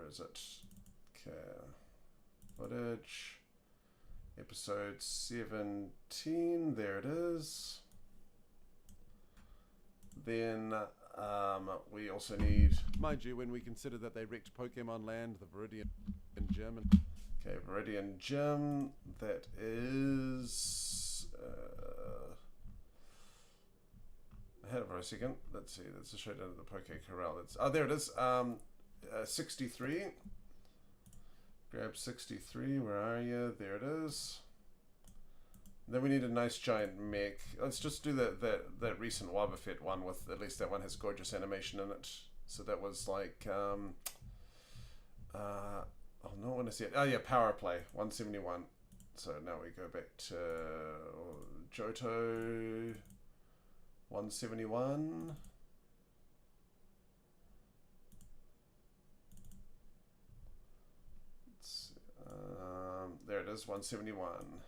is it? Okay. Footage. Episode 17. There it is. Then we also need... Mind you, when we consider that they wrecked Pokemon Land, the Viridian Gym, and... Okay, Viridian Gym. That is. I had it for a second. Let's see. That's a showdown at the Poke Corral. It's, oh, there it is. 63. Grab 63. Where are you? There it is. Then we need a nice giant mech. Let's just do that recent Wobbuffet one with, at least that one has gorgeous animation in it. So that was like, oh no, I want to see it. Oh yeah, Power Play, 171. So now we go back to Johto, 171. Let's see. There it is, 171.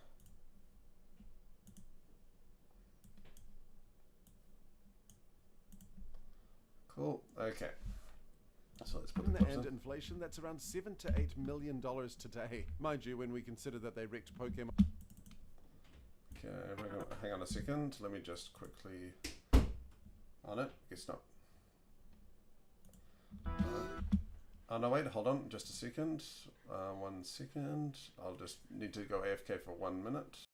Cool. Okay. So let's put the clips and in. inflation, that's around $7 to $8 million today. Mind you, when we consider that they wrecked Pokemon. Okay, hang on a second. Let me just quickly on it. Guess not. Oh no, wait, hold on, just a second. 1 second. I'll just need to go AFK for 1 minute.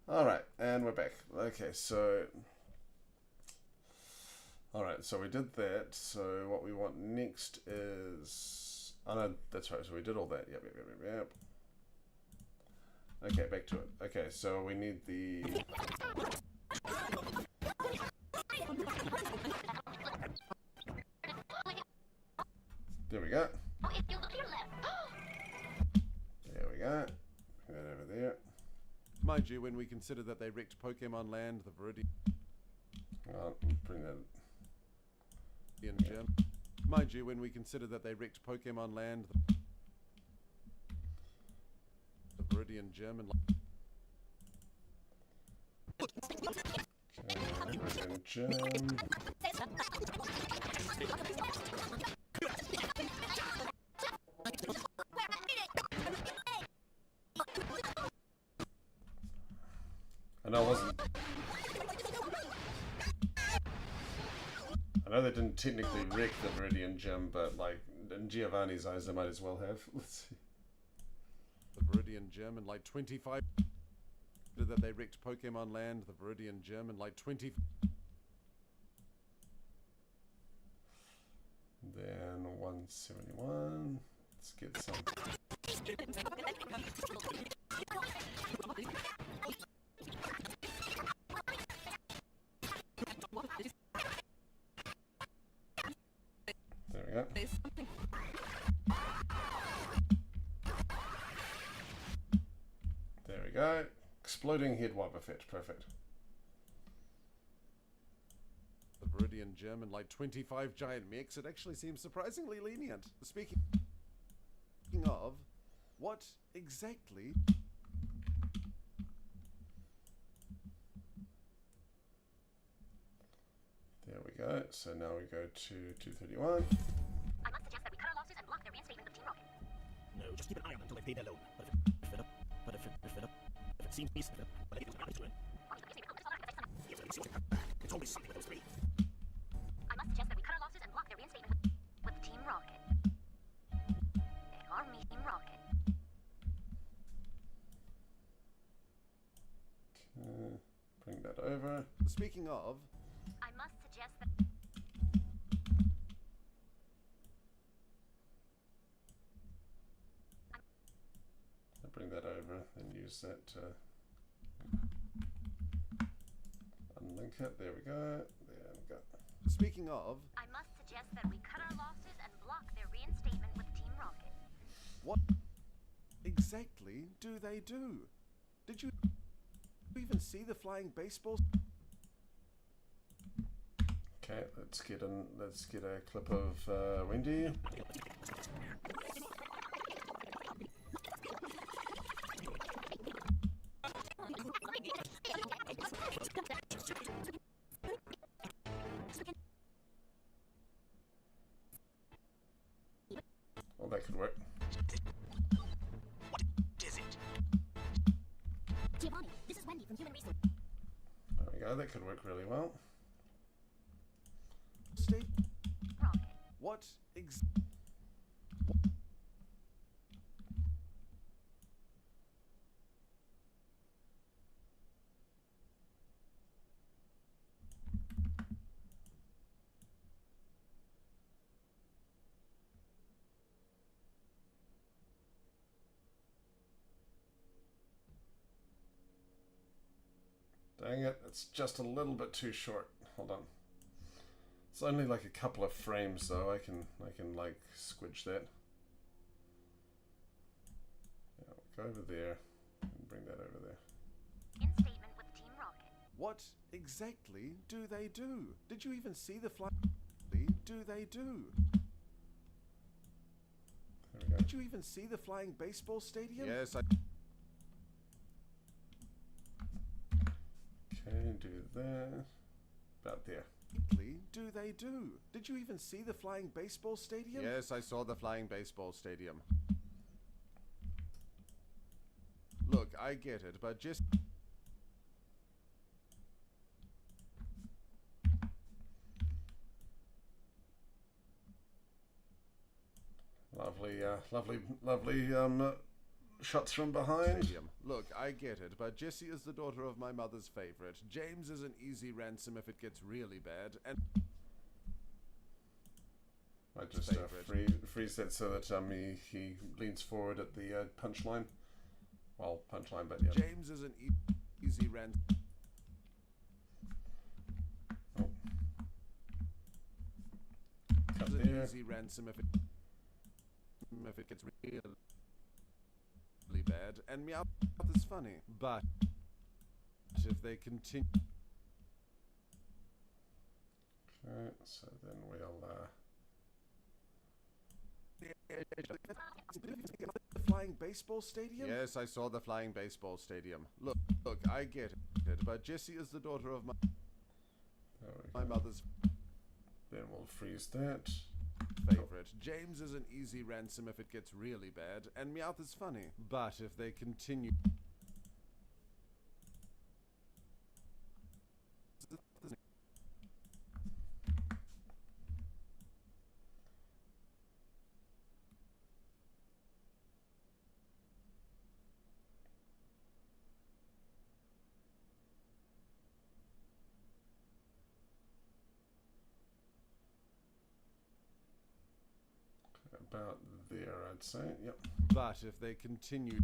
Alright, and we're back. Okay, so... Alright, so we did that. So what we want next is... Oh no, that's right, so we did all that. Yep. Okay, back to it. Okay, so we need the... There we go. There we go. Bring that over there. Mind you, when we consider that they wrecked Pokemon Land, the Viridian bring that Gym. Mind you, when we consider that they wrecked Pokemon Land, the Viridian Gym, and Viridian Gym. I know they didn't technically wreck the Viridian Gym, but like in Giovanni's eyes, they might as well have. Let's see. The Viridian Gym and like 25. That they wrecked Pokemon Land, the Viridian Gym, and like 20. Then 171. Let's get some. There we go. There we go. Exploding head Wobbuffet. Perfect. The Viridian Gym and like 25 giant mechs. It actually seems surprisingly lenient. Speaking of, what exactly? There we go. So now we go to 231. I must suggest that we cut our losses and block their reinstatement with Team Rocket. No, just keep an eye on them until they pay their loan. But if it seems decent, but they do not to it. It's always something with those three. I must suggest that we cut our losses and block their reinstatement with Team Rocket. They are me, Team Rocket. Okay, bring that over. Speaking of, I must suggest that. I'll bring that over, then use that to unlink it. There we go. There we go. Speaking of... I must suggest that we cut our losses and block their reinstatement with Team Rocket. What exactly do they do? Did you even see the flying baseball? Okay, let's get a clip of Wendy. Well, that could work. What is it? Giovanni, this is Wendy from Human Resources. There we go, that could work really well. State what Dang it, it's just a little bit too short. Hold on. It's only like a couple of frames though. I can like squidge that. Yeah, go over there and bring that over there. Reinstatement with Team Rocket. What exactly do they do? Did you even see the flying? Do they do? There we go. Did you even see the flying baseball stadium? Yes, I... Okay, do that. About there. Do they do? Did you even see the flying baseball stadium? Yes, I saw the flying baseball stadium. Look, I get it, but just... Lovely shots from behind. Stadium. Look, I get it, but Jessie is the daughter of my mother's favorite. James is an easy ransom if it gets really bad, and... I just freeze that so that he leans forward at the punchline. Well, punchline, but yeah. James is an easy ransom. Oh. Cut An there. easy ransom if it gets really bad, and Meowth is funny, but if they continue... Okay, so then we'll The flying baseball stadium? Yes, I saw the flying baseball stadium. Look, I get it, but Jessie is the daughter of my mother's... Then we'll freeze that. Favorite. James is an easy ransom if it gets really bad, and Meowth is funny. But if they continue... About there, I'd say. Yep. But if they continue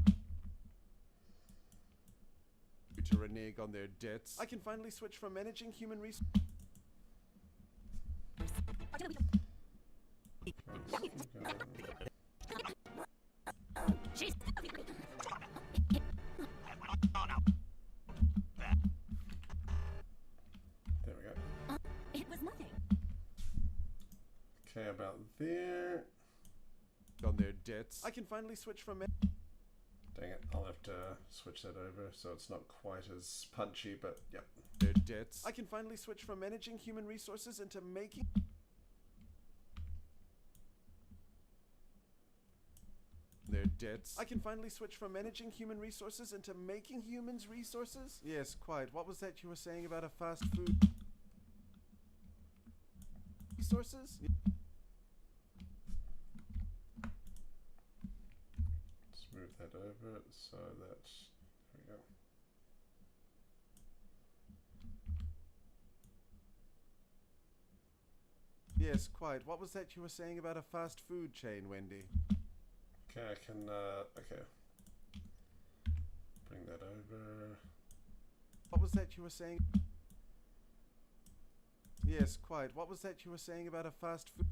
to renege on their debts, I can finally switch from managing human resources. There we go. It was nothing. Okay, about there. On their debts, I can finally switch from... Dang it, I'll have to switch that over so it's not quite as punchy, but yep. Their debts. I can finally switch from managing human resources into making... Their debts. I can finally switch from managing human resources into making humans resources? Yes, quite. What was that you were saying about a fast food... resources? Move that over so that there we go. Yes, quite. What was that you were saying about a fast food chain, Wendy? Okay, I can okay. Bring that over. What was that you were saying? Yes, quite. What was that you were saying about a fast food?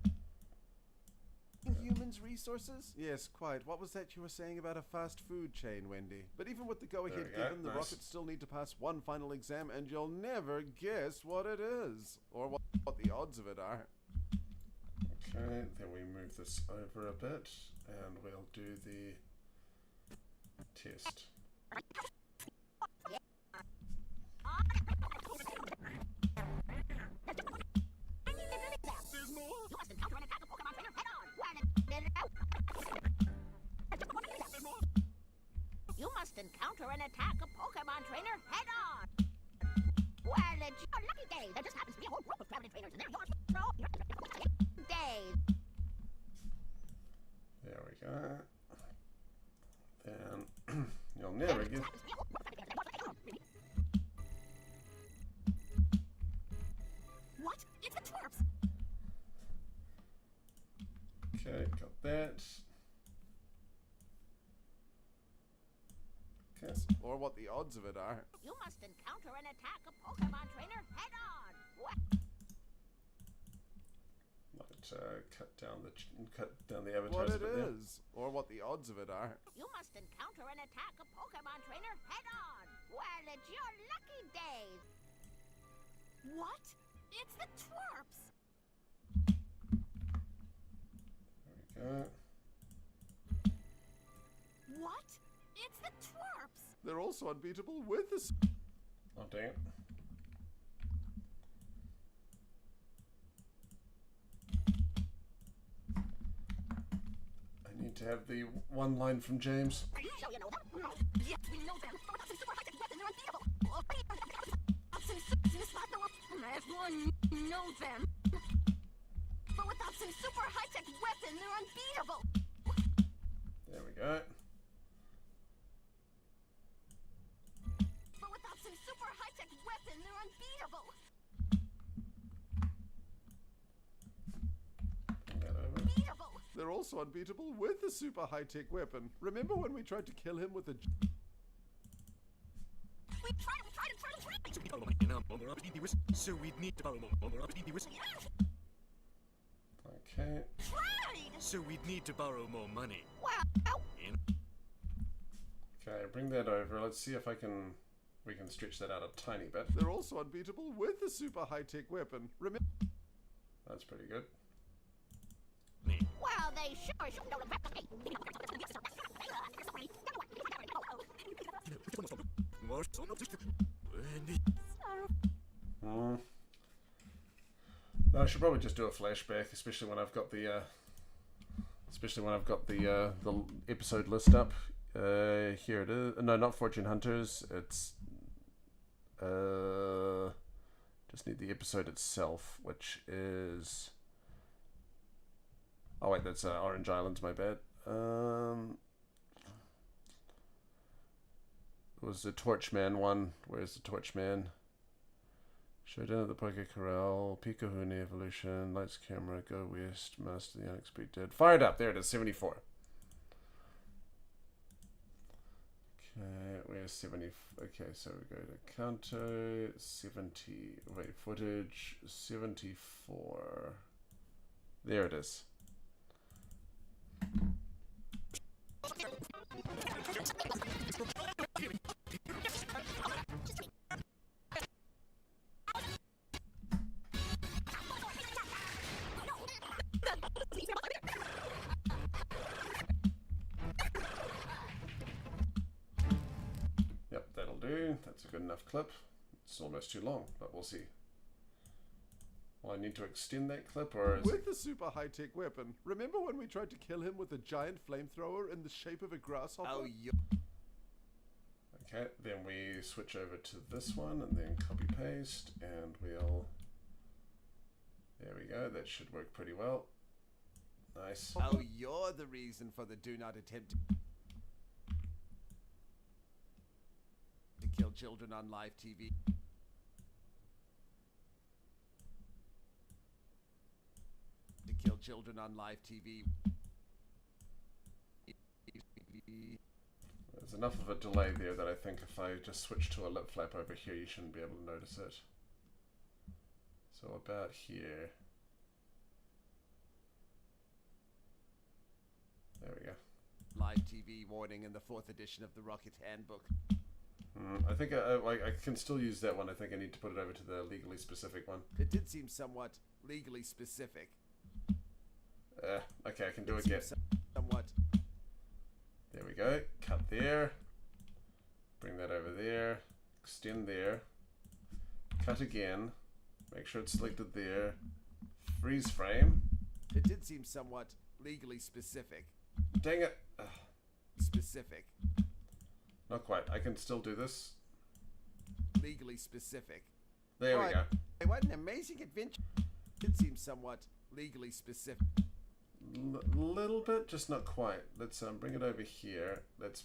Humans resources? Yes, quite. What was that you were saying about a fast food chain, Wendy? But even with the go-ahead given, the rockets still need to pass one final exam, and you'll never guess what it is. Or what the odds of it are. Okay, then we move this over a bit, and we'll do the test. You must encounter and attack a Pokemon trainer head-on! Well, it's your lucky day. There just happens to be a whole group of traveling trainers, and they're yours for all your days. There we go. Then you'll never get... What? It's the twerps! Okay, got that. Okay. Or what the odds of it are. You must encounter and attack a Pokemon trainer head-on! Might cut down the avatars What a it bit there. is, or what the odds of it are. You must encounter and attack a Pokemon trainer head-on! Well, it's your lucky days! What? It's the twerps! There we go. What? It's the twerps! They're also unbeatable with this. Oh, dang it. I need to have the one line from James. Are you sure you know them? Yes, we know them. Some super high-tech weapon, they're unbeatable. Everyone knows them. But without some super high-tech weapon, they're unbeatable. There we go. But without some super high-tech weapon, they're unbeatable. Bring that over. Unbeatable. They're also unbeatable with a super high-tech weapon. Remember when we tried to kill him with a... We tried. So we'd need to borrow more. Okay. So we'd need to borrow more money. Okay, bring that over. Let's see if we can stretch that out a tiny bit. They're also unbeatable with a super high-tech weapon. Remember... That's pretty good. Well, they sure should know the No, I should probably just do a flashback, especially when I've got the the episode list up. Here it is. No, not Fortune Hunters. It's just need the episode itself, which is. Oh wait, that's Orange Islands. My bad. It was the Torchman one. Where's the Torchman? Showdown at the Poke Corral, Pikahuni Evolution, Lights Camera, Go West, Master the Unexpected. Fired up! There it is, 74. Okay, where's 70? Okay, so we go to Kanto, 70. Wait, footage, 74. There it is. Yep, that'll do. That's a good enough clip. It's almost too long, but we'll see. Will I need to extend that clip, or is with a super high-tech weapon. Remember when we tried to kill him with a giant flamethrower in the shape of a grasshopper? Oh, yeah. Okay, then we switch over to this one and then copy paste, and we'll. There we go. That should work pretty well. Nice. Oh, you're the reason for the do not attempt to kill children on live TV. To kill children on live TV. There's enough of a delay there that I think if I just switch to a lip flap over here, you shouldn't be able to notice it. So about here. There we go. Live TV warning in the 4th edition of the Rocket Handbook. I think I can still use that one. I think I need to put it over to the legally specific one. It did seem somewhat legally specific. Okay, I can do it again. Somewhat. There we go. Cut there. Bring that over there. Extend there. Cut again. Make sure it's selected there. Freeze frame. It did seem somewhat legally specific. Dang it. Specific. Not quite. I can still do this. Legally specific. There we go. What an amazing adventure. It seems somewhat legally specific. Little bit, just not quite. Let's bring it over here. Let's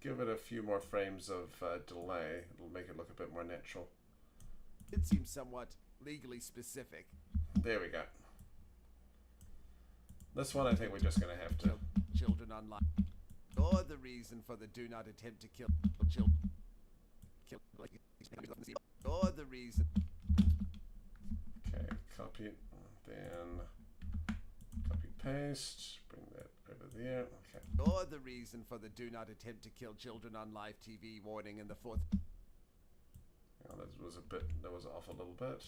give it a few more frames of delay. It'll make it look a bit more natural. It seems somewhat legally specific. There we go. This one I think we're just going to have to... Children online. Or the reason for the do not attempt to kill children. Or the reason... Okay, copy it. Then... Copy paste. Bring that over there. Okay. Or the reason for the do not attempt to kill children on live TV warning in the 4th... Oh, that was off a little bit.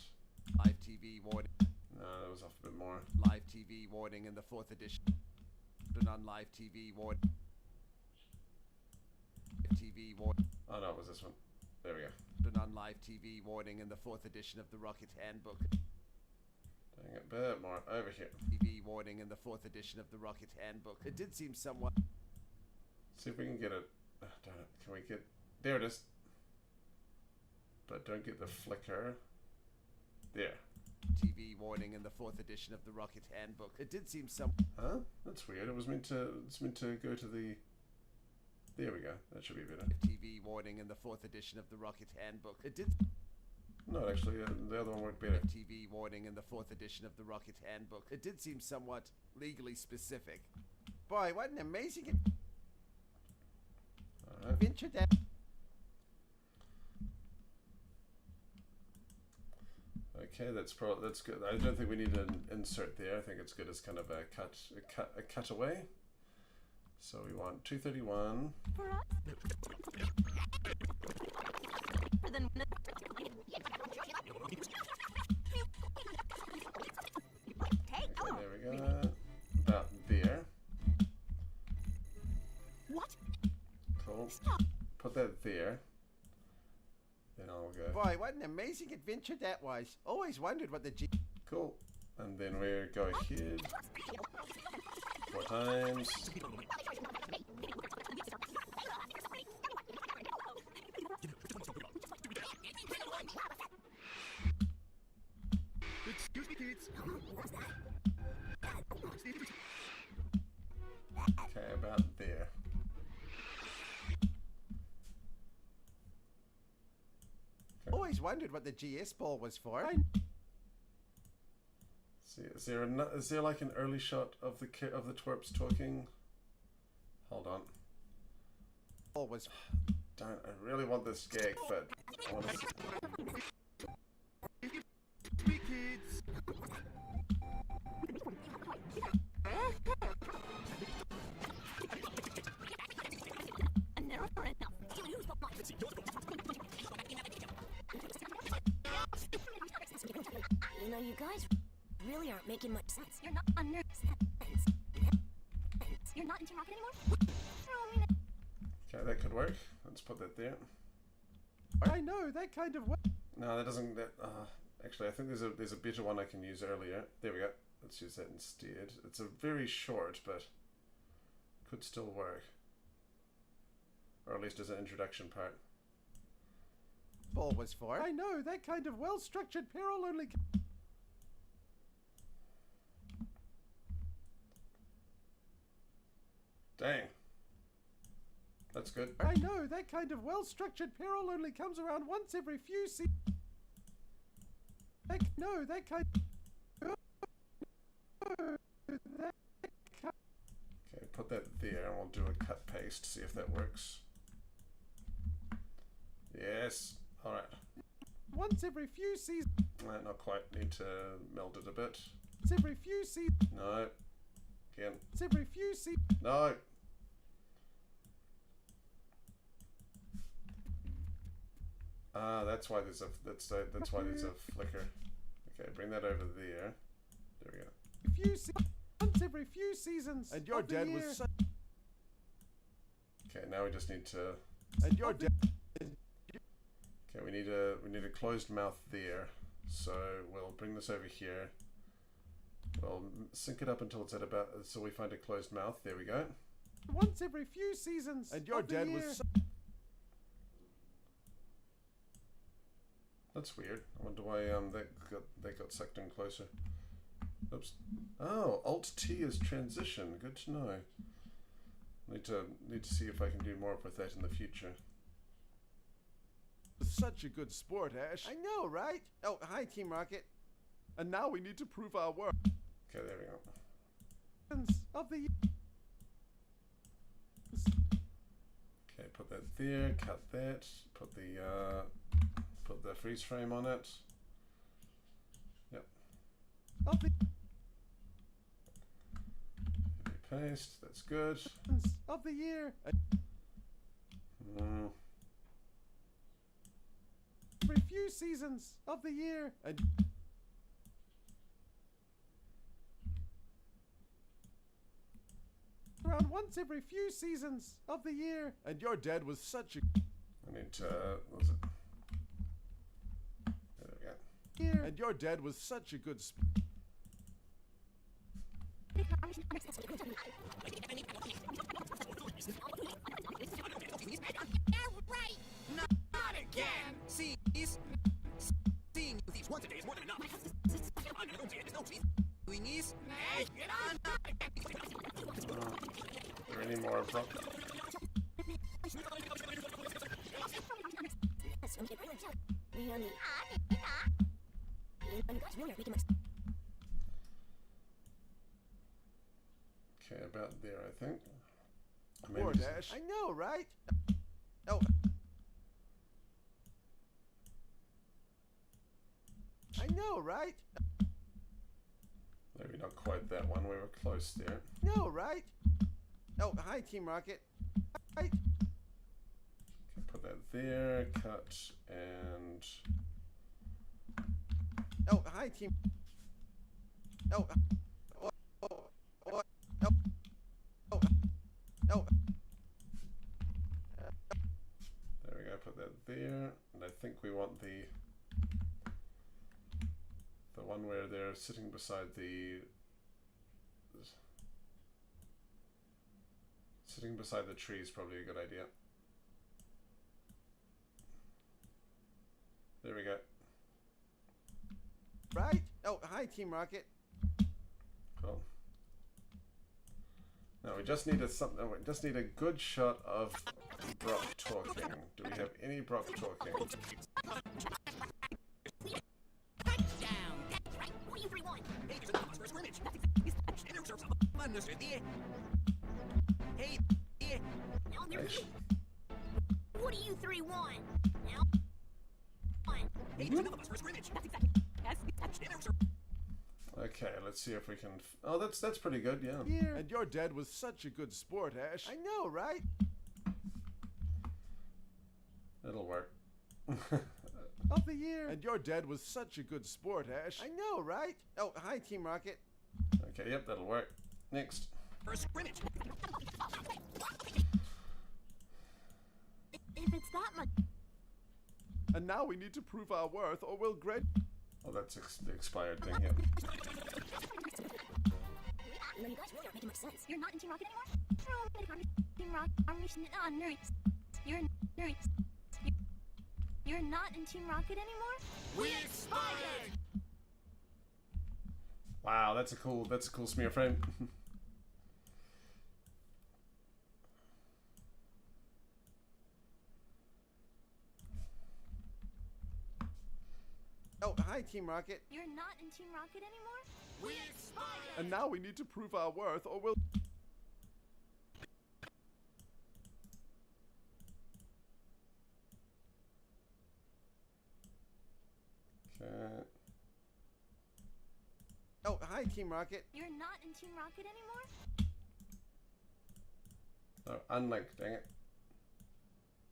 Live TV warning. No, that was off a bit more. Live TV warning in the 4th edition. On live TV warning. TV warning. Oh no, it was this one. There we go. On live TV warning in the 4th edition of the Rocket Handbook. Dang it, bit more over here. TV warning in the 4th edition of the Rocket Handbook. It did seem somewhat. See if we can get it. Oh, darn it. Can we get? There it is. But don't get the flicker. There. TV warning in the 4th edition of the Rocket Handbook. It did seem some. Huh? That's weird. It's meant to go to the. There we go. That should be better. TV warning in the 4th edition of the Rocket Handbook. It did. No, actually, the other one worked better. TV warning in the 4th edition of the Rocket Handbook. It did seem somewhat legally specific. Boy, what an amazing adventure that. Okay, that's good. I don't think we need an insert there. I think it's good as kind of a cutaway. So we want 231. There we go. About there. What? Cool. Put that there. Then I'll go. Boy, what an amazing adventure that was. Always wondered what the Cool. And then we go ahead 4 times. Excuse me, kids. Okay, about there. Always wondered what the GS ball was for. See, is there like an early shot of the twerps talking? Hold on. Ball was. Don't I really want this gag, but I want to. Kids. You know, you guys really aren't making much sense. You're not on nerves. You're not into rocket anymore? Okay, that could work. Let's put that there. I know that kind of. No, that doesn't. Actually, I think there's a better one I can use earlier. There we go. Let's use that instead. It's a very short, but could still work. Or at least as an introduction part. Ball was for. I know that kind of well-structured peril only. Dang. That's good. I know that kind of well-structured peril only comes around once every few seasons. That kind. Okay, put that there, and we'll do a cut paste. See if that works. Yes. All right. Once every few seasons. Not quite. Need to meld it a bit. It's every few seasons. No. Again. It's every few seasons. No. That's why there's a that's why there's a flicker. Okay, bring that over there. There we go. Once every few seasons. And your dad was. Okay, now we just need to. And your dad. Okay, we need a closed mouth there. So we'll bring this over here. We'll sync it up until it's at about. So we find a closed mouth. There we go. Once every few seasons. And your dad was. That's weird. I wonder why they got sucked in closer. Oops. Oh, Alt T is transition. Good to know. Need to see if I can do more with that in the future. Such a good sport, Ash. I know, right? Oh, hi, Team Rocket. And now we need to prove our worth. Okay, there we go. Of the. Okay, put that there. Cut that. Put the freeze frame on it. Yep. Of the. Paste. That's good. Of the year. Every few seasons of the year. And around once every few seasons of the year. And your dad was such a. I need to. What was it? There we go. Here. And your dad was such a good. Right. Not again. Seeing you thieves once a day is more than enough. Doing this. Hey, get on. Are there any more broke? Okay, about there, I think. Poor Dash. I know, right? Oh. I know, right? Maybe not quite that one. We were close there. No, right? Oh, hi, Team Rocket. Right. Okay, put that there. Cut and. Oh, hi, Team. Oh. Oh. Oh. Oh. Oh. Oh. There we go. Put that there, and I think we want the one where they're sitting beside the tree is probably a good idea. There we go. Right? Oh, hi, Team Rocket. Cool. Now we just need a good shot of Brock talking. Do we have any Brock talking? Hey, Nice. What do you three want? Now? Okay, let's see if we can. Oh, that's pretty good, yeah. Here. And your dad was such a good sport, Ash. I know, right? It'll work. Of the year. And your dad was such a good sport, Ash. I know, right? Oh, hi, Team Rocket. Okay, yep, that'll work. Next. For scrimmage. If it's that much. And now we need to prove our worth, or we'll grade. Oh, that's the expired thing, yeah. You know, you guys really aren't making much sense. You're not in Team Rocket anymore? Team Rocket, nerds. You're nerds. You're not in Team Rocket anymore? We expired! Wow, that's a cool smear frame. Oh, hi, Team Rocket. You're not in Team Rocket anymore? We expired! And now we need to prove our worth, or we'll. Okay. Hi, Team Rocket. You're not in Team Rocket anymore? Oh, unlink, dang it.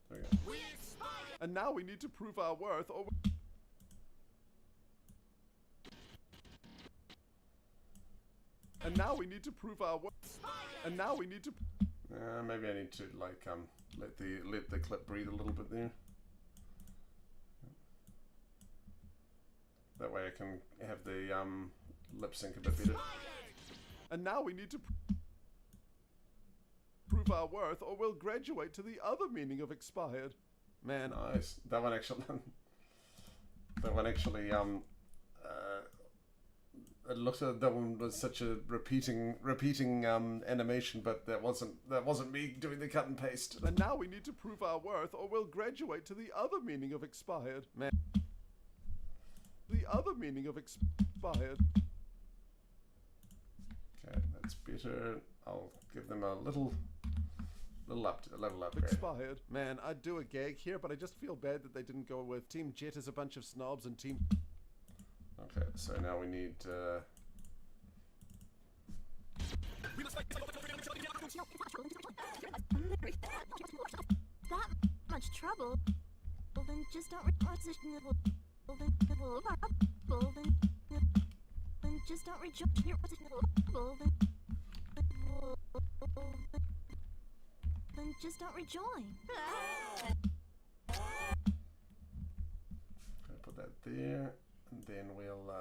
There we go. And now we need to prove our worth, or... And now we need to prove our worth. And now we need to... Maybe I need to, like, let the clip breathe a little bit there. That way I can have the, lip sync a bit better. And now we need to prove our worth, or we'll graduate to the other meaning of expired. Man, nice. That one actually, it looks like that one was such a repeating animation, but that wasn't me doing the cut and paste. And now we need to prove our worth, or we'll graduate to the other meaning of expired. Man, the other meaning of expired. Okay, that's better. I'll give them a level upgrade. Expired. Man, I'd do a gag here, but I just feel bad that they didn't go with Team Jet is a bunch of snobs and Team... Okay, so now we need That much trouble? Well, then just don't reposition it. Then just don't rejoin your position. Then just don't rejoin. Okay, put that there, and then we'll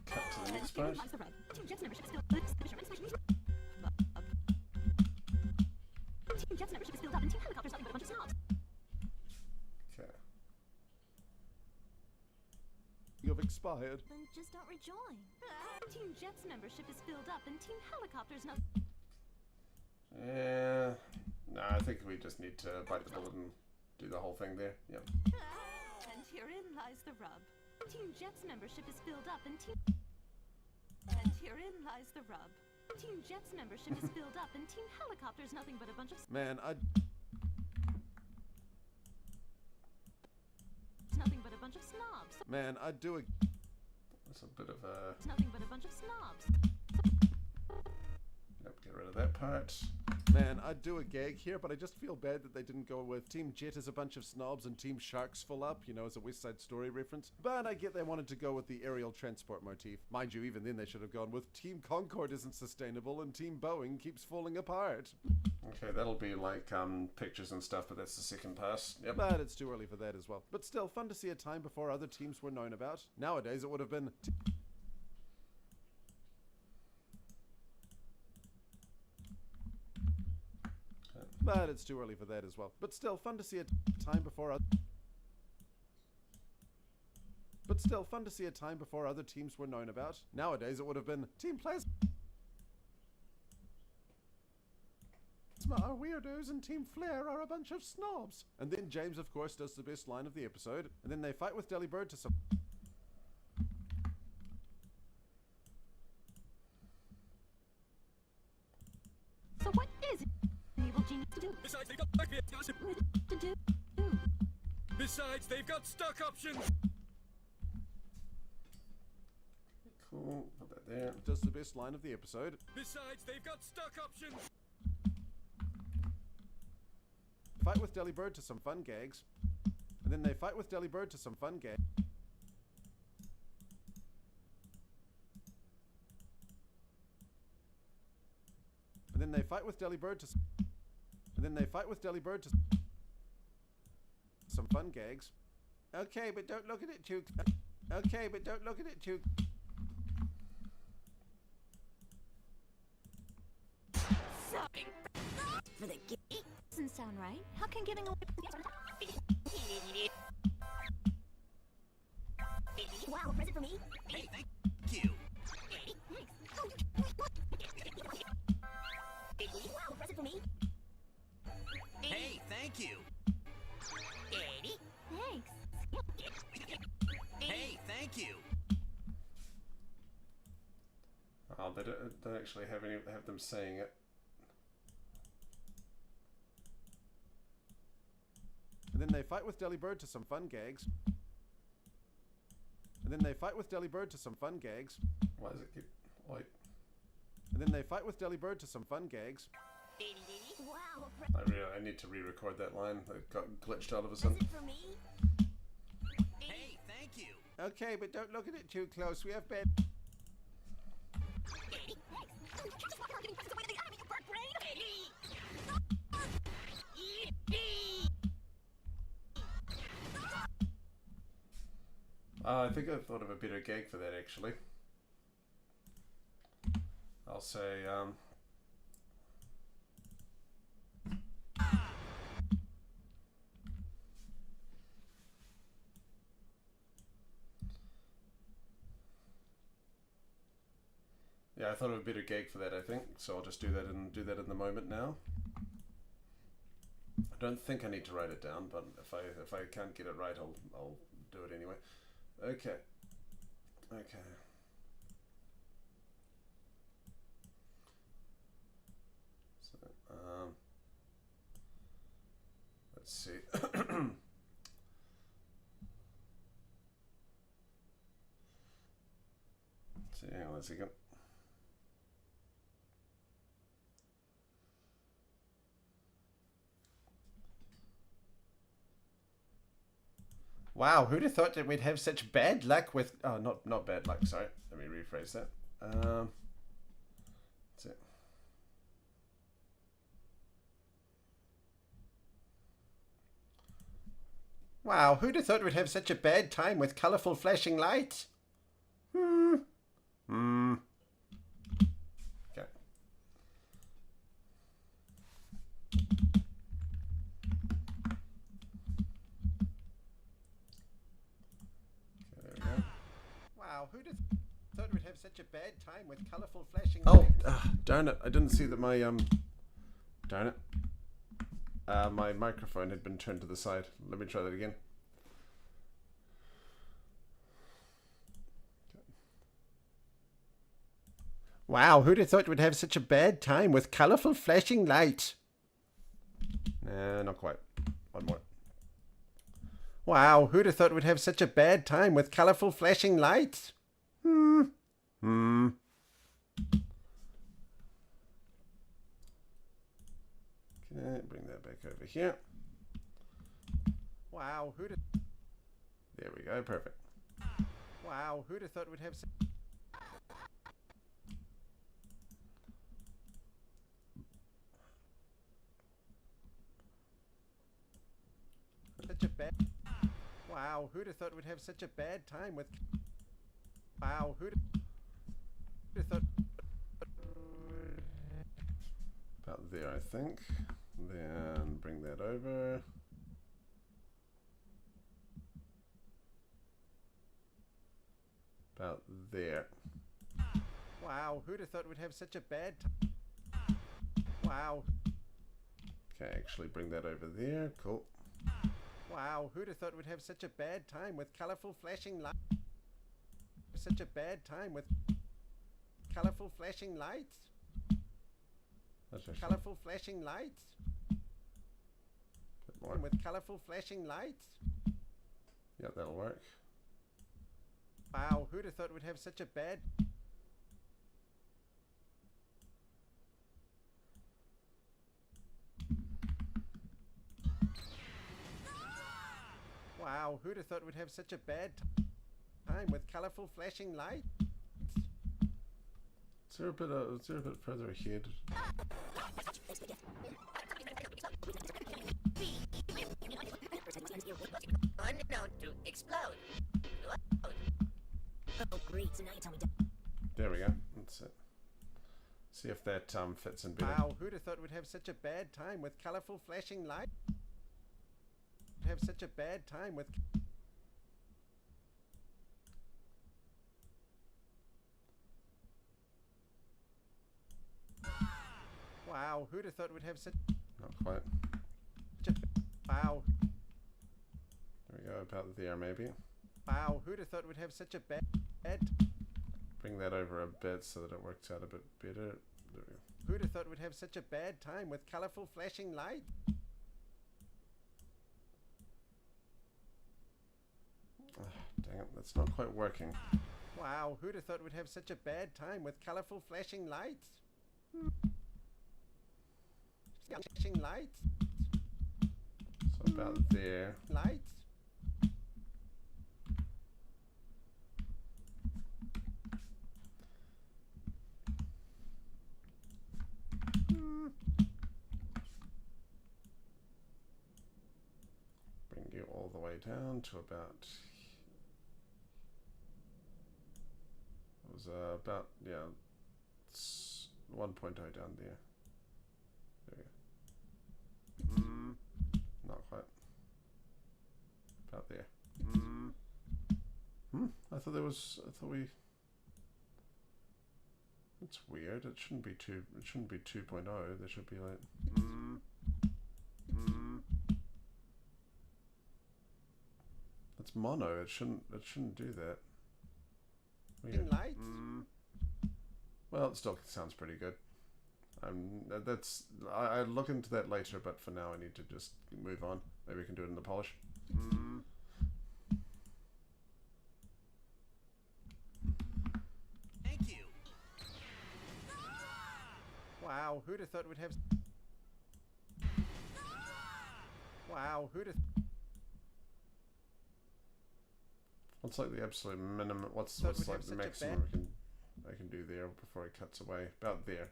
cut to the next part. Team Jet's membership is filled up, and Team Helicopter's nothing but a bunch of snobs. Okay. Of expired. Then just don't rejoin. Team Jet's membership is filled up, and Team Helicopter's not. Yeah. No, I think we just need to bite the bullet and do the whole thing there. Yep. And herein lies the rub. Team Jet's membership is filled up, and herein lies the rub. Team Jet's membership is filled up, and Team Helicopter's nothing but a bunch of. Man, It's nothing but a bunch of snobs. Man, I'd do a... That's a bit of a... It's nothing but a bunch of snobs. Yep, get rid of that part. Man, I'd do a gag here, but I just feel bad that they didn't go with Team Jet is a bunch of snobs and Team Sharks full up, you know, as a West Side Story reference. But I get they wanted to go with the aerial transport motif. Mind you, even then they should have gone with Team Concorde isn't sustainable and Team Boeing keeps falling apart. Okay, that'll be like pictures and stuff, but that's the second pass. Yep. But it's too early for that as well. But still, fun to see a time before other teams were known about. Nowadays, it would have been... But it's too early for that as well. But still, fun to see a time before other teams were known about. Nowadays, it would have been Team Plasma are weirdos and Team Flare are a bunch of snobs. And then James, of course, does the best line of the episode. And then they fight with Delibird to some... So what is it an evil genius to do? Besides, they've got stock options. Cool, put that there. Does the best line of the episode. Besides, they've got stock options. Fight with Delibird to some fun gags. And then they fight with Delibird to some fun gags. And then they fight with Delibird to some fun gags. Okay, but don't look at it too... Okay, but don't look at it too... For the gig? Doesn't sound right. How can giving away... Wow, present for me? Hey, thank you. Wow, present for me? Hey, thank you. Thanks. Hey, thank you. Oh, they don't actually have them saying it. And then they fight with Delibird to some fun gags. And And then they fight with Delibird to some fun gags. Why does it keep... Wait. And then they fight with Delibird to some fun gags. Wow. I need to re-record that line. It got glitched out of a sudden. Is it for me? Hey, thank you. Okay, but don't look at it too close. We have bad... I think I thought of a better gag for that, actually. I'll say, yeah, I thought of a better gag for that, I think. So I'll just do that in the moment now. I don't think I need to write it down, but if I can't get it right, I'll do it anyway. Okay. Okay. So, let's see. See, hang on a second. Wow, who'd have thought that we'd have such bad luck with... Oh, not bad luck, sorry. Let me rephrase that. That's it. Wow, who'd have thought we'd have such a bad time with colourful flashing lights? Okay. Wow, who'd have thought we'd have such a bad time with colourful flashing lights? Oh, darn it. I didn't see that my, darn it. My microphone had been turned to the side. Let me try that again. Wow, who'd have thought we'd have such a bad time with colourful flashing lights? Nah, not quite. One more. Wow, who'd have thought we'd have such a bad time with colourful flashing lights? Okay, bring that back over here. Wow, who'd have... There we go, perfect. Wow, who'd have thought we'd have such... Such a bad... Wow, who'd have thought we'd have such a bad time with... Wow, who'd have thought... About there, I think. Then bring that over. About there. Wow, who'd have thought we'd have such a bad time? Wow. Okay, actually bring that over there. Cool. Wow, who'd have thought we'd have such a bad time with colourful flashing lights? Such a bad time with colourful flashing lights? Colourful flashing lights? Bit more. With colourful flashing lights? Yeah, that'll work. Wow, who'd have thought we'd have such a bad... Wow, who'd have thought we'd have such a bad time with colourful flashing lights? Is there a bit further ahead? Unknown to explode. Oh, great. So now you tell me. There we go. That's it. See if that fits in better. Wow, who'd have thought we'd have such a bad time with colourful flashing lights? Have such a bad time with... Wow, who'd have thought we'd have such... Not quite. Wow. There we go, about there maybe. Wow, who'd have thought we'd have such a bad... Bring that over a bit so that it works out a bit better. There we go. Who'd have thought we'd have such a bad time with colourful flashing lights? Oh, damn Dang it, that's not quite working. Wow, who'd have thought we'd have such a bad time with colorful flashing lights? Flashing lights? So about there. Lights? Bring you all the way down to about... It was about, yeah, it's 1.0 down there. There we go. Not quite. About there. I thought there was, I thought we... It's weird. It shouldn't be 2.0. There should be like... It's mono. It shouldn't do that. Weird. Lights? Well, it still sounds pretty good. I'll look into that later, but for now I need to just move on. Maybe we can do it in the polish. Thank you. Wow, who'd have thought we'd have... Wow, who'd have... What's like the absolute minimum? What's like the maximum I can do there before it cuts away? About there.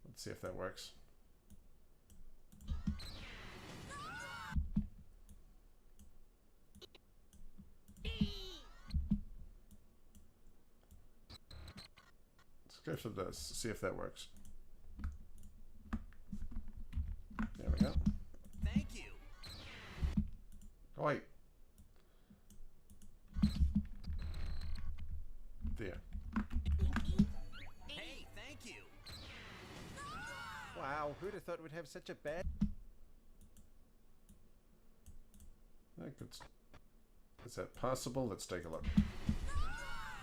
Let's see if that works. Let's go for this. See if that works. There we go. Thank you. Oh, wait. There. Hey, thank you. Wow, who'd have thought we'd have such a bad... Is that possible? Let's take a look.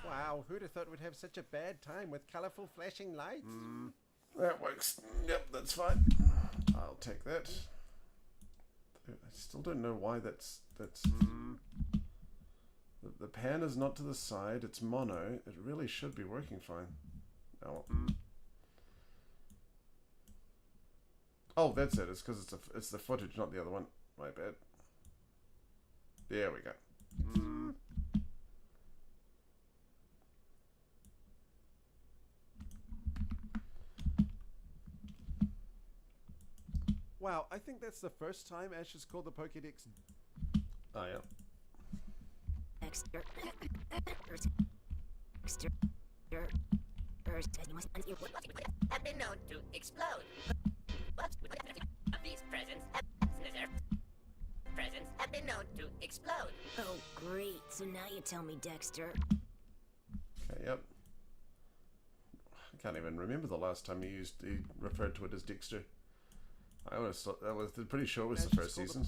Wow, who'd have thought we'd have such a bad time with colorful flashing lights? That works. Yep, that's fine. I'll take that. I still don't know why that's... The pan is not to the side, it's mono. It really should be working fine. Oh, oh that's it. It's because it's the footage, not the other one. My bad. There we go. Wow, I think that's the first time Ash has called the Pokédex... Oh, yeah. Have been known to explode. These presents have been known to explode. Oh, great. So now you tell me, Dexter. Okay, yep. I can't even remember the last time he referred to it as Dexter. I was pretty sure it was the first season.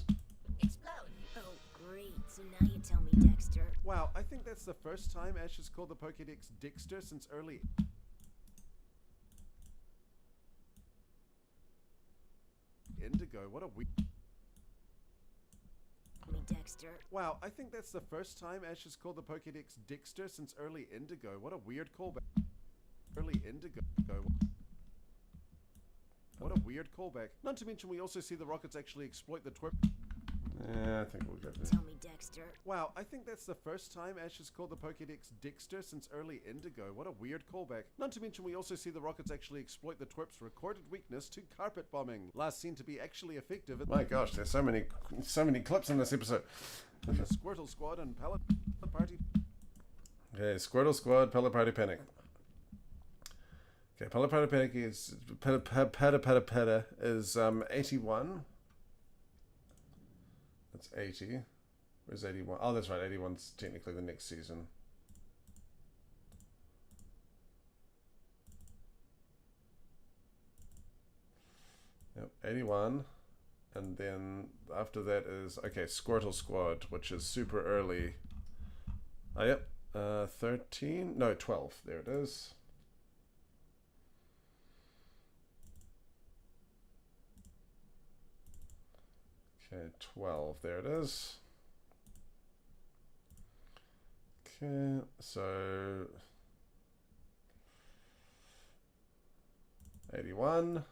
Explode. Oh, great. So now you tell me, Dexter. Wow, I think that's the first time Ash has called the Pokédex Dexter since early... Indigo, what a weird... Me, Dexter. Wow, I think that's the first time Ash has called the Pokédex Dexter since early Indigo. What a weird callback. Early Indigo. What a weird callback. Not to mention we also see the rockets actually exploit the twerp... Yeah, I think we'll go there. Tell me, Dexter. Wow, I think that's the first time Ash has called the Pokédex Dexter since early Indigo. What a weird callback. Not to mention we also see the rockets actually exploit the twerp's recorded weakness to carpet bombing. Last seen to be actually effective. My gosh, there's so many clips in this episode. The Squirtle Squad and Pallet Party. Okay, Squirtle Squad, Pallet Party Panic. Okay, Pallet Party Panic is Peta is 81. That's 80. Where's 81? Oh, that's right. 81's technically the next season. Yep, 81. And then after that is, okay, Squirtle Squad, which is super early. Oh, yep. 13? No, 12. There it is. Okay, 12. There it is. Okay, so 81.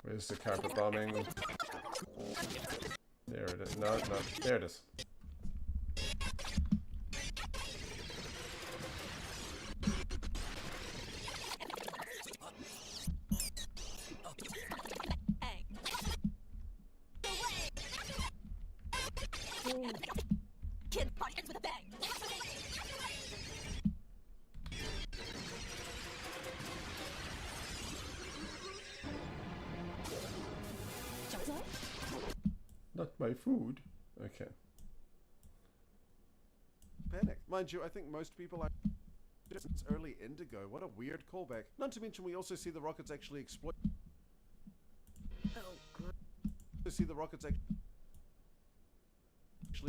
Where's the carpet bombing? There it is. No, there it is. Kid party ends with a bang. Not my food. Okay. Panic. Mind you, I think most people are... It's early Indigo. What a weird callback. Not to mention we also see the rockets actually exploit... See the rockets actually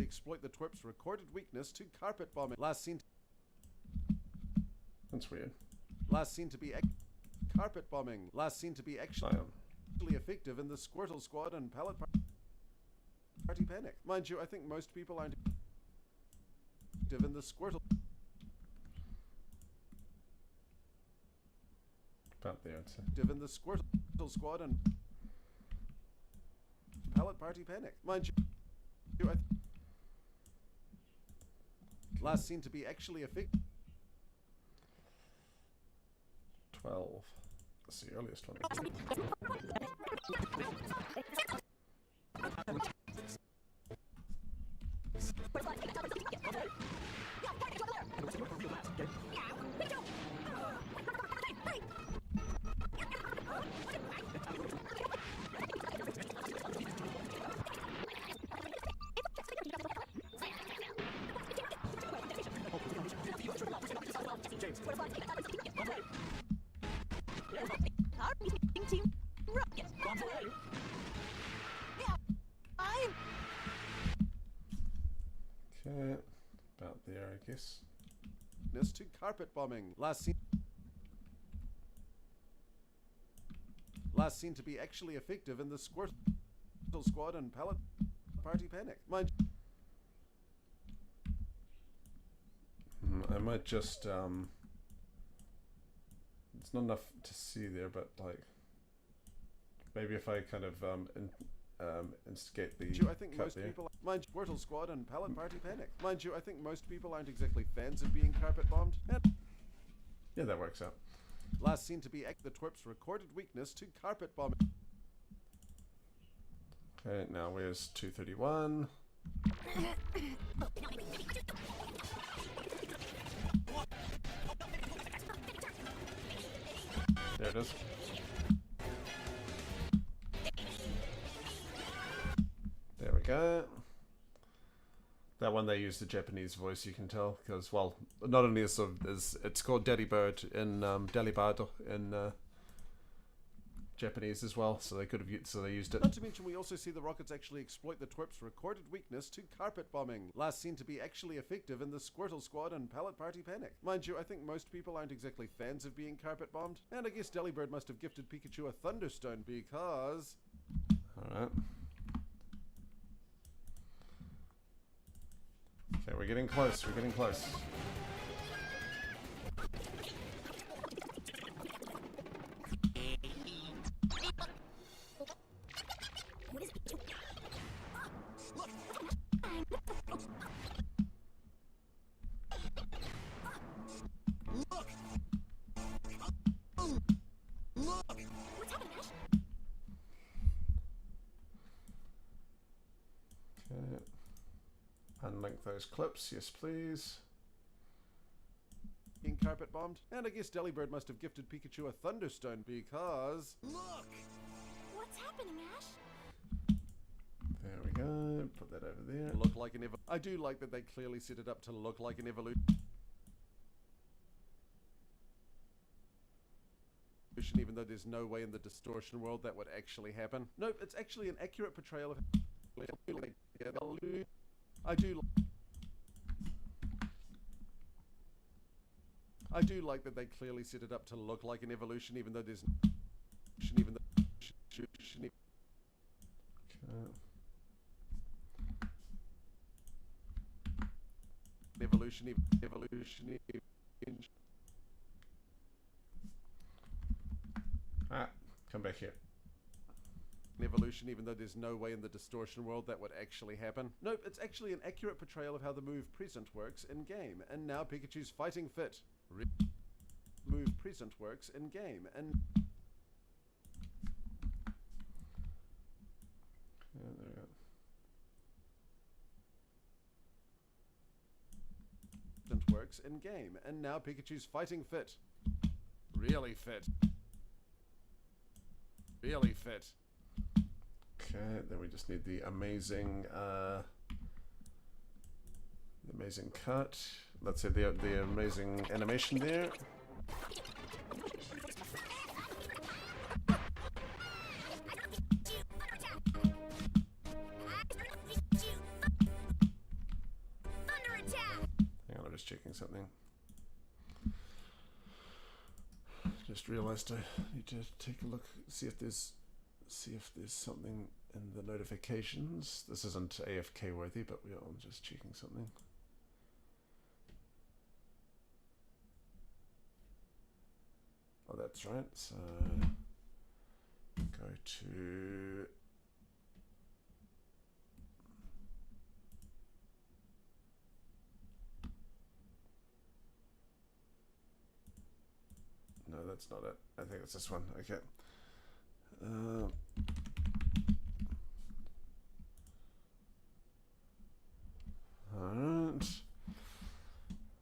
exploit the twerp's recorded weakness to carpet bombing. Last seen... That's weird. Last seen to be... Carpet bombing. Last seen to be actually effective in the Squirtle Squad and Pallet Party Panic. Mind you, I think most people aren't effective in the Squirtle... About there, I'd say. Effective in the Squirtle Squad and Pallet Party Panic. Mind you, last seen to be actually effective. 12. That's the earliest one. Team Rocket. I'm Okay, about there, I guess. This to carpet bombing. Last seen to be actually effective in the Squirtle Squad and Pallet Party Panic. Mind I might just it's not enough to see there, but like maybe if I kind of instigate the I think cut most there. people mind Squirtle Squad and Pallet Party Panic. Mind you, I think most people aren't exactly fans of being carpet bombed. Yeah, that works out. Last seen to be the twerp's recorded weakness to carpet bombing. Okay, now where's 231? There it is. There we go. That one they use the Japanese voice, you can tell, because well, not only is it's called Daddy Bird in Delibado in Japanese as well, so they could have so they used it. Not to mention we also see the rockets actually exploit the twerp's recorded weakness to carpet bombing. Last seen to be actually effective in the Squirtle Squad and Pallet Party Panic. Mind you, I think most people aren't exactly fans of being carpet bombed, and I guess Delibird must have gifted Pikachu a Thunderstone because... Alright. Okay, we're getting close, we're getting close. Okay. Unlink those clips, yes please. Being carpet bombed, and I guess Delibird must have gifted Pikachu a Thunderstone because... Look! What's happening, Ash? There we go, put that over there. Look like an I do like that they clearly set it up to look like an evolution, even though there's no way in the distortion world that would actually happen. Nope, it's actually an accurate portrayal of... I do like that they clearly set it up to look like an evolution, even though there's even the Okay. Evolution. Come back here. Evolution, even though there's no way in the distortion world that would actually happen. Nope, it's actually an accurate portrayal of how the move present works in-game, and now Pikachu's fighting fit. Move present works in-game, and... Yeah, there we go. Works in-game, and now Pikachu's fighting fit. Really fit. Really fit. Okay, then we just need the amazing cut. Let's say the amazing animation there. Hang on, I'm just checking something. Just realized I need to take a look, see if there's something in the notifications. This isn't AFK worthy, but I'm just checking something. Oh, that's right. So go to no, that's not it. I think it's this one. Okay. Alright.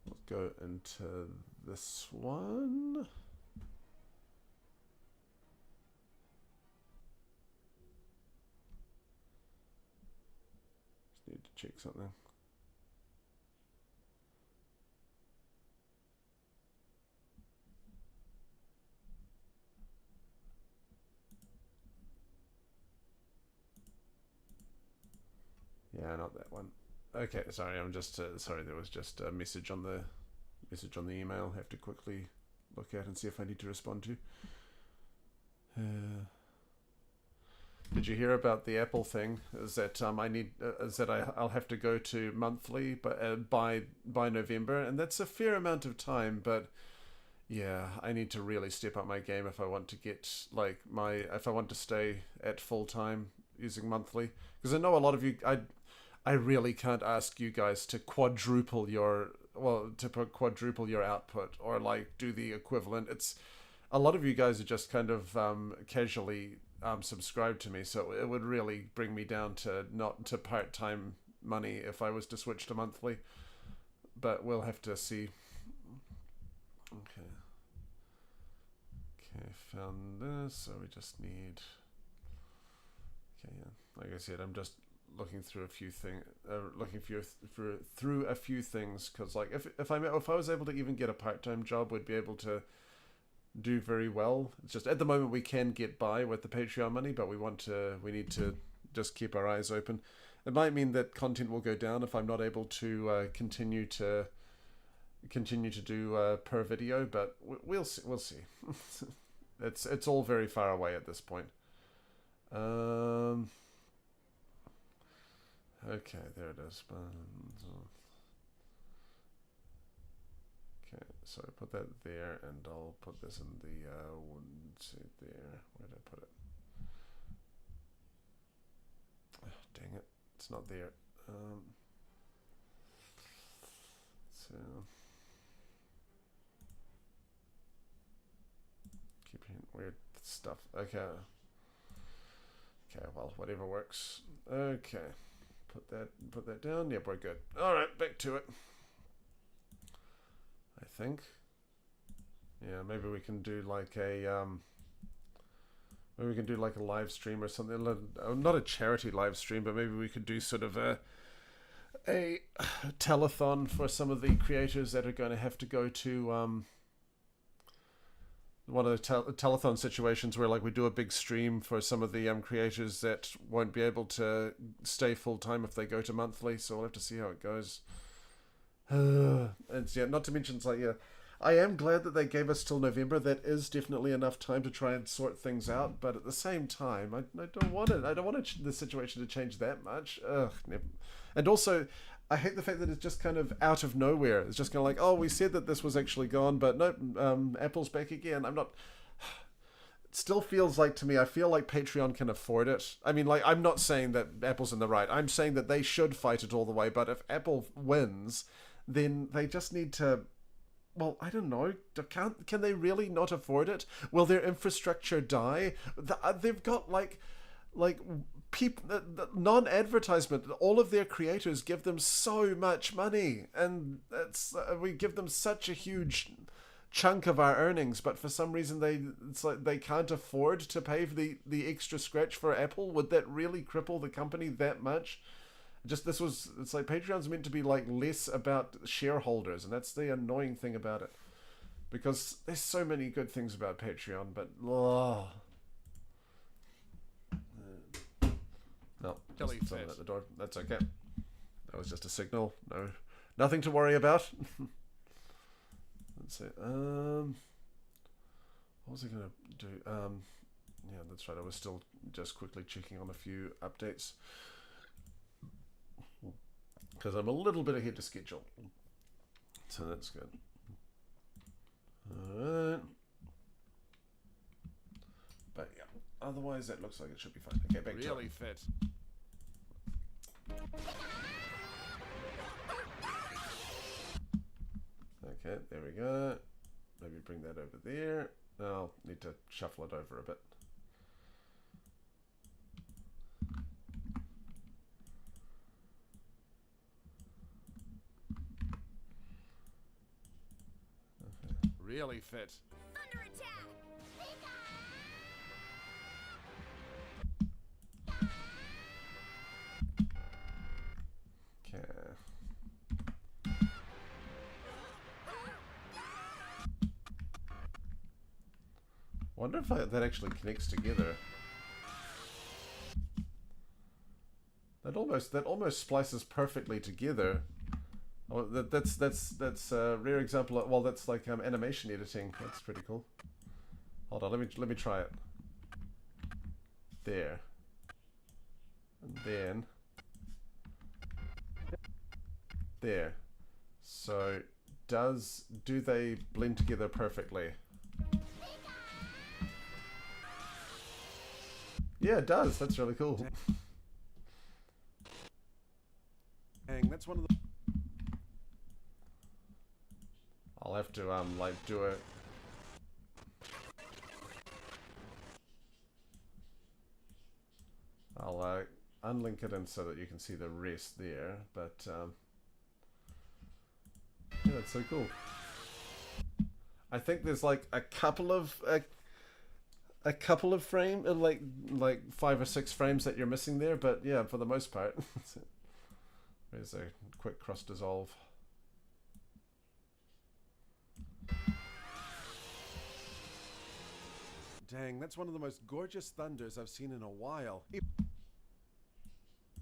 We'll go into this one. Just need to check something. Yeah, not that one. Okay, sorry, I'm just sorry. There was just a message on the email. I have to quickly look at and see if I need to respond to. Did you hear about the Apple thing? Is that I'll have to go to monthly, but by November, and that's a fair amount of time. But yeah, I need to really step up my game if I want to get if I want to stay at full time using monthly, because I know a lot of you. I really can't ask you guys to quadruple your output or do the equivalent. It's a lot of you guys are just kind of casually subscribed to me, so it would really bring me down to part-time money if I was to switch to monthly. But we'll have to see. Okay, found this. So we just need. Okay, yeah. Like I said, I'm just looking through a few things, through a few things, because if I was able to even get a part-time job, we'd be able to do very well. It's just at the moment we can get by with the Patreon money, but we need to just keep our eyes open. It might mean that content will go down if I'm not able to continue to do per video, but we'll see. It's all very far away at this point. Okay, there it is. Okay, so I put that there, and I'll put this in the there. Where did I put it? Oh, dang it, it's not there. So keep hearing weird stuff. Okay, well, whatever works. Okay. Put that down. Yep, we're good. All right, back to it. I think. Yeah, maybe we can do like a live stream or something. Not a charity live stream, but maybe we could do sort of a telethon for some of the creators that are going to have to go to one of the telethon situations where we do a big stream for some of the creators that won't be able to stay full time if they go to monthly. So we'll have to see how it goes. And yeah, not to mention I am glad that they gave us till November. That is definitely enough time to try and sort things out. But at the same time, I don't want it. I don't want the situation to change that much. Ugh. And also, I hate the fact that it's just kind of out of nowhere. It's just kind of like, oh, we said that this was actually gone, but nope, Apple's back again. I'm not... It still feels like, to me, I feel like Patreon can afford it. I mean, like, I'm not saying that Apple's in the right. I'm saying that they should fight it all the way, but if Apple wins, then they just need to... Well, I don't know. Can they really not afford it? Will their infrastructure die? They've got, like people, non-advertisement, all of their creators give them so much money, and we give them such a huge chunk of our earnings, but for some reason it's like they can't afford to pay for the extra scratch for Apple. Would that really cripple the company that much? It's like Patreon's meant to be like less about shareholders, and that's the annoying thing about it, because there's so many good things about Patreon, but no, just someone at the door. That's okay. That was just a signal. No, nothing to worry about. Let's see. What was I gonna do? Yeah, that's right. I was still just quickly checking on a few updates because I'm a little bit ahead to schedule. So that's good. Alright. But yeah, otherwise that looks like it should be fine. Okay, back to really fit. Okay, there we go. Maybe bring that over there. I'll need to shuffle it over a bit. Really fit. Under attack! Okay. Wonder if that actually connects together. That almost splices perfectly together. Oh, that's a rare example of, well, that's like animation editing. That's pretty cool. Hold on, let me try it. There. And then there. So do they blend together perfectly? Yeah, it does. That's really cool. Dang, that's one of the... I'll have to like do it. I'll unlink it in so that you can see the rest there, but yeah, that's so cool. I think there's like a couple of frame, like 5 or 6 frames that you're missing there, but yeah, for the most part. There's a quick cross dissolve. Dang, that's one of the most gorgeous thunders I've seen in a while.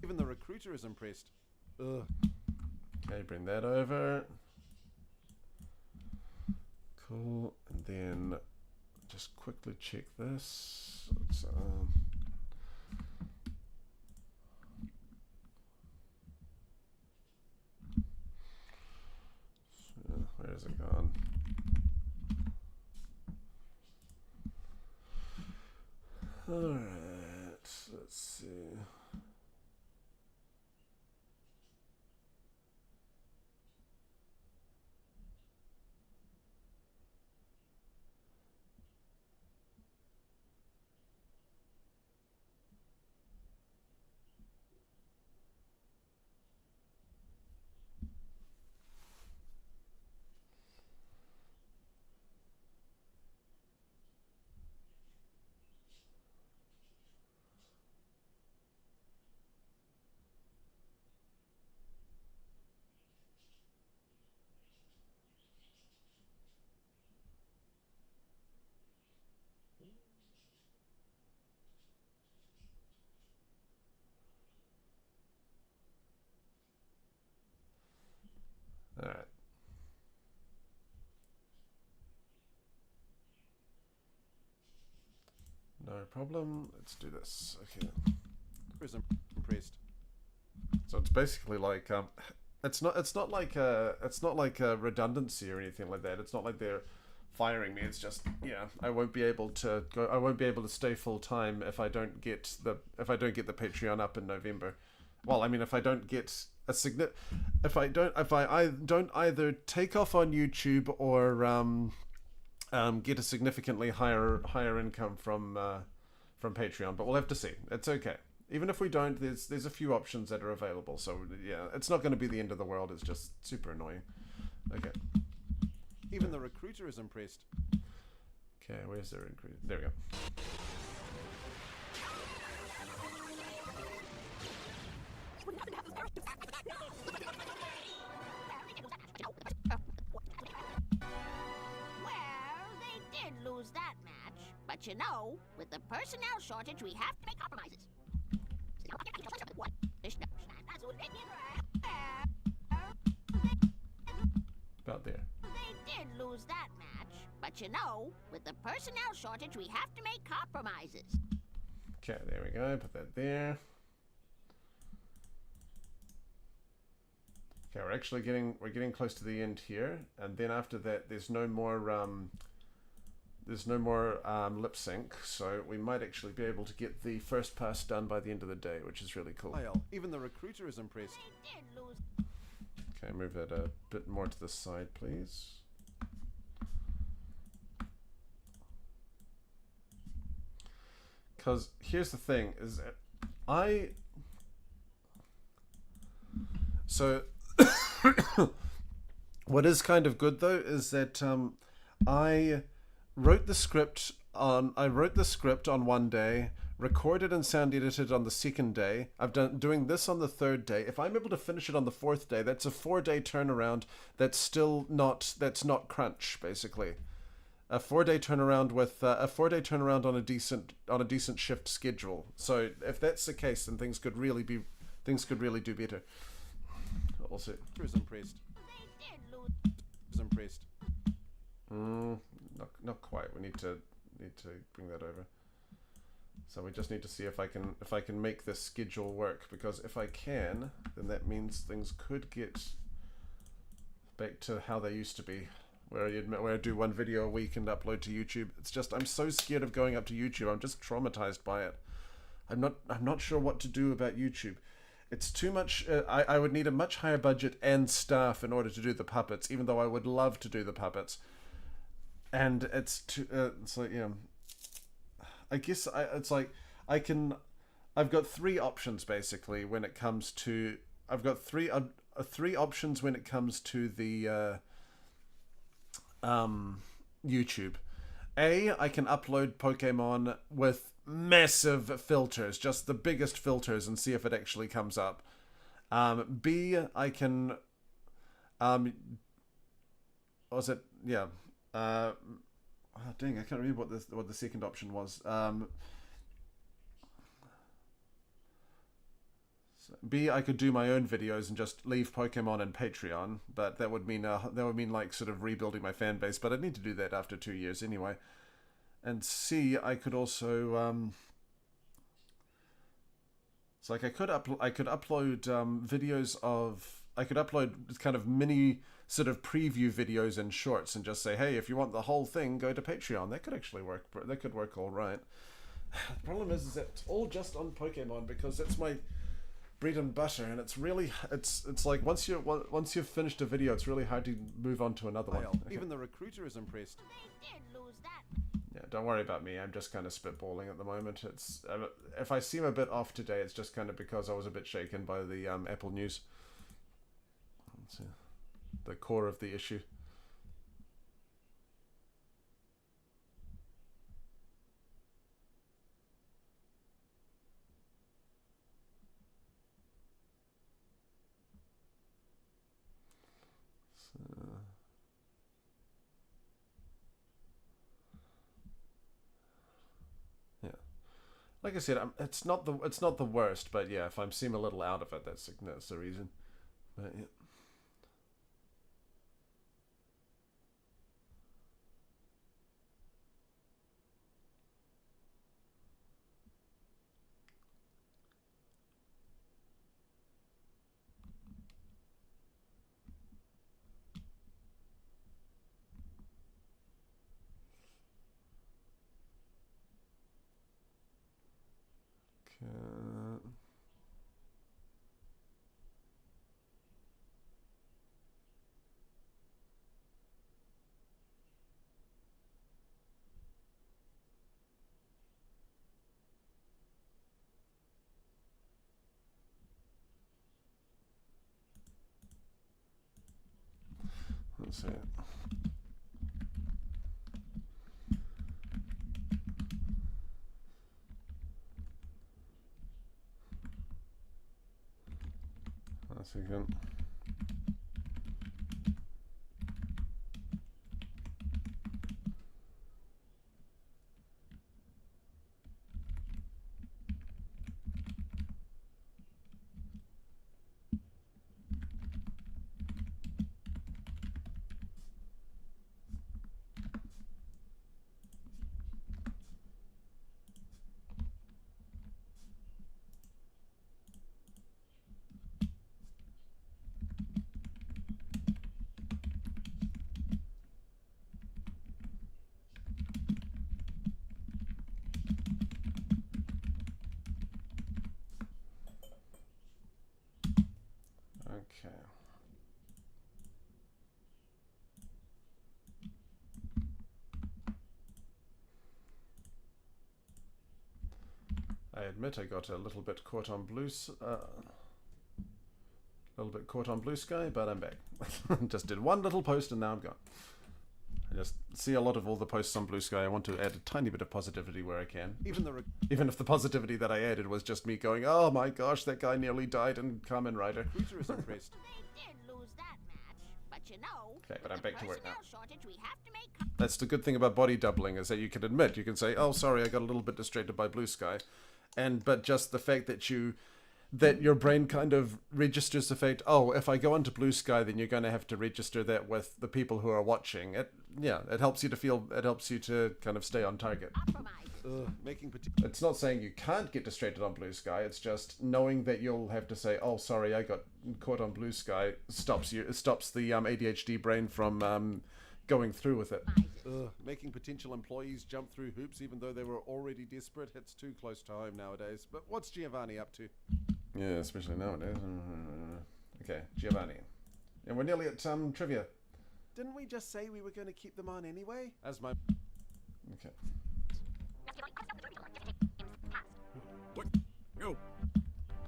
Even the recruiter is impressed. Ugh. Okay, bring that over. Cool. And then just quickly check this. Let's, where has it gone? Alright, let's see. All right. No problem. Let's do this. Okay. Impressed. So it's basically like it's not like a redundancy or anything like that. It's not like they're firing me. It's just, yeah, I won't be able to stay full time if I don't get the Patreon up in November. Well, I mean, if I don't get if I don't either take off on YouTube or get a significantly higher income from Patreon, but we'll have to see. It's okay. Even if we don't, there's a few options that are available. So yeah, it's not going to be the end of the world. It's just super annoying. Okay. Even the recruiter is impressed. Okay, where's the recruiter? There we go. Well, they did lose that match. But you know, with the personnel shortage, we have to make compromises. About there. They did lose that match. But you know, with the personnel shortage, we have to make compromises. Okay, there we go. Put that there. Okay, we're getting close to the end here, and then after that, there's no more lip sync, so we might actually be able to get the first pass done by the end of the day, which is really cool. Even the recruiter is impressed. Okay, move that a bit more to the side, please. Because here's the thing, is that what is kind of good though is that I wrote the script on one day, recorded and sound edited on the second day. I've doing this on the third day. If I'm able to finish it on the fourth day, that's a 4-day turnaround. That's not crunch, basically. A 4-day turnaround with a 4-day turnaround on a decent shift schedule. So if that's the case, then things could really do better. Also, is impressed. Is impressed. Not quite. We need to bring that over. So we just need to see if I can make this schedule work, because if I can, then that means things could get back to how they used to be, where I do one video a week and upload to YouTube. It's just I'm so scared of going up to YouTube. I'm just traumatized by it. I'm not sure what to do about YouTube. It's too much. I would need a much higher budget and staff in order to do the puppets, even though I would love to do the puppets. And it's too. It's like, yeah. I guess it's like I've got 3 options basically when it comes to. I've got three options when it comes to the YouTube. I can upload Pokemon with massive filters, just the biggest filters, and see if it actually comes up. B, I can was it? Yeah. Dang, I can't remember what the second option was. B, I could do my own videos and just leave Pokemon and Patreon, but that would mean like sort of rebuilding my fan base. But I'd need to do that after 2 years anyway. And C, I could also it's like I could upload videos of. I could upload kind of mini sort of preview videos and shorts and just say, hey, if you want the whole thing, go to Patreon. That could actually work. That could work all right. The problem is that it's all just on Pokemon, because that's my bread and butter, and it's really it's like once you've finished a video, it's really hard to move on to another one. Even the recruiter is impressed. Yeah, don't worry about me. I'm just kind of spitballing at the moment. It's if I seem a bit off today, it's just kind of because I was a bit shaken by the Apple news. That's the core of the issue. Yeah, like I said, it's not the worst, but yeah, if I seem a little out of it, that's the reason. But yeah. Let's see. That's again. Okay. I admit I got a little bit caught on blue sky, but I'm back. Just did one little post and now I'm gone. I just see a lot of all the posts on Blue Sky. I want to add a tiny bit of positivity where I can. Even if the positivity that I added was just me going, oh my gosh, that guy nearly died in Kamen Rider. Recruiter is impressed. They did lose that match, but you know. Okay, but I'm back to work now. Shortage, we have to make. That's the good thing about body doubling, is that you can admit, you can say, oh sorry, I got a little bit distracted by Blue Sky. But just the fact that your brain kind of registers the fact, oh, if I go onto Blue Sky, then you're going to have to register that with the people who are watching. It helps you to kind of stay on target. It's not saying you can't get distracted on Blue Sky, it's just knowing that you'll have to say, oh, sorry, I got caught on Blue Sky, stops the ADHD brain from going through with it. Making potential employees jump through hoops even though they were already desperate hits too close to home nowadays. But what's Giovanni up to? Yeah, especially nowadays. Okay, Giovanni. And we're nearly at trivia. Didn't we just say we were going to keep them on anyway? As my... Okay. What? No.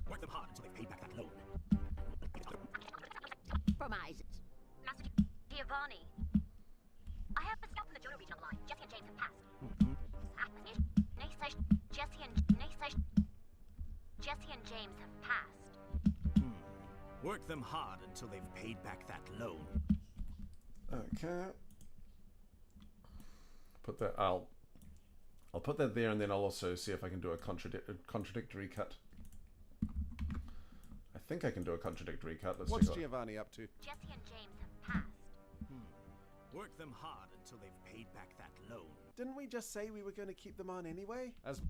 Work them hard until they pay back that loan. Compromises. Master Giovanni. I have been stopped in the Jonah regional line. Jesse and James have passed. Jesse and James have passed. Work them hard until they've paid back that loan. Okay. Put that. I'll put that there, and then I'll also see if I can do a contradictory cut. I think I can do a contradictory cut. Let's What's Giovanni up to? Jesse and James have passed. Work them hard until they've paid back that loan. Didn't we just say we were going to keep them on anyway? As...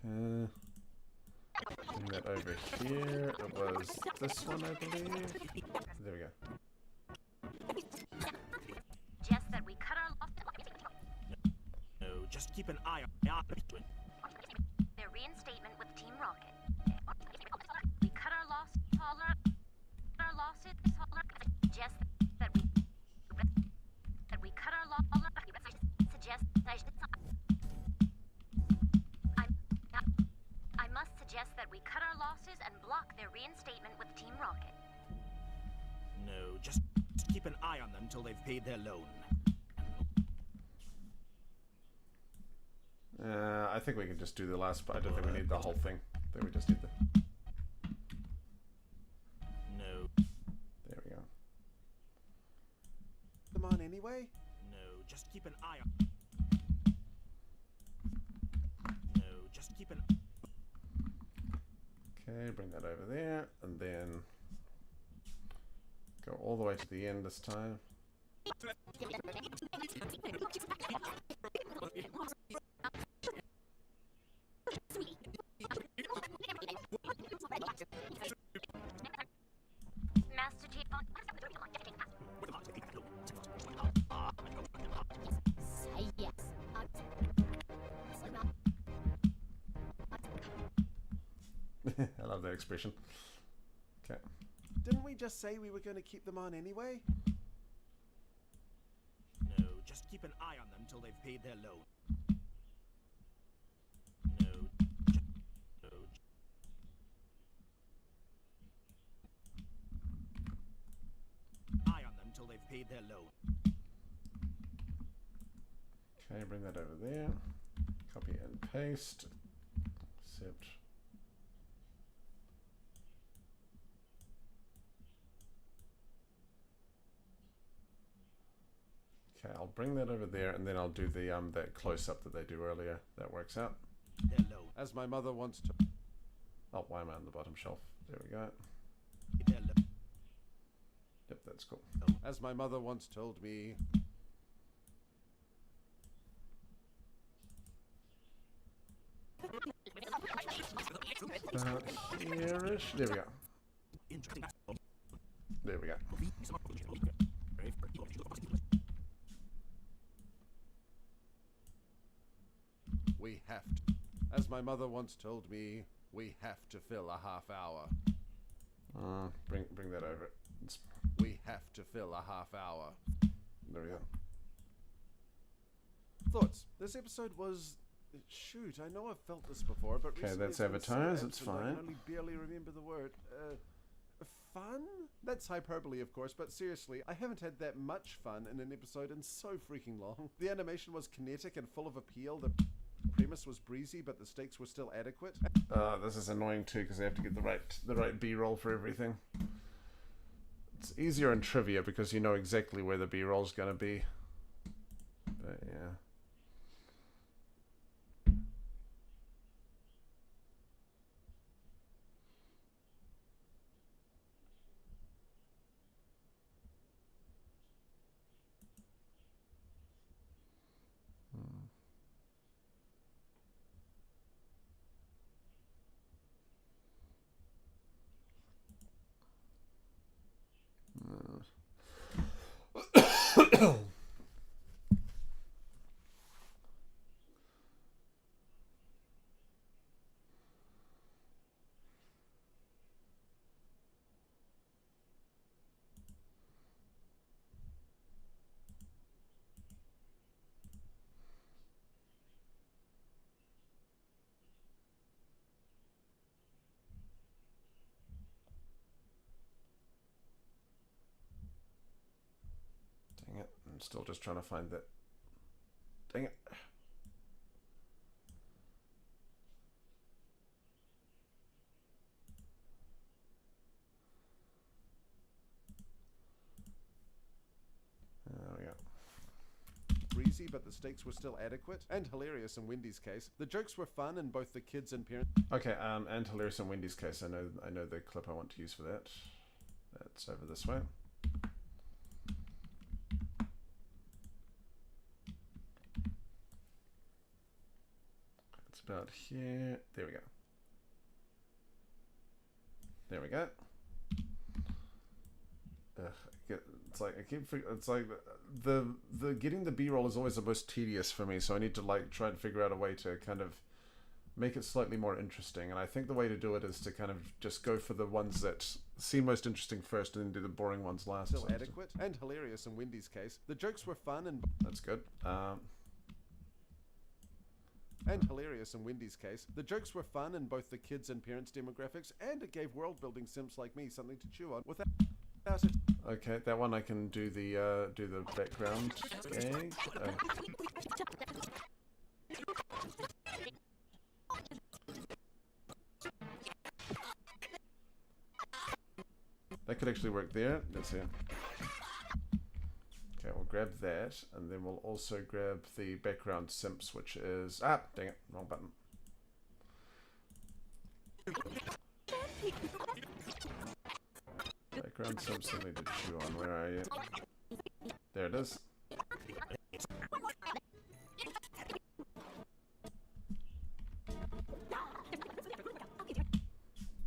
Okay. Bring that over here. It was this one, I believe. There we go. Just that we cut our loss. No, just keep an eye on Their reinstatement with Team Rocket. We cut our loss. Our losses. Just that we cut our loss. Suggest I must suggest that we cut our losses and block their reinstatement with Team Rocket. No, just keep an eye on them until they've paid their loan. I think we can just do the last part. I don't think we need the whole thing. I think we just need the... No. There we go. Them on anyway? No, just keep an eye on... No, just keep an... Okay, bring that over there, and then go all the way to the end this time. Master Giovanni. Say yes. I love that expression. Okay. Didn't we just say we were going to keep them on anyway? No, just keep an eye on them till they've paid their loan. No. Eye on them till they've paid their loan. Okay, bring that over there. Copy and paste. Accept. Okay, I'll bring that over there, and then I'll do the that close up that they do earlier. That works out. Hello. As my mother wants to. Oh, why am I on the bottom shelf? There we go. Hello. Yep, that's cool. As my mother once told me. About here-ish. There we go. There we go. We have to. As my mother once told me, we have to fill a half hour. Bring that over. We have to fill a half hour. There we go. Thoughts? This episode was... Shoot, I know I've felt this before, but okay, that's advertised. It's fine. I can only barely remember the word. Fun? That's hyperbole, of course, but seriously, I haven't had that much fun in an episode in so freaking long. The animation was kinetic and full of appeal. The premise was breezy, but the stakes were still adequate. This is annoying too because they have to get the right B-roll for everything. It's easier in trivia because you know exactly where the B-roll's gonna be. But yeah. Dang it, I'm still just trying to find that. Dang it. There we go. Breezy, but the stakes were still adequate and hilarious in Wendy's case. The jokes were fun in both the kids and parents. Okay, and hilarious in Wendy's case. I know the clip I want to use for that. That's over this way. It's about here. There we go. There we go. It's like I keep. It's like the getting the B-roll is always the most tedious for me. So I need to like try and figure out a way to kind of make it slightly more interesting. And I think the way to do it is to kind of just go for the ones that seem most interesting first, and then do the boring ones last. Still adequate and hilarious in Wendy's case. The jokes were fun and that's good. And hilarious in Wendy's case. The jokes were fun in both the kids and parents demographics, and it gave world-building simps like me something to chew on without it. Okay, that one I can do the background gag. That could actually work there. Let's see. Okay, we'll grab that, and then we'll also grab the background simps, which is... Ah, dang it, wrong button. Background simps I need to chew on. Where are you? There it is.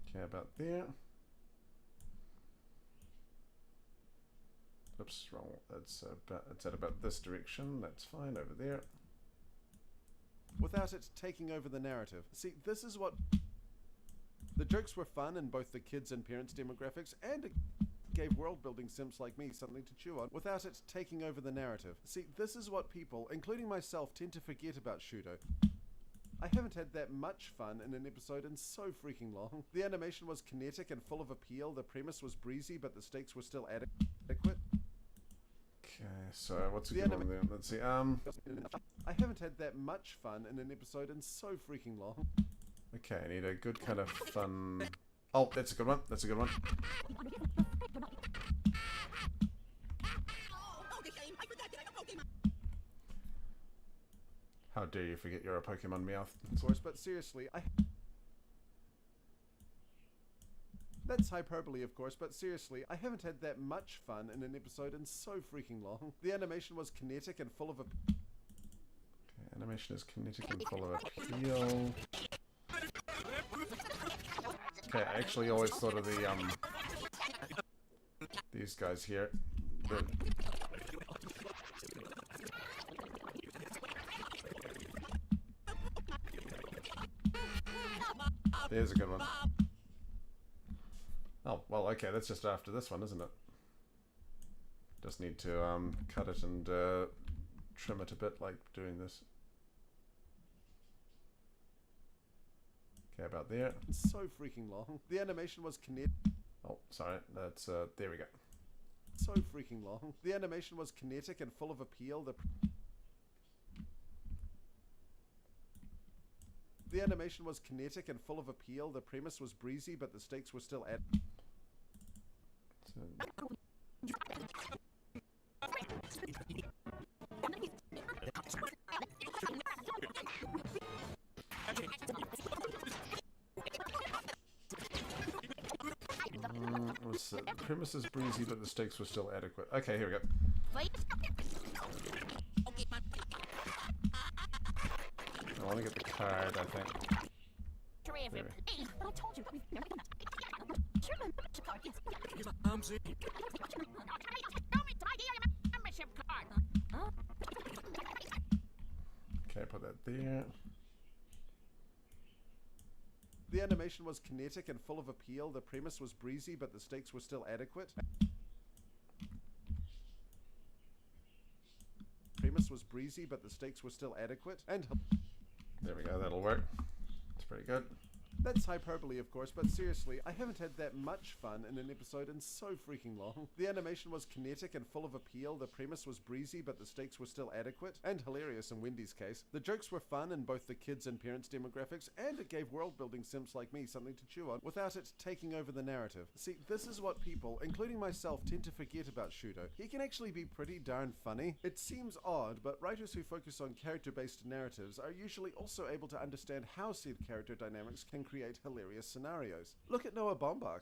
Okay, about there. Oops, wrong. It's at about this direction. That's fine over there. Without it taking over the narrative. See, this is what The jokes were fun in both the kids and parents demographics, and it gave world-building simps like me something to chew on without it taking over the narrative. See, this is what people, including myself, tend to forget about Shudo. I haven't had that much fun in an episode in so freaking long. The animation was kinetic and full of appeal, the premise was breezy, but the stakes were still adequate. Okay, so what's a good one there? Let's see, I haven't had that much fun in an episode in so freaking long. Okay, I need a good kind of fun... Oh, that's a good one, that's a good one. How dare you forget you're a Pokemon Meowth. Of course, but seriously, That's hyperbole, of course, but seriously, I haven't had that much fun in an episode in so freaking long. The animation was kinetic and full of Okay, animation is kinetic and full of appeal. Okay, I actually always thought of the, these guys here. There's a good one. Oh, well, okay, that's just after this one, isn't it? Just need to cut it and trim it a bit, like doing this. Okay, about there. So freaking long. The animation was kinetic. Oh, sorry, that's, there we go. So freaking long. The animation was kinetic and full of appeal. The animation was kinetic and full of appeal. The premise was breezy, but the stakes were still The premise is breezy, but the stakes were still adequate. Okay, here we go. I want to get the card, I think. There. I told you. Okay, put that there. The animation was kinetic and full of appeal. The premise was breezy, but the stakes were still adequate. Premise was breezy, but the stakes were still adequate. And there we go, that'll work. It's pretty good. That's hyperbole, of course, but seriously, I haven't had that much fun in an episode in so freaking long. The animation was kinetic and full of appeal, the premise was breezy, but the stakes were still adequate, and hilarious in Wendy's case. The jokes were fun in both the kids and parents demographics, and it gave world-building simps like me something to chew on without it taking over the narrative. See, this is what people, including myself, tend to forget about Shudo. He can actually be pretty darn funny. It seems odd, but writers who focus on character-based narratives are usually also able to understand how said character dynamics can create hilarious scenarios. Look at Noah Baumbach.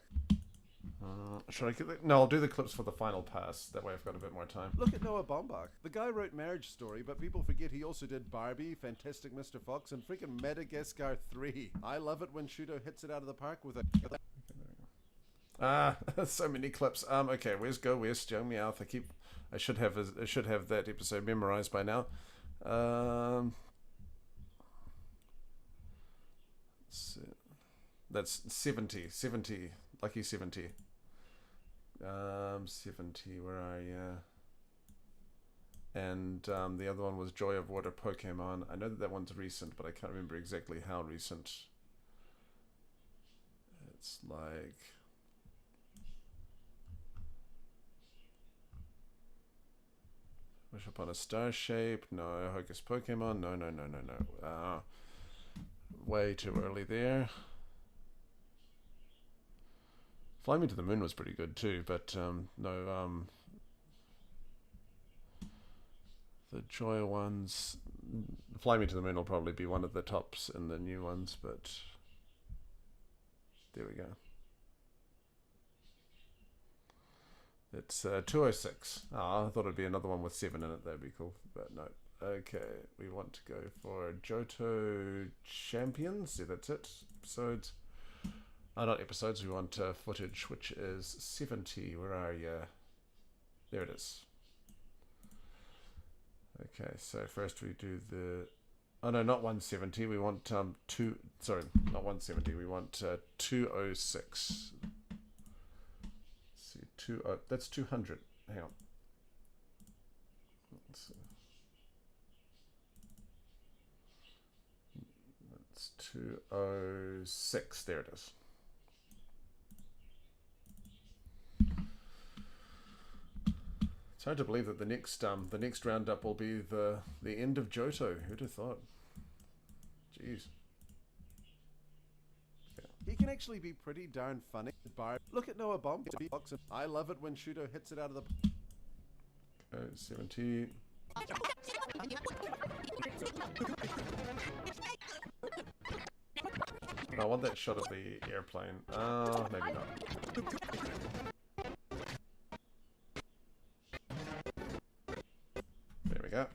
Should I get the... No, I'll do the clips for the final pass. That way I've got a bit more time. Look at Noah Baumbach. The guy wrote Marriage Story, but people forget he also did Barbie, Fantastic Mr. Fox, and freaking Madagascar 3. I love it when Shudo hits it out of the park with a... So many clips. Okay, where's Young Meowth? I should have that episode memorized by now. That's 70, lucky 70. 70, where are you? And the other one was Joy of Water Pokemon. I know that one's recent, but I can't remember exactly how recent. It's like... Wish Upon a Star Shape. No. Hocus Pokemon. No. Way too early there. Fly Me to the Moon was pretty good too, but no, the Joy ones, Fly Me to the Moon will probably be one of the tops in the new ones, but there we go. It's 206. I thought it'd be another one with 7 in it, that'd be cool, but no. Okay, we want to go for Johto Champions. Yeah, that's it. Episodes. Not episodes, we want footage, which is 70. Where are you? There it is. Okay, so first we do the Oh no, not 170. We want sorry, not 170. We want 206. Let's see, that's 200. Hang on. Let's see. That's 206. There it is. It's hard to believe that the next roundup will be the end of Johto. Who'd have thought? Jeez. He can actually be pretty darn funny. Look at Noah Bomb. I love it when Shudo hits it out of the... 70. I want that shot of the airplane. Maybe not. There we go.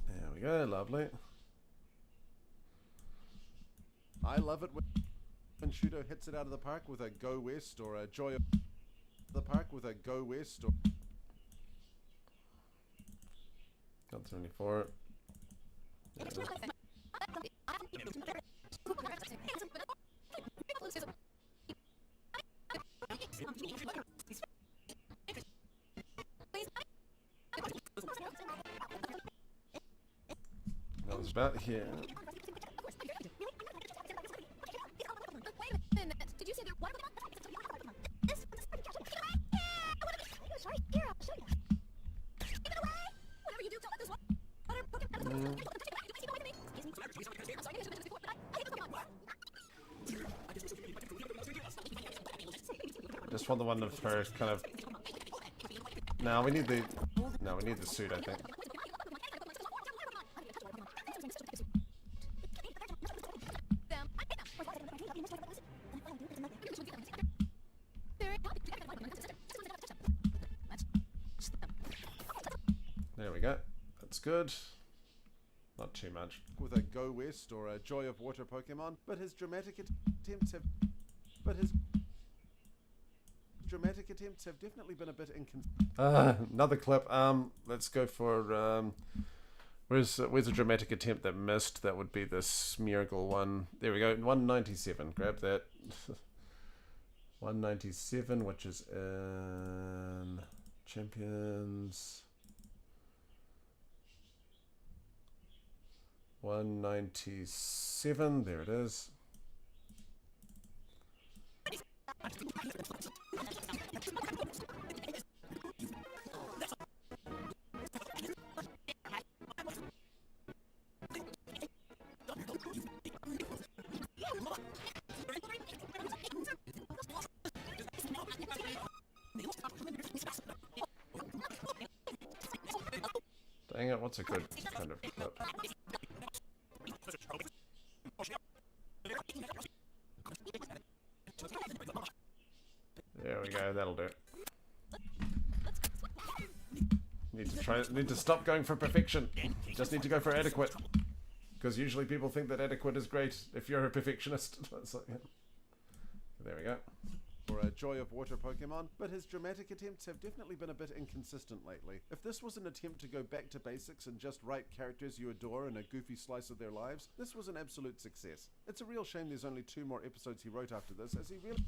There we go, lovely. I love it when Shudo hits it out of the park with a Go West or a Joy of the Park with a Go West or... Got 74. There it is. That was about here. Did you say there one? This one's sorry, here, I'll show you. Give it away! Whatever you do, don't let this one. Just want the one of her kind of... No, we need the suit, I think. There we go. That's good. Not too much. With a Go West or a Joy of Water Pokemon, but his dramatic attempts have definitely been a bit inconsistent. Another clip. Let's go for where's a dramatic attempt that missed? That would be the Smeargle one. There we go. 197. Grab that. 197, which is in Champions. 197. There it is. Dang it, what's a good kind of clip? There we go, that'll do it. Need to stop going for perfection. Just need to go for adequate. Because usually people think that adequate is great if you're a perfectionist. Like, yeah. There we go. Or a Joy of Water Pokemon, but his dramatic attempts have definitely been a bit inconsistent lately. If this was an attempt to go back to basics and just write characters you adore in a goofy slice of their lives, this was an absolute success. It's a real shame there's only 2 more episodes he wrote after this, as he really...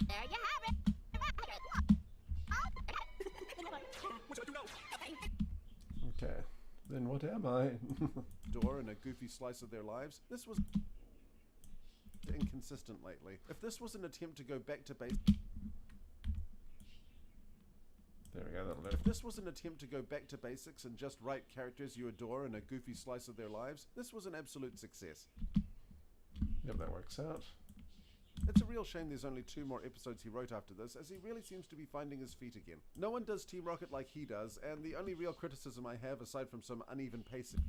There you have it. Okay, then what am I? Door in a goofy slice of their lives. This was inconsistent lately. If this was an attempt to go back to basics... There we go, that'll do. If this was an attempt to go back to basics and just write characters you adore in a goofy slice of their lives, this was an absolute success. Yep, that works out. It's a real shame there's only 2 more episodes he wrote after this, as he really seems to be finding his feet again. No one does Team Rocket like he does, and the only real criticism I have, aside from some uneven pacing...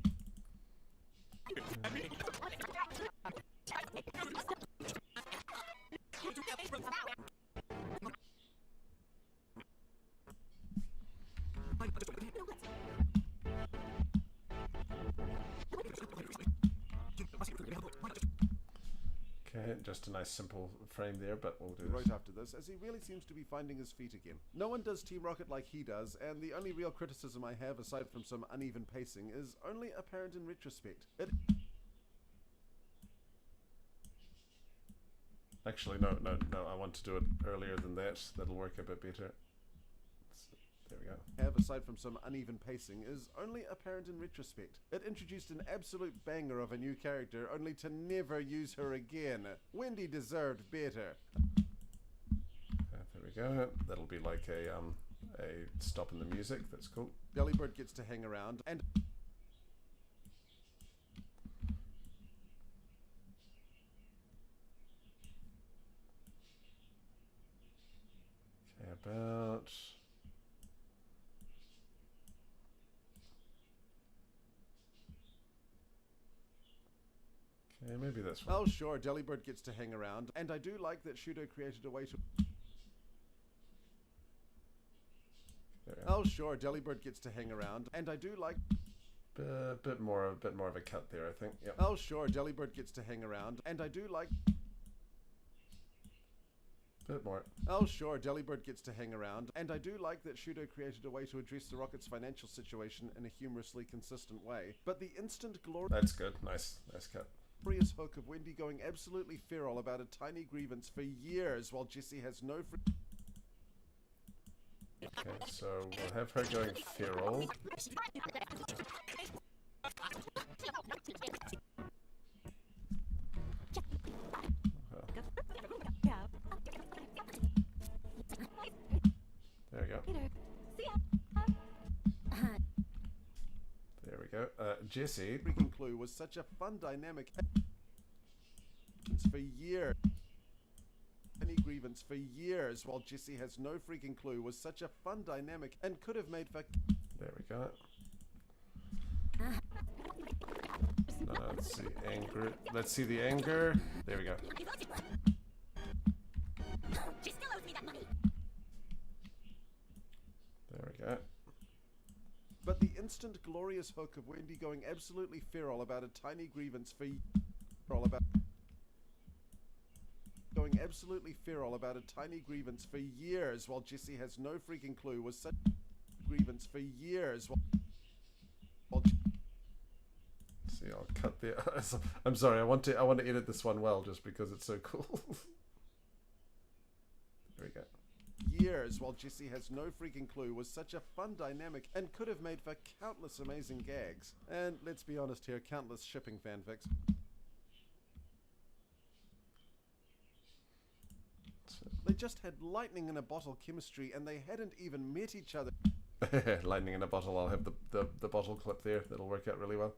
Okay, just a nice simple frame there, but we'll do right this. after this, as he really seems to be finding his feet again. No one does Team Rocket like he does, and the only real criticism I have, aside from some uneven pacing, is only apparent in retrospect. Actually, no, I want to do it earlier than that. That'll work a bit better. There we go. Have, aside from some uneven pacing, is only apparent in retrospect. It introduced an absolute banger of a new character, only to never use her again. Wendy deserved better. There we go. That'll be like a stop in the music. That's cool. Delibird gets to hang around, and okay, about. Okay, maybe this one. Oh sure, Delibird gets to hang around, and I do like that Shudo created a way to... Oh sure, Delibird gets to hang around, and I do like... bit more of a cut there, I think. Yep. Oh sure, Delibird gets to hang around, and I do like... Bit more. Oh sure, Delibird gets to hang around, and I do like that Shudo created a way to address the Rocket's financial situation in a humorously consistent way. But the instant glory... That's good. Nice cut. Glorious hook of Wendy going absolutely feral about a tiny grievance for years while Jessie has no... Okay, so we'll have her going feral. There we go. There we go. Jessie. Freaking Clue was such a fun dynamic for years. Any grievance for years while Jessie has no freaking clue was such a fun dynamic and could have made for... There we go. Let's see anger. Let's see the anger. There we go. She still owes me that money. There we go. But the instant glorious hook of Wendy going absolutely feral about a tiny grievance for... Going absolutely feral about a tiny grievance for years while Jessie has no freaking clue was such grievance for years while See, I'll cut the... I'm sorry, I want to edit this one well just because it's so cool. There we go. Years while Jessie has no freaking clue was such a fun dynamic and could have made for countless amazing gags. And let's be honest here, countless shipping fanfics. They just had lightning in a bottle chemistry and they hadn't even met each other. Lightning in a bottle. I'll have the bottle clip there. That'll work out really well.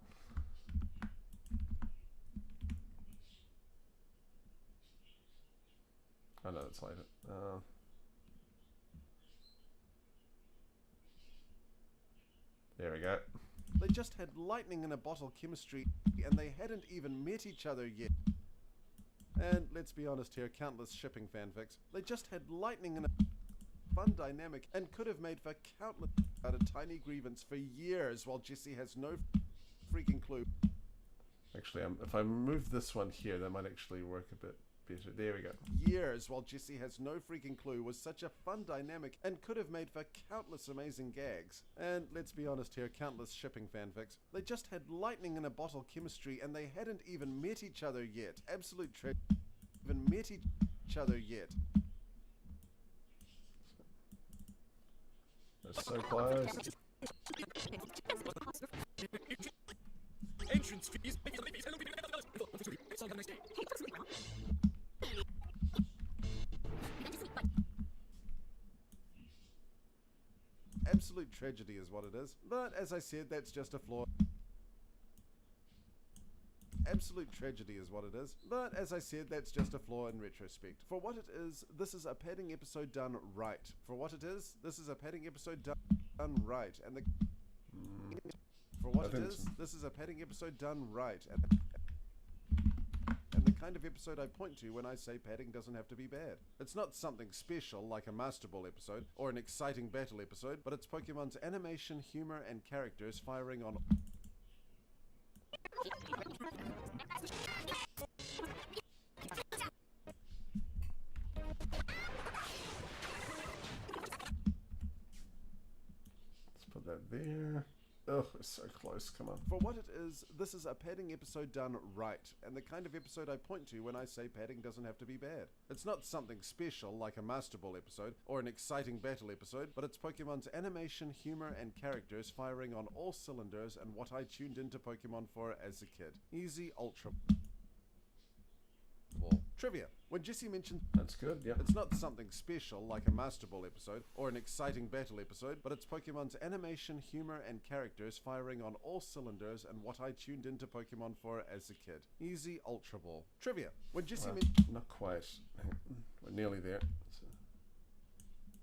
Oh no, that's light. There we go. They just had lightning in a bottle chemistry and they hadn't even met each other yet. And let's be honest here, countless shipping fanfics. They just had lightning in a fun dynamic and could have made for countless about a tiny grievance for years while Jessie has no freaking clue. Actually, if I move this one here, that might actually work a bit better. There we go. Years while Jessie has no freaking clue was such a fun dynamic and could have made for countless amazing gags. And let's be honest here, countless shipping fanfics. They just had lightning in a bottle chemistry and they hadn't even met each other yet. Absolute even met each other yet. They're so close. Entrance fees. Absolute tragedy is what it is. But as I said, that's just a flaw. Absolute tragedy is what it is. But as I said, that's just a flaw in retrospect. For what it is, this is a padding episode done right. For what it is, this is a padding episode done right. And the... For what it is, this is a padding episode done right. And the kind of episode I point to when I say padding doesn't have to be bad. It's not something special like a Master Ball episode or an exciting battle episode, but it's Pokemon's animation, humor, and characters firing on... there. Oh, it's so close, come on. For what it is, this is a padding episode done right, and the kind of episode I point to when I say padding doesn't have to be bad. It's not something special like a Master Ball episode or an exciting battle episode, but it's Pokemon's animation, humor, and characters firing on all cylinders and what I tuned into Pokemon for as a kid. Easy Ultra Ball. Trivia. When Jesse mentioned that's good, yeah. It's not something special like a Master Ball episode or an exciting battle episode, but it's Pokemon's animation, humor, and characters firing on all cylinders and what I tuned into Pokemon for as a kid. Easy Ultra Ball. Trivia. When Jesse not quite. We're nearly there.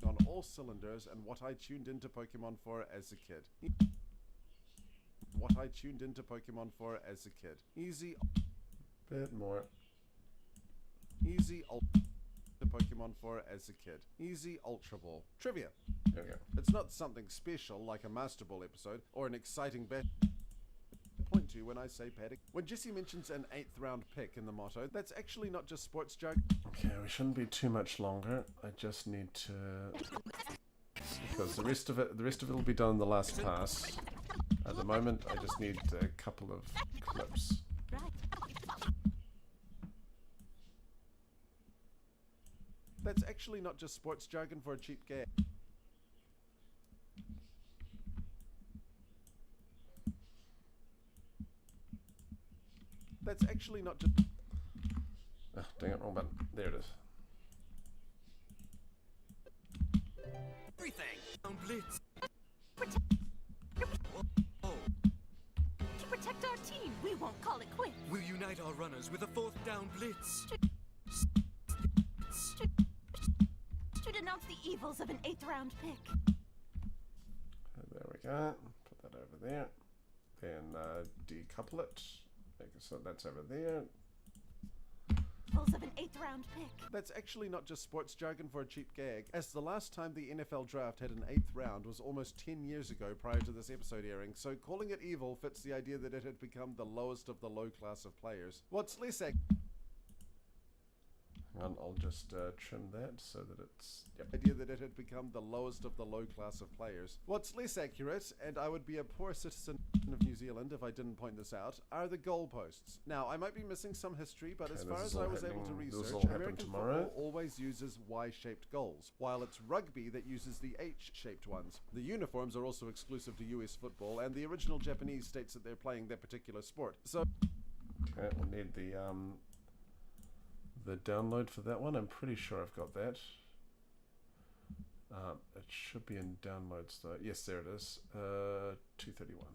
On all cylinders and what I tuned into Pokemon for as a kid. What I tuned into Pokemon for as a kid. Easy. Bit more. Easy the Pokemon for as a kid. Easy Ultra Ball. Trivia. There we go. It's not something special like a Master Ball episode or an exciting point to when I say padding. When Jesse mentions an 8th round pick in the motto, that's actually not just sports jargon. Okay, we shouldn't be too much longer. I just need to, because the rest of it will be done in the last pass. At the moment, I just need a couple of clips. That's actually not just sports jargon for a cheap gag. That's actually not just... Oh, dang it, wrong button. There it is. Everything on Blitz. To protect our team, we won't call it quits. We'll unite our runners with a 4th down Blitz. To denounce the evils of an 8th round pick. There we go. Put that over there. Then decouple it. Make it so that's over there. Evils of an 8th round pick. That's actually not just sports jargon for a cheap gag, as the last time the NFL draft had an 8th round was almost 10 years ago prior to this episode airing, so calling it evil fits the idea that it had become the lowest of the low class of players. What's less And I'll just trim that so that it's... Yep. Idea that it had become the lowest of the low class of players. What's less accurate, and I would be a poor citizen of New Zealand if I didn't point this out, are the goalposts. Now, I might be missing some history, but as far as I was able to research, American football always uses Y-shaped goals, while it's rugby that uses the H-shaped ones. The uniforms are also exclusive to US football, and the original Japanese states that they're playing their particular sport. So... Okay, we'll need the download for that one. I'm pretty sure I've got that. It should be in downloads though. Yes, there it is. 231.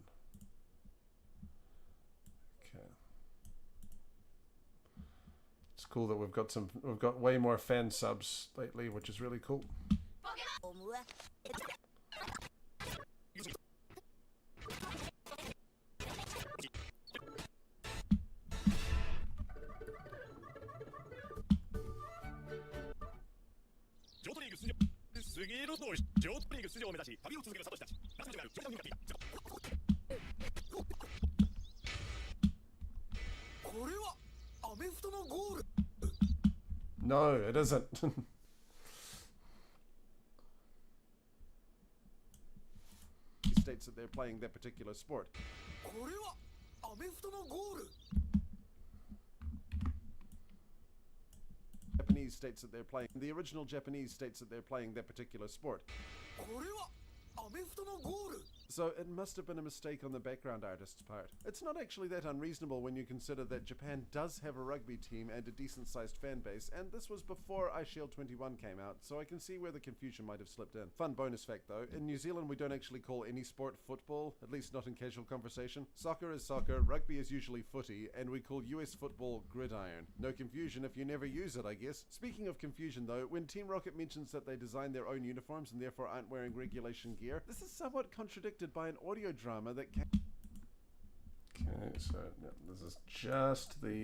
Okay. It's cool that we've got way more fan subs lately, which is really cool. No, it isn't. States that they're playing their particular sport. Japanese states that they're playing. The original Japanese states that they're playing their particular sport. So it must have been a mistake on the background artist's part. It's not actually that unreasonable when you consider that Japan does have a rugby team and a decent-sized fan base, and this was before iShield 21 came out, so I can see where the confusion might have slipped in. Fun bonus fact though, in New Zealand we don't actually call any sport football, at least not in casual conversation. Soccer is soccer, rugby is usually footy, and we call US football gridiron. No confusion if you never use it, I guess. Speaking of confusion though, when Team Rocket mentions that they designed their own uniforms and therefore aren't wearing regulation gear, this is somewhat contradicted by an audio drama that can... Okay, so no, this is just the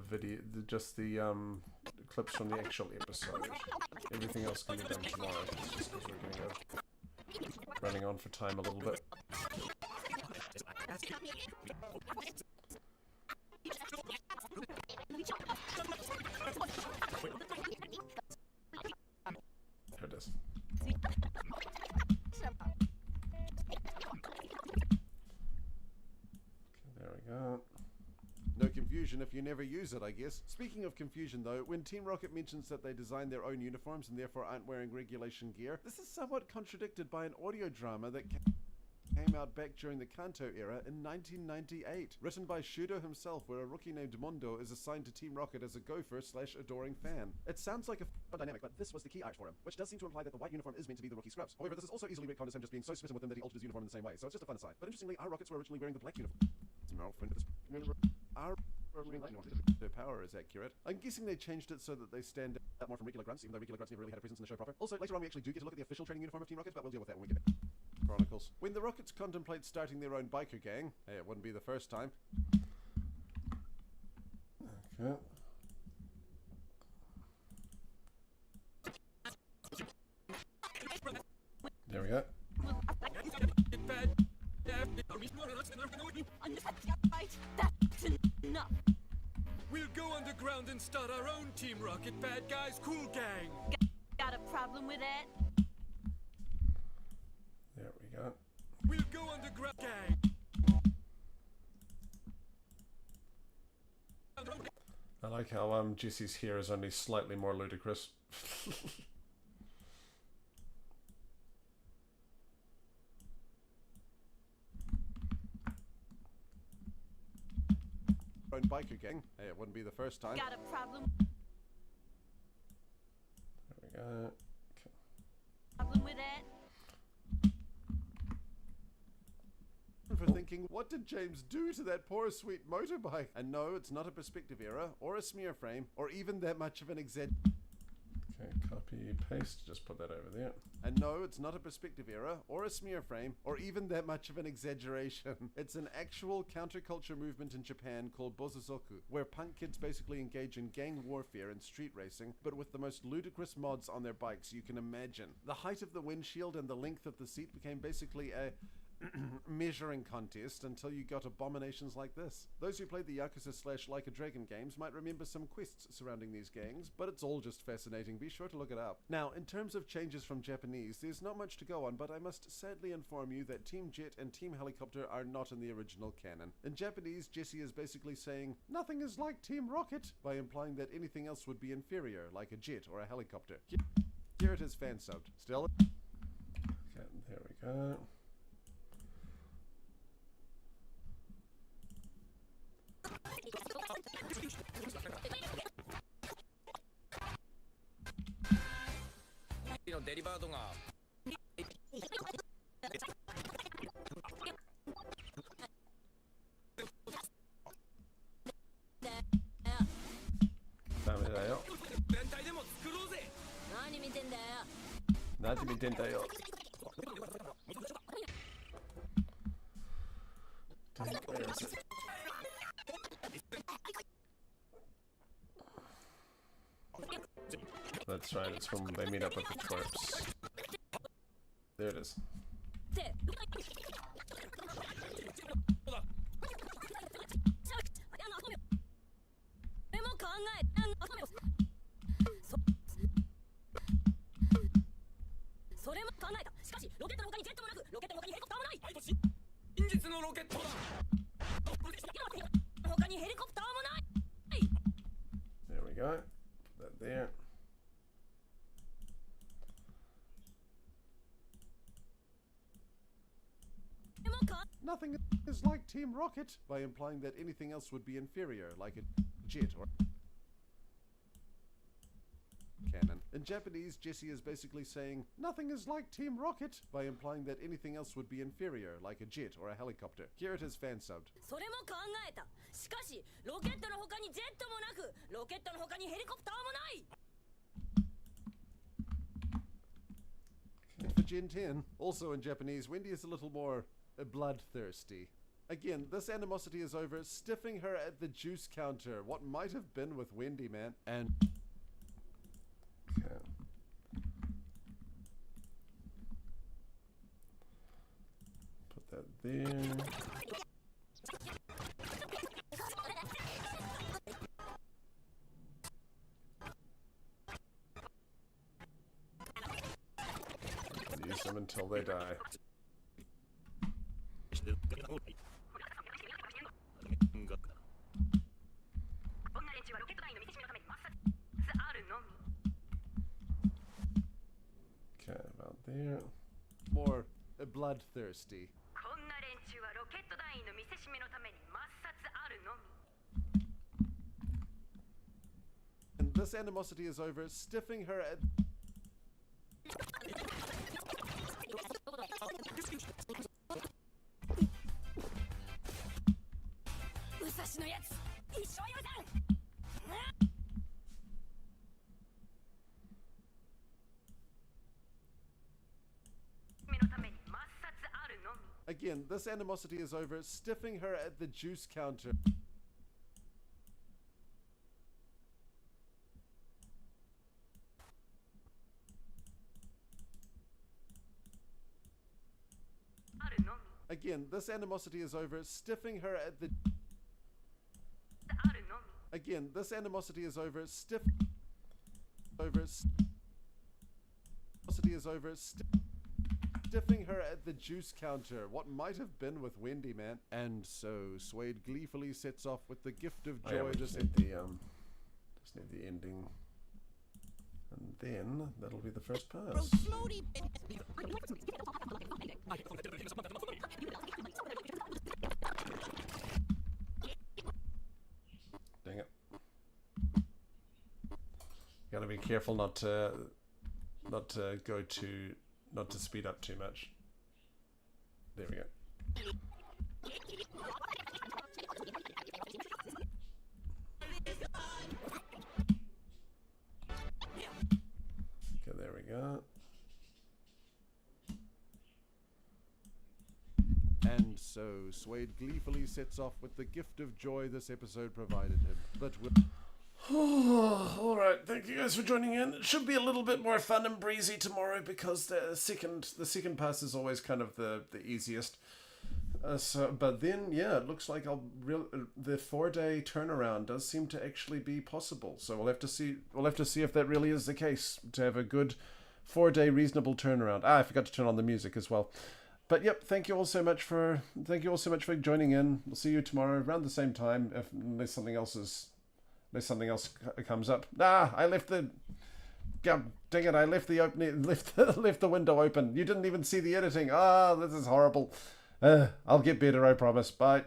video, just the clips from the actual episode. Everything else can be done tomorrow. It's just because we're running on for time a little bit. confusion if you never use it, I guess. Speaking of confusion though, when Team Rocket mentions that they designed their own uniforms and therefore aren't wearing regulation gear, this is somewhat contradicted by an audio drama that came out back during the Kanto era in 1998, written by Shudo himself, where a rookie named Mondo is assigned to Team Rocket as a gopher/adoring fan. It sounds like a dynamic, but this was the key art for him, which does seem to imply that the white uniform is meant to be the rookie scrubs. However, this is also easily retconned as him just being so smitten with them that he altered his uniform in the same way, so it's just a fun aside. But interestingly, our Rockets were originally wearing the black uniform. Their power is accurate. I'm guessing they changed it so that they stand out more from regular grunts, even though regular grunts never really had a presence in the show proper. Also, later on we actually do get to look at the official training uniform of Team Rocket, but we'll deal with that when we get it. Chronicles. When the Rockets contemplate starting their own biker gang, hey, it wouldn't be the first time. Okay. There we go. Right, that's enough. We'll go underground and start our own Team Rocket Bad Guys Cool Gang. Got a problem with that? There we go. We'll go underground gang. I like how Jesse's hair is only slightly more ludicrous. Own biker gang. Hey, it wouldn't be the first time. Got a problem? There we go. Okay. Problem with that? For thinking, what did James do to that poor sweet motorbike? And no, it's not a perspective error, or a smear frame, or even that much of an Okay, copy, paste, just put that over there. And no, it's not a perspective error, or a smear frame, or even that much of an exaggeration. It's an actual counterculture movement in Japan called Bozuzoku, where punk kids basically engage in gang warfare and street racing, but with the most ludicrous mods on their bikes you can imagine. The height of the windshield and the length of the seat became basically a measuring contest until you got abominations like this. Those who played the Yakuza/Like a Dragon games might remember some quests surrounding these gangs, but it's all just fascinating. Be sure to look it up. Now, in terms of changes from Japanese, there's not much to go on, but I must sadly inform you that Team Jet and Team Helicopter are not in the original canon. In Japanese, Jesse is basically saying, "Nothing is like Team Rocket," by implying that anything else would be inferior, like a jet or a helicopter. Here it is fan-subbed. Still? Okay, there we go. That's right, it's when they meet up with the twerps. There it is. There we go. Put that there. Nothing is like Team Rocket, by implying that anything else would be inferior, like a jet or cannon. In Japanese, Jesse is basically saying, "Nothing is like Team Rocket," by implying that anything else would be inferior, like a jet or a helicopter. Here it is fan-subbed. And for Gen 10, also in Japanese, Wendy is a little more bloodthirsty. Again, this animosity is over stiffing her at the juice counter. What might have been with Wendy, man. And okay. Put that there. Use them until they die. there. More bloodthirsty. And this animosity is over, stiffing her at... Again, this animosity is over, stiffing her at the juice counter. Again, this animosity is over, stiffing her at the... Again, this animosity is over, stiffing her at the juice counter. What might have been with Wendy, man. And so Suede gleefully sets off with the gift of joy. Oh, yeah, we just need the ending, and then that'll be the first pass. Dang it! Gotta be careful not to speed up too much. There we go. Okay, there we go. And so Suede gleefully sets off with the gift of joy this episode provided him. But Alright, thank you guys for joining in. It should be a little bit more fun and breezy tomorrow because the second pass is always kind of the easiest. But then, yeah, it looks like the 4-day turnaround does seem to actually be possible. So we'll have to see if that really is the case, to have a good 4-day reasonable turnaround. I forgot to turn on the music as well. But yep, thank you all so much for joining in. We'll see you tomorrow around the same time, unless something else comes up. I left the... God dang it! I left the window open. You didn't even see the editing. This is horrible. I'll get better, I promise. Bye.